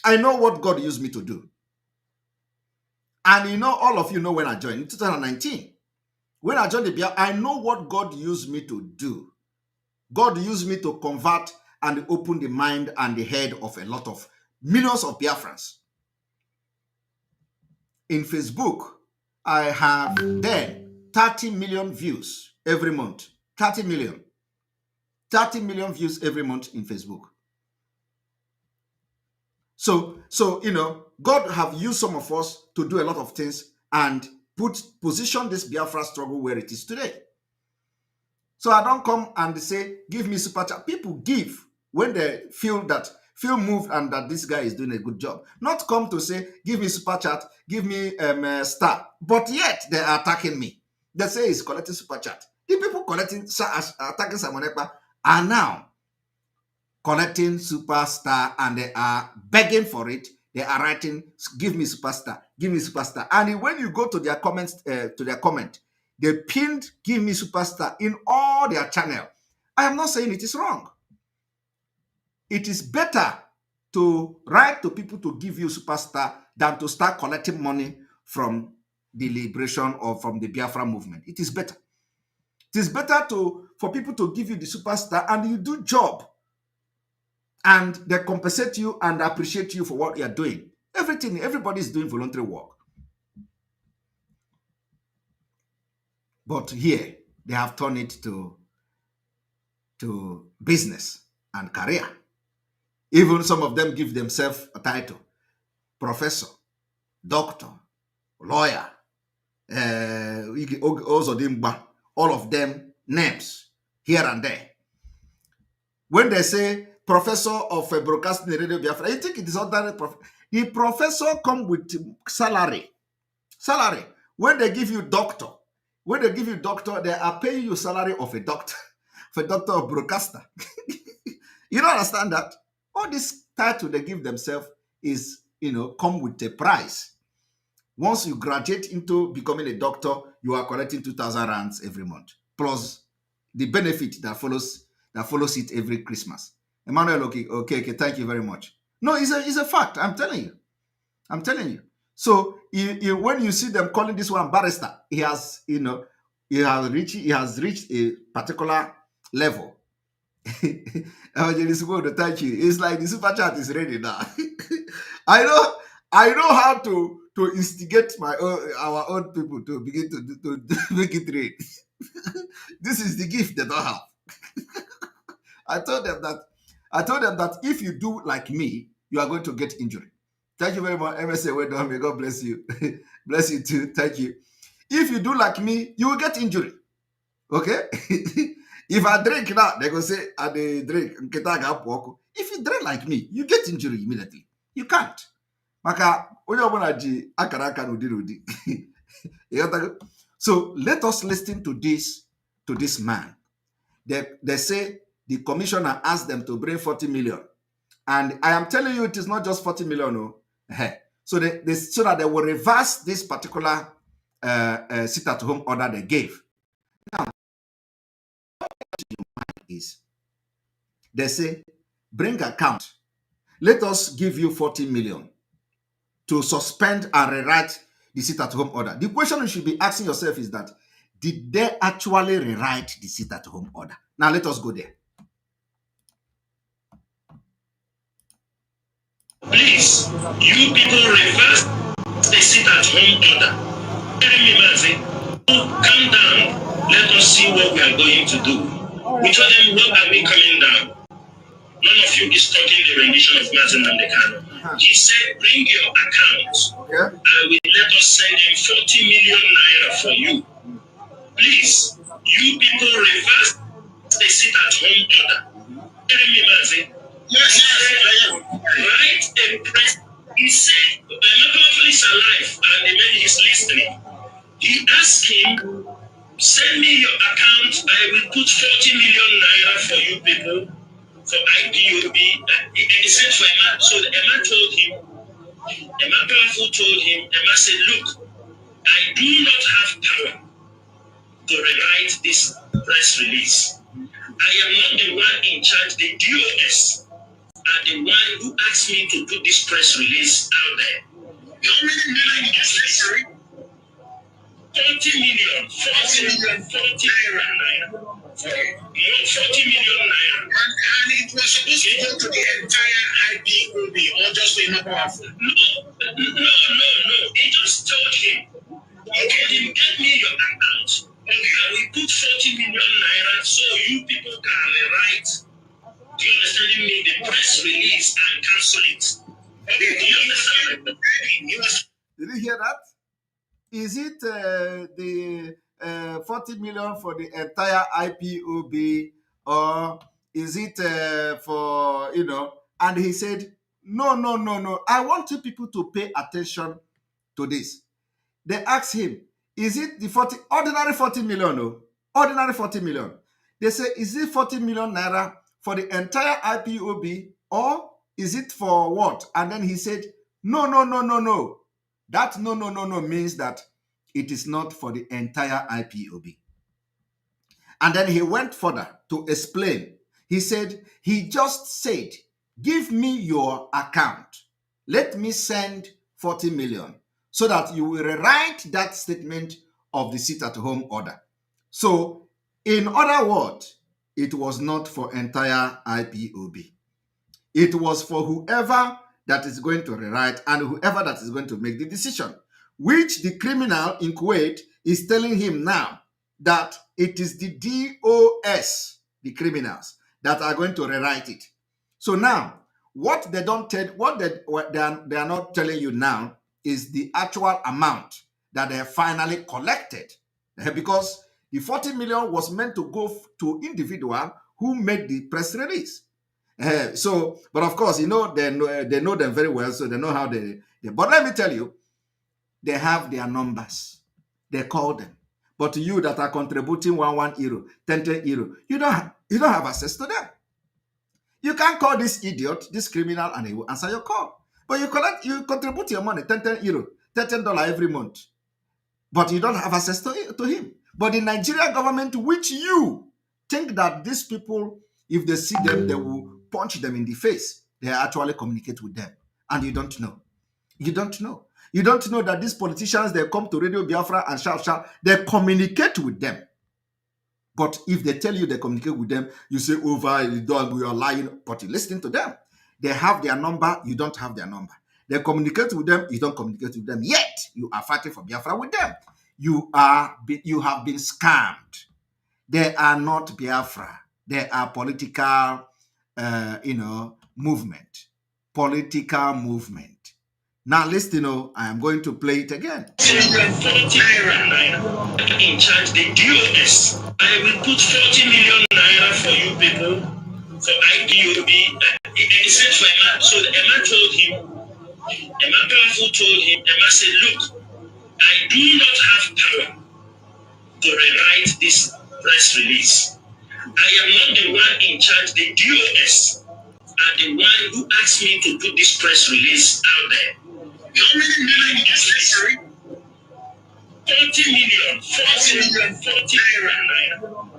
Speaker 1: what God used me to do. And all of you know when I joined in 2019. When I joined the Biafra, I know what God used me to do. God used me to convert and open the mind and the head of a lot of millions of Biafrans. In Facebook, I have then 30 million views every month. 30 million. 30 million views every month in Facebook. So God have used some of us to do a lot of things and position this Biafra struggle where it is today. So I don't come and say, give me super chat. People give when they feel moved and that this guy is doing a good job. Not come to say, give me super chat, give me star. But yet they are attacking me. They say he's collecting super chat. The people attacking Simon Ekpa are now collecting superstar and they are begging for it. They are writing, give me superstar, give me superstar. And when you go to their comments, they pinned give me superstar in all their channel. I am not saying it is wrong. It is better to write to people to give you superstar than to start collecting money from the liberation or from the Biafra movement. It is better. It is better for people to give you the superstar and you do job. And they compensate you and appreciate you for what you're doing. Everybody is doing voluntary work. But here, they have turned it to business and career. Even some of them give themselves a title. Professor, doctor, lawyer, all of them names here and there. When they say professor of broadcasting radio Biafra, you think it is ordinary professor. The professor come with salary. Salary. When they give you doctor, they are paying you salary of a doctor, for a doctor of broadcaster. You don't understand that? All this title they give themselves is, come with a price. Once you graduate into becoming a doctor, you are collecting 2,000 rands every month, plus the benefit that follows it every Christmas. Emmanuel, okay, thank you very much. No, it's a fact. I'm telling you. So when you see them calling this one barrister, he has reached a particular level. Thank you. It's like the super chat is ready now. I know how to instigate our own people to begin to make it rain. This is the gift they don't have. I told them that if you do like me, you are going to get injury. Thank you very much, MSA. Well done. May God bless you. Bless you too. Thank you. If you do like me, you will get injury. Okay? If I drink now, they go say, I drink. If you drink like me, you get injury immediately. You can't. Maka onye ọbụla ji akara aka n'ụdị n'ụdị. So let us listen to this man. They say the commissioner asked them to bring 40 million. And I am telling you, it is not just 40 million. No. So so that they will reverse this particular sit-at-home order they gave. Now, is they say, bring account. Let us give you 40 million to suspend and rewrite the sit-at-home order. The question you should be asking yourself is that, did they actually rewrite the sit-at-home order? Now let us go there.
Speaker 6: Please, you people reverse the sit-at-home order. Tell me, Mazi, calm down. Let us see what we are going to do. We told them, what are we coming down? None of you is talking the rendition of Mazi Namdekano. He said, bring your account. And we let us send him 40 million naira for you. Please, you people reverse the sit-at-home order. Tell me, Mazi. Yes, I am. Write a press. He said, Michael is alive, and the man is listening. He asked him, send me your account. I will put 40 million naira for you people for IPOB. He said for Emma. So Emma told him, Emma Powerful told him, Emma said, look, I do not have power to rewrite this press release. I am not the one in charge. The DOS are the one who asked me to put this press release out there. How many million is necessary? 40 million, 40 million, 40 naira. Okay. 40 million naira. And it was supposed to go to the entire IPOB or just to Emma Powerful? No. He just told him, okay, get me your account. Okay, I will put 40 million naira so you people can rewrite. Do you understand me? The press release and cancel it. Okay, do you understand?
Speaker 1: Did you hear that? Is it the 40 million for the entire IPOB, or is it for, and he said, no. I want you people to pay attention to this. They asked him, is it the ordinary 40 million? No, ordinary 40 million. They say, is it 40 million naira for the entire IPOB, or is it for what? And then he said, no. That no means that it is not for the entire IPOB. And then he went further to explain. He said, he just said, give me your account. Let me send 40 million so that you will rewrite that statement of the sit-at-home order. So, in other words, it was not for entire IPOB. It was for whoever that is going to rewrite and whoever that is going to make the decision, which the criminal in Kuwait is telling him now that it is the DOS, the criminals, that are going to rewrite it. So now, what they are not telling you now is the actual amount that they have finally collected, because the 40 million was meant to go to individual who made the press release. But of course, they know them very well, so they know how they. But let me tell you, they have their numbers. They call them. But you that are contributing 1 euro, 10 euro, you don't have access to them. You can't call this idiot, this criminal, and he will answer your call. But you contribute your money, 10 euro, $10 every month. But you don't have access to him. But the Nigerian government, which you think that these people, if they see them, they will punch them in the face. They actually communicate with them. And you don't know. You don't know. You don't know that these politicians, they come to Radio Biafra and shout, they communicate with them. But if they tell you they communicate with them, you say, over, you don't, we are lying, but you listen to them. They have their number, you don't have their number. They communicate with them, you don't communicate with them. Yet, you are fighting for Biafra with them. You have been scammed. They are not Biafra. They are political, movement. Political movement. Now, listen, I am going to play it again.
Speaker 6: Naira in charge the DOS. I will put 40 million naira for you people for IPOB. He said for Emma. So Emma told him, Emma Powerful told him, Emma said, look, I do not have power to rewrite this press release. I am not the one in charge. The DOS are the one who asked me to put this press release out there. How many million necessary? 40 million, 40 naira.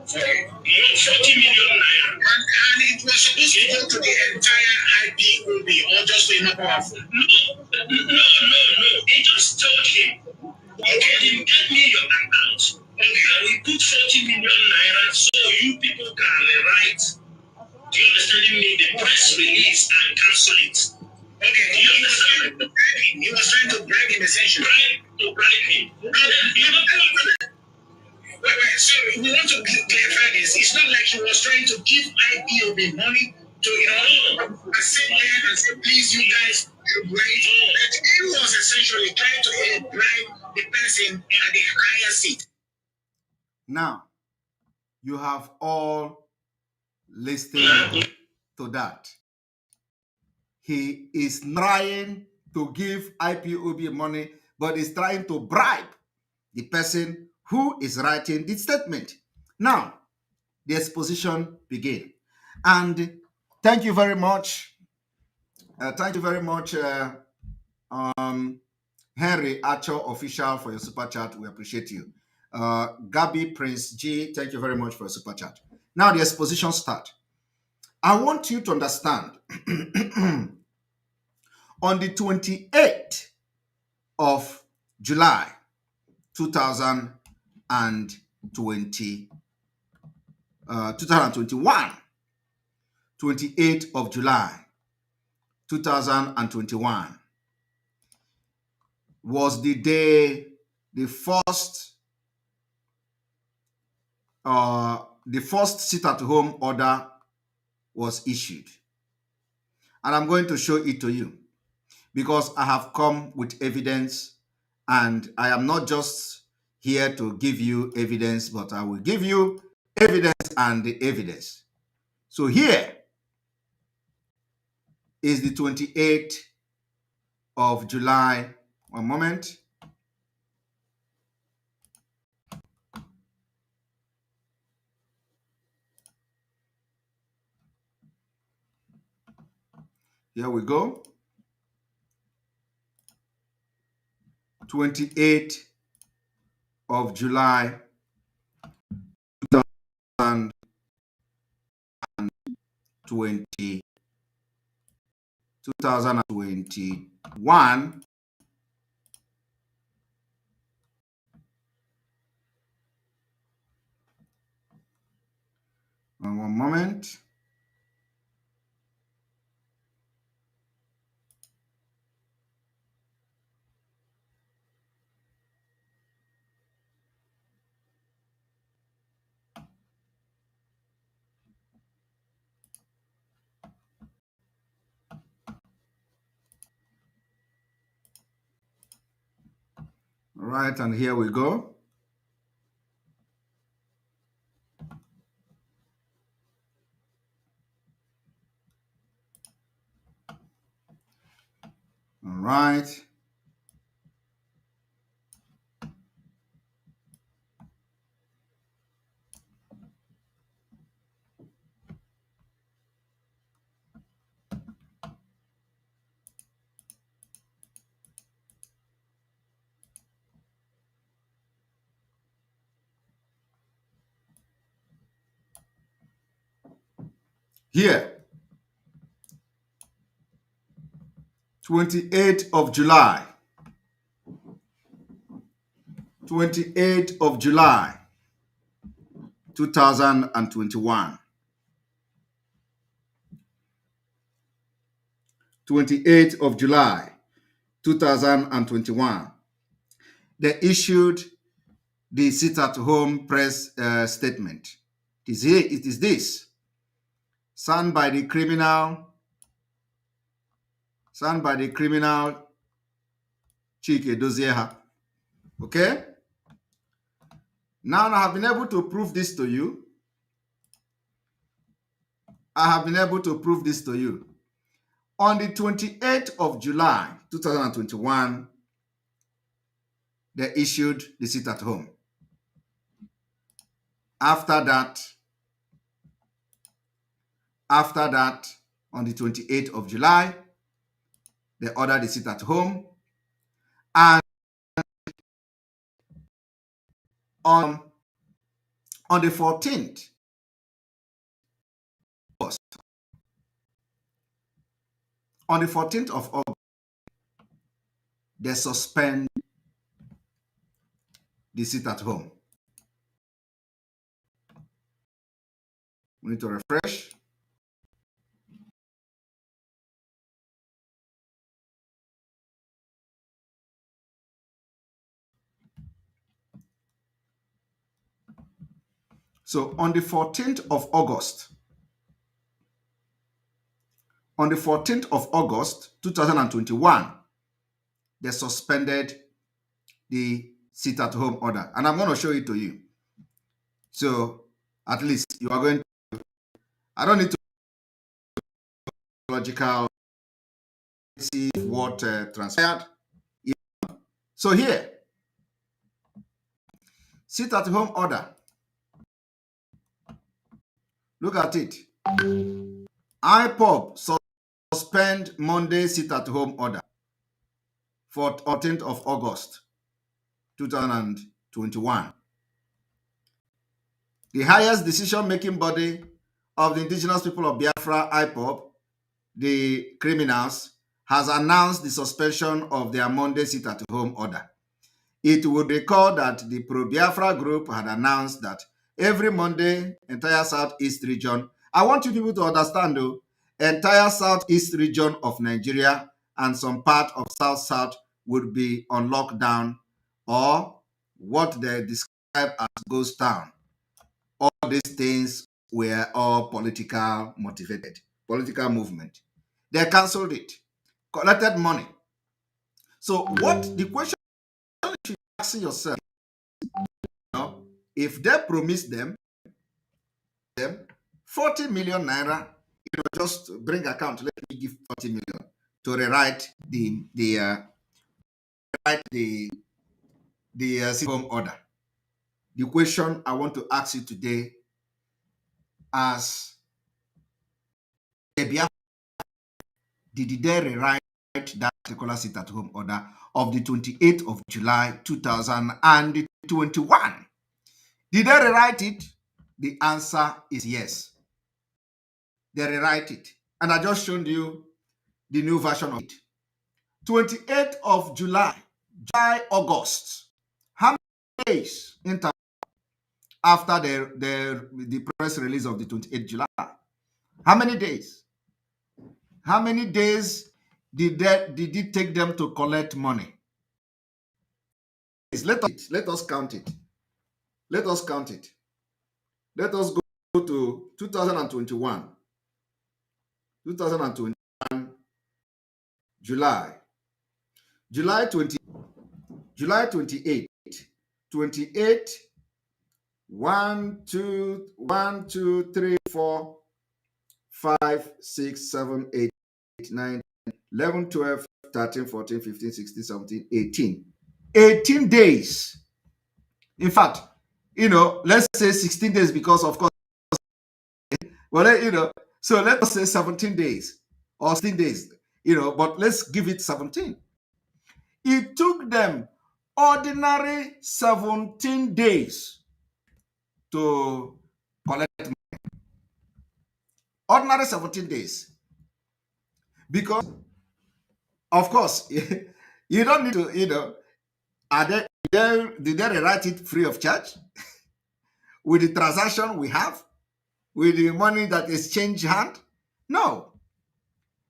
Speaker 6: Okay. 40 million naira. And it was supposed to go to the entire IPOB or just to Emma Powerful? No. They just told him, okay, him, get me your account. Okay, I will put 40 million naira so you people can write, do you understand me, the press release and cancel it. Okay, do you understand? He was trying to bribe him essentially. Bribe him. Wait, so we want to clarify this. It's not like he was trying to give IPOB money to, sit there and say, please, you guys, you're great. But he was essentially trying to bribe the person at the higher seat.
Speaker 1: Now, you have all listened to that. He is trying to give IPOB money, but is trying to bribe the person who is writing the statement. Now, the exposition begins. And thank you very much. Henry Acho Official, for your super chat. We appreciate you. Gabby Prince G, thank you very much for your super chat. Now the exposition start. I want you to understand on the 28th of July 2021, 28th of July 2021 was the day the first sit-at-home order was issued. And I'm going to show it to you because I have come with evidence, and I am not just here to give you evidence, but I will give you evidence and the evidence. So here is the 28th of July. One moment. Here we go. 28th of July 2021. One moment. All right, and here we go. All right. Here, 28th of July, 28th of July, 2021. 28th of July, 2021. They issued the sit-at-home press statement. It is this, signed by the criminal Chike Dozieha. Okay? Now I have been able to prove this to you. On the 28th of July, 2021, they issued the sit-at-home. After that, on the 28th of July, they ordered the sit-at-home. And on the 14th of August, they suspend the sit-at-home. We need to refresh. So on the 14th of August, 2021, they suspended the sit-at-home order. And I'm going to show it to you. So at least you are going to, I don't need to logical see what transpired. So here, sit-at-home order. Look at it. Ipob suspend Monday sit-at-home order for 14th of August, 2021. The highest decision-making body of the indigenous people of Biafra, Ipob, the criminals, has announced the suspension of their Monday sit-at-home order. It would recall that the pro-Biafra group had announced that every Monday, entire Southeast region, I want you people to understand though, entire Southeast region of Nigeria and some part of South would be on lockdown, or what they describe as ghost town. All these things were all political motivated, political movement. They cancelled it, collected money. So what the question you should ask yourself, if they promise them 40 million naira, just bring account, let me give 40 million to rewrite the home order. The question I want to ask you today, as did they rewrite that particular sit-at-home order of the 28th of July 2021? Did they rewrite it? The answer is yes. They rewrite it. And I just showed you the new version of it. 28th of July, August. How many days after the press release of the 28th July? How many days? How many days did it take them to collect money? Let us count it. Let us count it. Let us go to 2021. 2021, July 28, 1, 2, 3, 4, 5, 6, 7, 8, 9, 11, 12, 13, 14, 15, 16, 17, 18. 18 days. In fact, let's say 16 days because, of course, well, so let us say 17 days or 16 days, but let's give it 17. It took them ordinary 17 days to collect money. Ordinary 17 days. Because, of course, you don't need to, did they rewrite it free of charge? with the transaction we have, with the money that is change hand? No.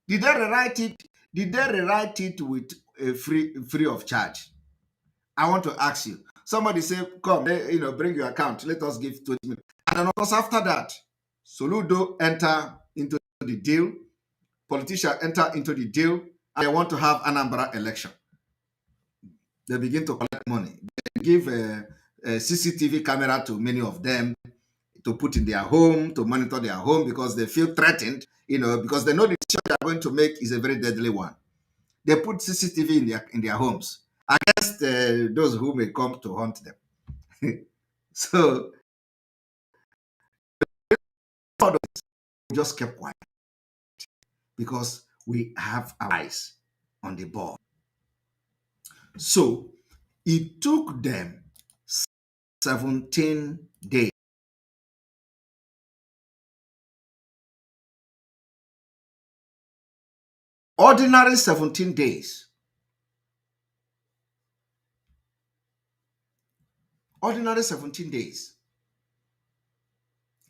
Speaker 1: Did they rewrite it? Did they rewrite it with a free of charge? I want to ask you. Somebody say, come, bring your account. Let us give 20 million. And then of course, after that, Soludo enter into the deal. Politicians enter into the deal, and they want to have Anambra election. They begin to collect money. They give a CCTV camera to many of them to put in their home, to monitor their home because they feel threatened, because they know the decision they are going to make is a very deadly one. They put CCTV in their homes against those who may come to hunt them. So we just kept quiet because we have our eyes on the ball. So it took them 17 days. Ordinary 17 days. Ordinary 17 days.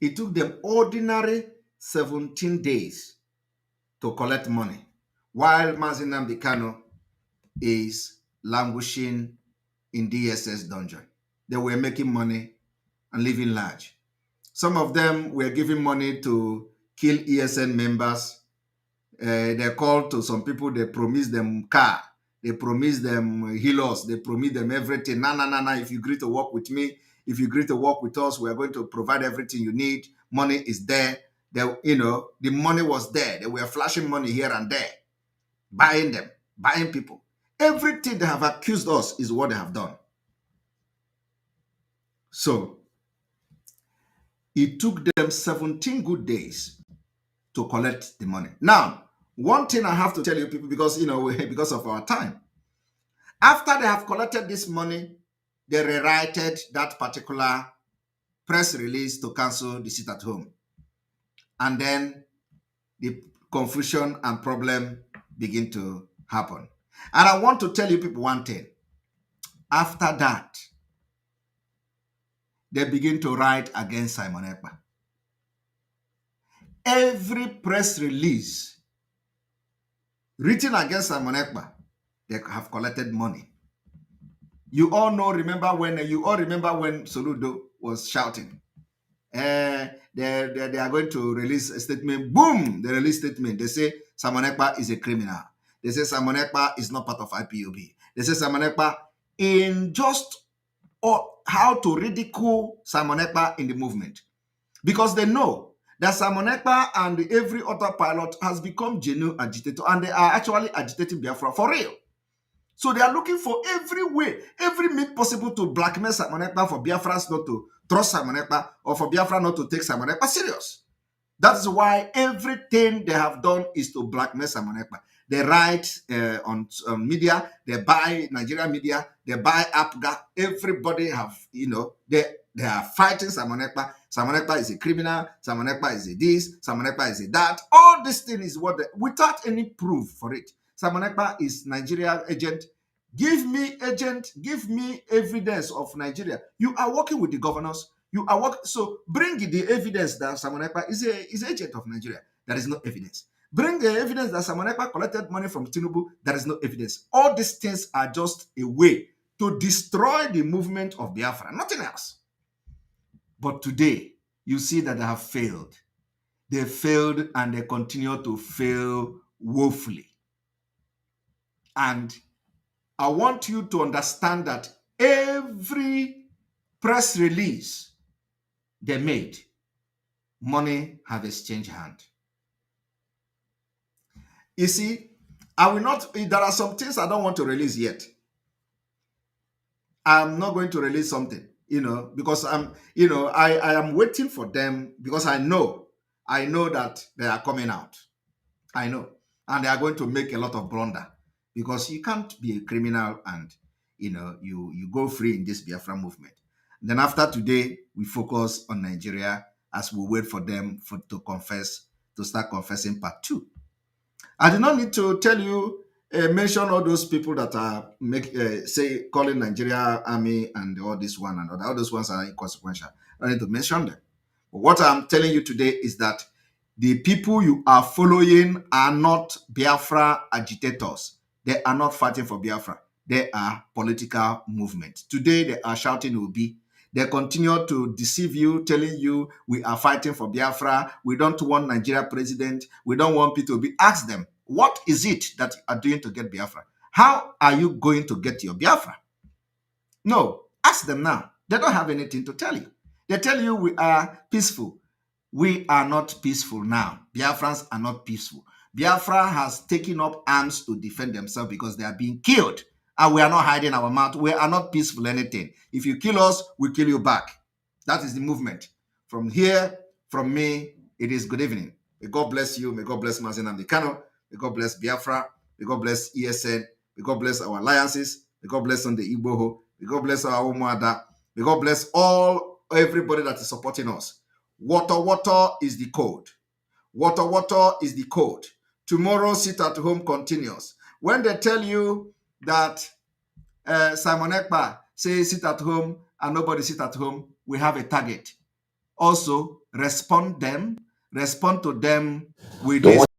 Speaker 1: It took them ordinary 17 days to collect money, while Mazi Nnamdi Kanu is languishing in DSS dungeon. They were making money and living large. Some of them were giving money to kill ESN members. They called to some people, they promised them car, they promised them healers, they promised them everything. Nah, if you agree to work with me, if you agree to work with us, we are going to provide everything you need. Money is there. The money was there. They were flashing money here and there, buying them, buying people. Everything they have accused us is what they have done. So it took them 17 good days to collect the money. Now, one thing I have to tell you people, because because of our time, after they have collected this money, they rewrited that particular press release to cancel the sit at home. And then the confusion and problem begin to happen. And I want to tell you people one thing. After that, they begin to write against Simon Ekpa. Every press release written against Simon Ekpa, they have collected money. You all remember when Soludo was shouting, they are going to release a statement. Boom! They release statement. They say Simon Ekpa is a criminal. They say Simon Ekpa is not part of IPOB. They say Simon Ekpa in just how to ridicule Simon Ekpa in the movement. Because they know that Simon Ekpa and every other pilot has become genuine agitator, and they are actually agitating Biafra for real. So they are looking for every way, every means possible to blackmail Simon Ekpa for Biafrans not to trust Simon Ekpa, or for Biafra not to take Simon Ekpa serious. That's why everything they have done is to blackmail Simon Ekpa. They write on media, they buy Nigerian media, they buy APGA. Everybody have, they are fighting Simon Ekpa. Simon Ekpa is a criminal. Simon Ekpa is a this. Simon Ekpa is a that. All this thing is without any proof for it. Simon Ekpa is Nigeria agent. Give me agent. Give me evidence of Nigeria. You are working with the governors. You are working. So bring the evidence that Simon Ekpa is agent of Nigeria. There is no evidence. Bring the evidence that Simon Ekpa collected money from Tinubu. There is no evidence. All these things are just a way to destroy the movement of Biafra. Nothing else. But today, you see that they have failed. They failed and they continue to fail woefully. And I want you to understand that every press release they made, money have exchanged hand. You see, there are some things I don't want to release yet. I'm not going to release something, because I am waiting for them, because I know that they are coming out. I know. And they are going to make a lot of blunder, because you can't be a criminal and, you go free in this Biafra movement. Then after today, we focus on Nigeria as we wait for them to start confessing part 2. I do not need to tell you, mention all those people that are calling Nigeria army and all this one and all those ones are inconsequential. I don't need to mention them. But what I'm telling you today is that the people you are following are not Biafra agitators. They are not fighting for Biafra. They are political movements. Today, they are shouting Obi. They continue to deceive you, telling you we are fighting for Biafra. We don't want Nigeria president. We don't want people to be. Ask them, what is it that you are doing to get Biafra? How are you going to get your Biafra? No, ask them now. They don't have anything to tell you. They tell you we are peaceful. We are not peaceful now. Biafrans are not peaceful. Biafra has taken up arms to defend themselves because they are being killed. And we are not hiding our mouth. We are not peaceful anything. If you kill us, we kill you back. That is the movement. From here, from me, it is good evening. May God bless you. May God bless Mazen Amdekano. May God bless Biafra. May God bless ESN. May God bless our alliances. May God bless on the Igboho. May God bless our Umuada. May God bless everybody that is supporting us. Water is the code. Water is the code. Tomorrow, sit at home continues. When they tell you that Simon Ekpa says sit at home and nobody sit at home, we have a target. Also, respond to them with this.